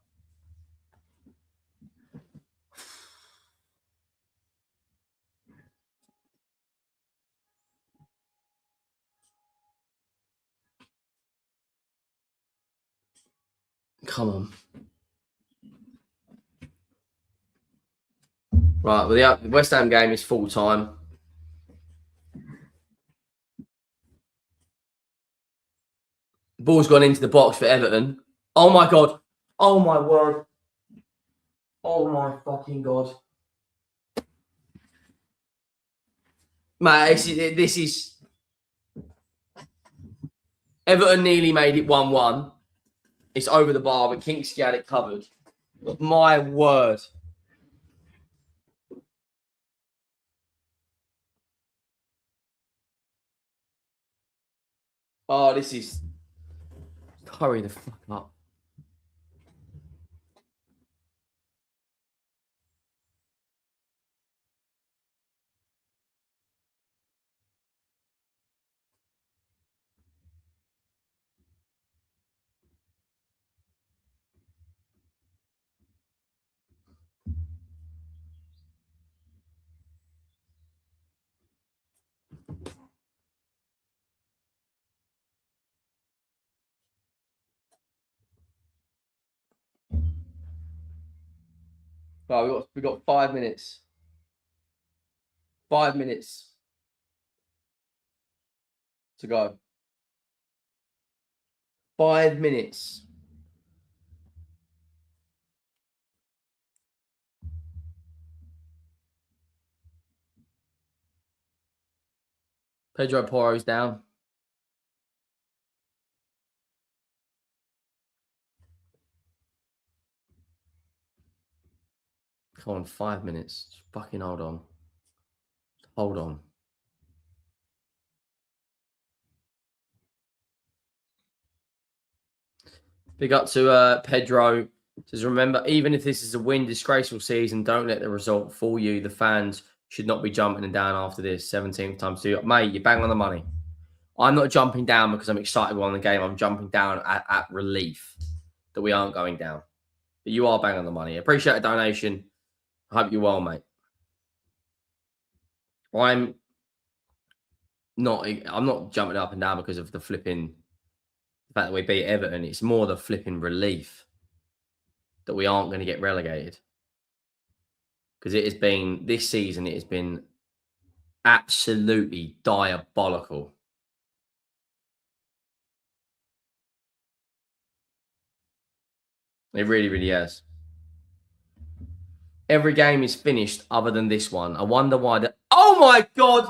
Come on. Right, well, the West Ham game is full time. Ball's gone into the box for Everton. Oh my God. Oh my word. Oh my fucking God. Mate, this is... Everton nearly made it 1-1. It's over the bar, but Kingsley had it covered. But my word. Oh, this is... Hurry the fuck up. Right, we got 5 minutes. 5 minutes to go. 5 minutes. Pedro Porro's down. Come on, 5 minutes. Just fucking hold on. Hold on. Big up to Pedro. Says, remember, even if this is a win, disgraceful season, don't let the result fool you. The fans should not be jumping down after this. 17th times 2. Mate, you bang on the money. I'm not jumping down because I'm excited on the game. I'm jumping down at relief that we aren't going down. But you are bang on the money. Appreciate a donation. I hope you're well, mate. I'm not jumping up and down because of the flipping fact that we beat Everton. It's more the flipping relief that we aren't going to get relegated. Because it has been, this season, it has been absolutely diabolical. It really, really has. Every game is finished other than this one. I wonder why. Oh my God!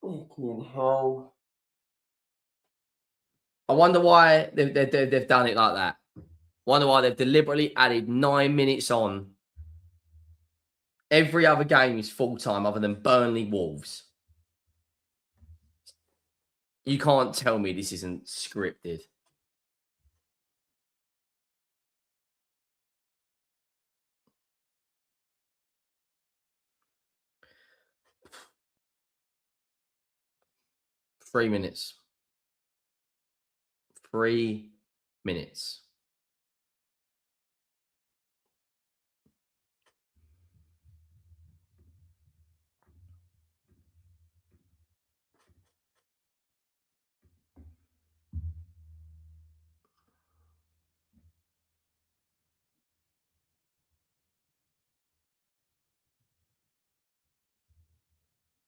Fucking hell. I wonder why they've done it like that. I wonder why they've deliberately added 9 minutes on. Every other game is full time other than Burnley Wolves. You can't tell me this isn't scripted. Three minutes. 3 minutes.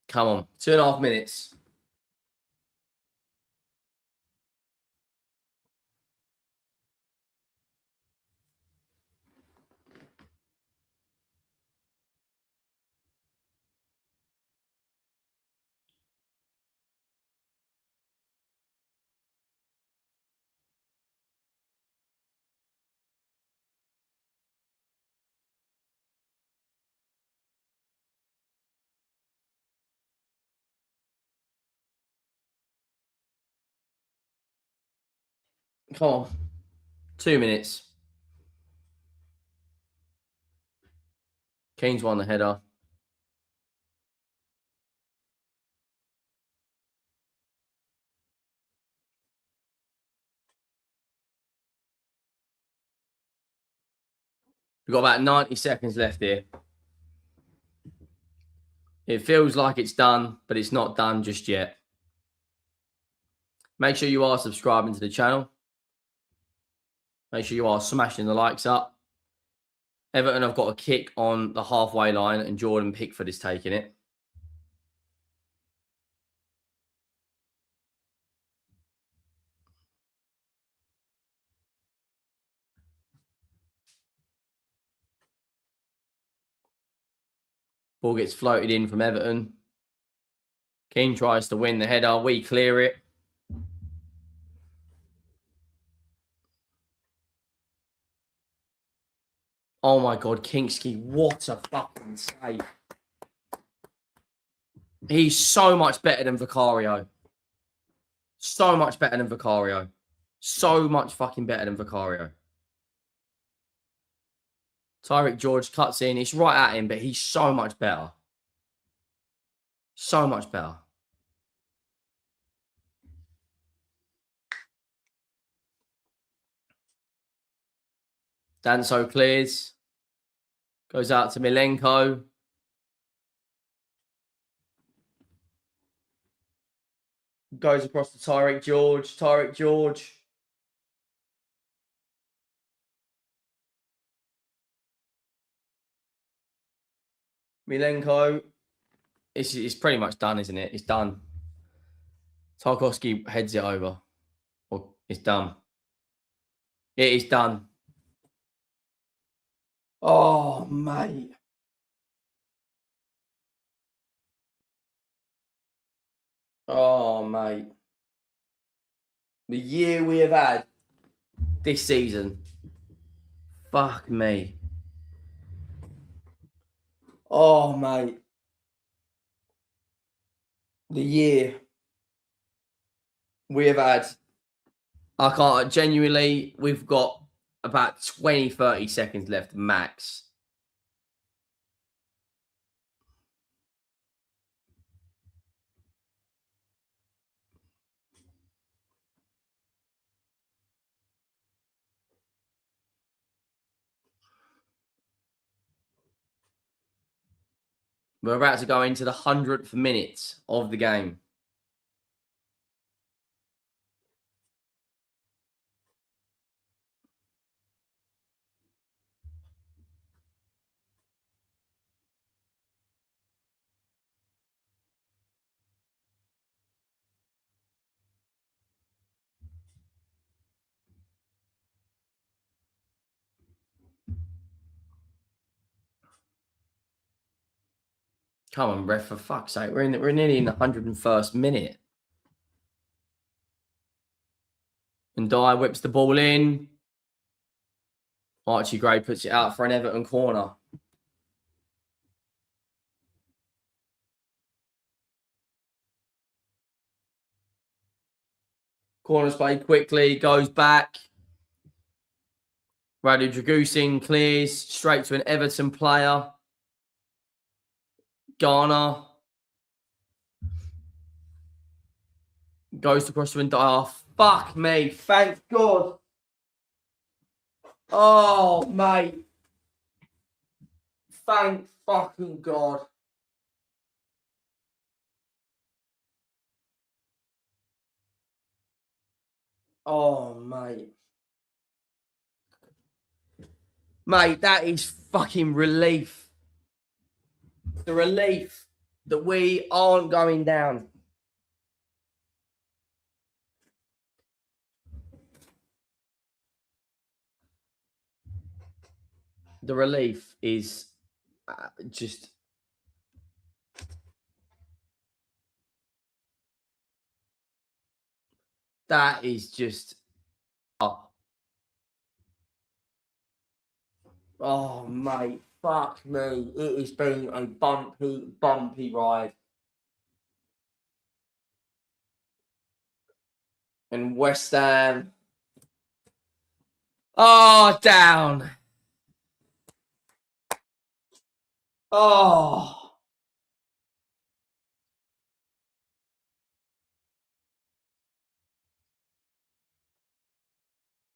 Come on. 2.5 minutes. Come on. 2 minutes. Keane's won the header. We've got about 90 seconds left here. It feels like it's done, but it's not done just yet. Make sure you are subscribing to the channel. Make sure you are smashing the likes up. Everton have got a kick on the halfway line, and Jordan Pickford is taking it. Ball gets floated in from Everton. Keane tries to win the header. We clear it. Oh my God, Kingsky, what a fucking save. He's so much better than Vicario. So much better than Vicario. So much fucking better than Vicario. Tyreek George cuts in. It's right at him, but he's so much better. So much better. Danso clears. Goes out to Milenko. Goes across to Tyreek George. Tyreek George. Milenko. It's pretty much done, isn't it? It's done. Tarkowski heads it over. Or it's done. It is done. Oh, mate. Oh, mate. The year we have had this season. Fuck me. Oh, mate. The year we have had. I can't, genuinely, we've got about 20, 30 seconds left max. We're about to go into the 100th minute of the game. Come on, ref, for fuck's sake. We're nearly in the 101st minute. And Dyer whips the ball in. Archie Gray puts it out for an Everton corner. Corner's played quickly, goes back. Radu Dragusin clears straight to an Everton player. Garner goes to cross to Dyer. Oh, fuck me. Thank God. Oh, mate. Thank fucking God. Oh, mate. Mate, that is fucking relief. The relief that we aren't going down. The relief is just... That is just... Oh, mate. Fuck me. It has been a bumpy ride. And West Ham... Oh, down. Oh.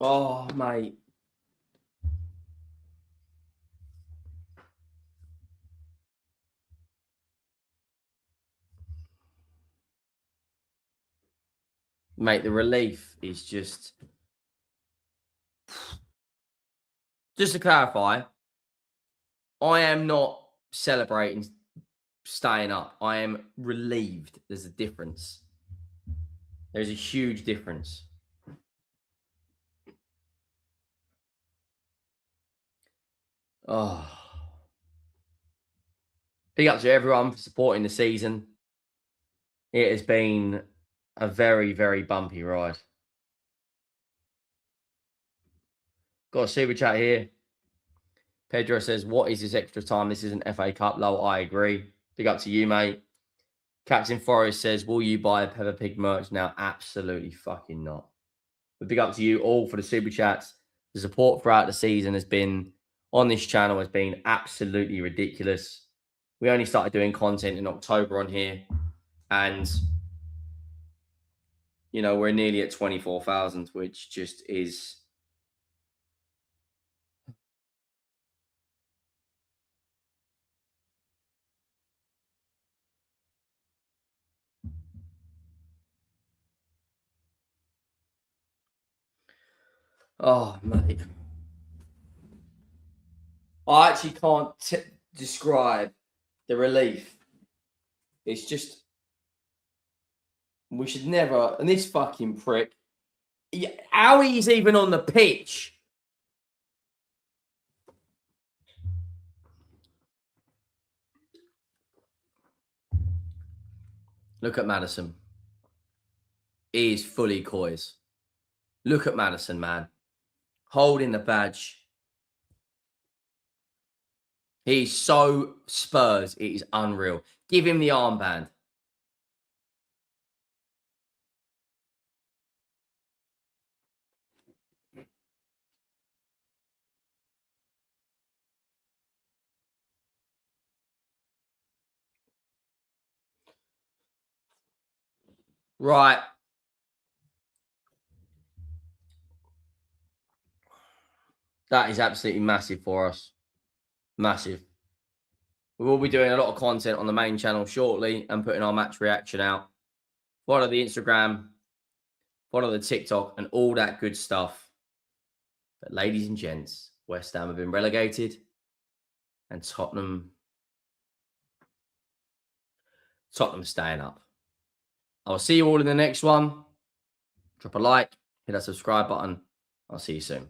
Oh, mate. Mate, the relief is just... Just to clarify, I am not celebrating staying up. I am relieved. There's a difference. There's a huge difference. Oh. Big up to everyone for supporting the season. It has been a very, very bumpy ride. Got a super chat here. Pedro says, what is this extra time? This isn't FA Cup. Lol, I agree. Big up to you, mate. Captain Forrest says, will you buy a Peppa Pig merch now? Absolutely fucking not. But big up to you all for the super chats. The support throughout the season has been, on this channel, has been absolutely ridiculous. We only started doing content in October on here. And, you know, we're nearly at 24,000, which just is... Oh, mate. I actually can't describe the relief. It's just, we should never, and this fucking prick, how he's even on the pitch. Look at Madison. He is fully coys. Look at Madison, man. Holding the badge. He's so Spurs. It is unreal. Give him the armband. Right. That is absolutely massive for us. Massive. We will be doing a lot of content on the main channel shortly and putting our match reaction out. Follow the Instagram, follow the TikTok, and all that good stuff. But ladies and gents, West Ham have been relegated, and Tottenham staying up. I'll see you all in the next one. Drop a like, hit that subscribe button. I'll see you soon.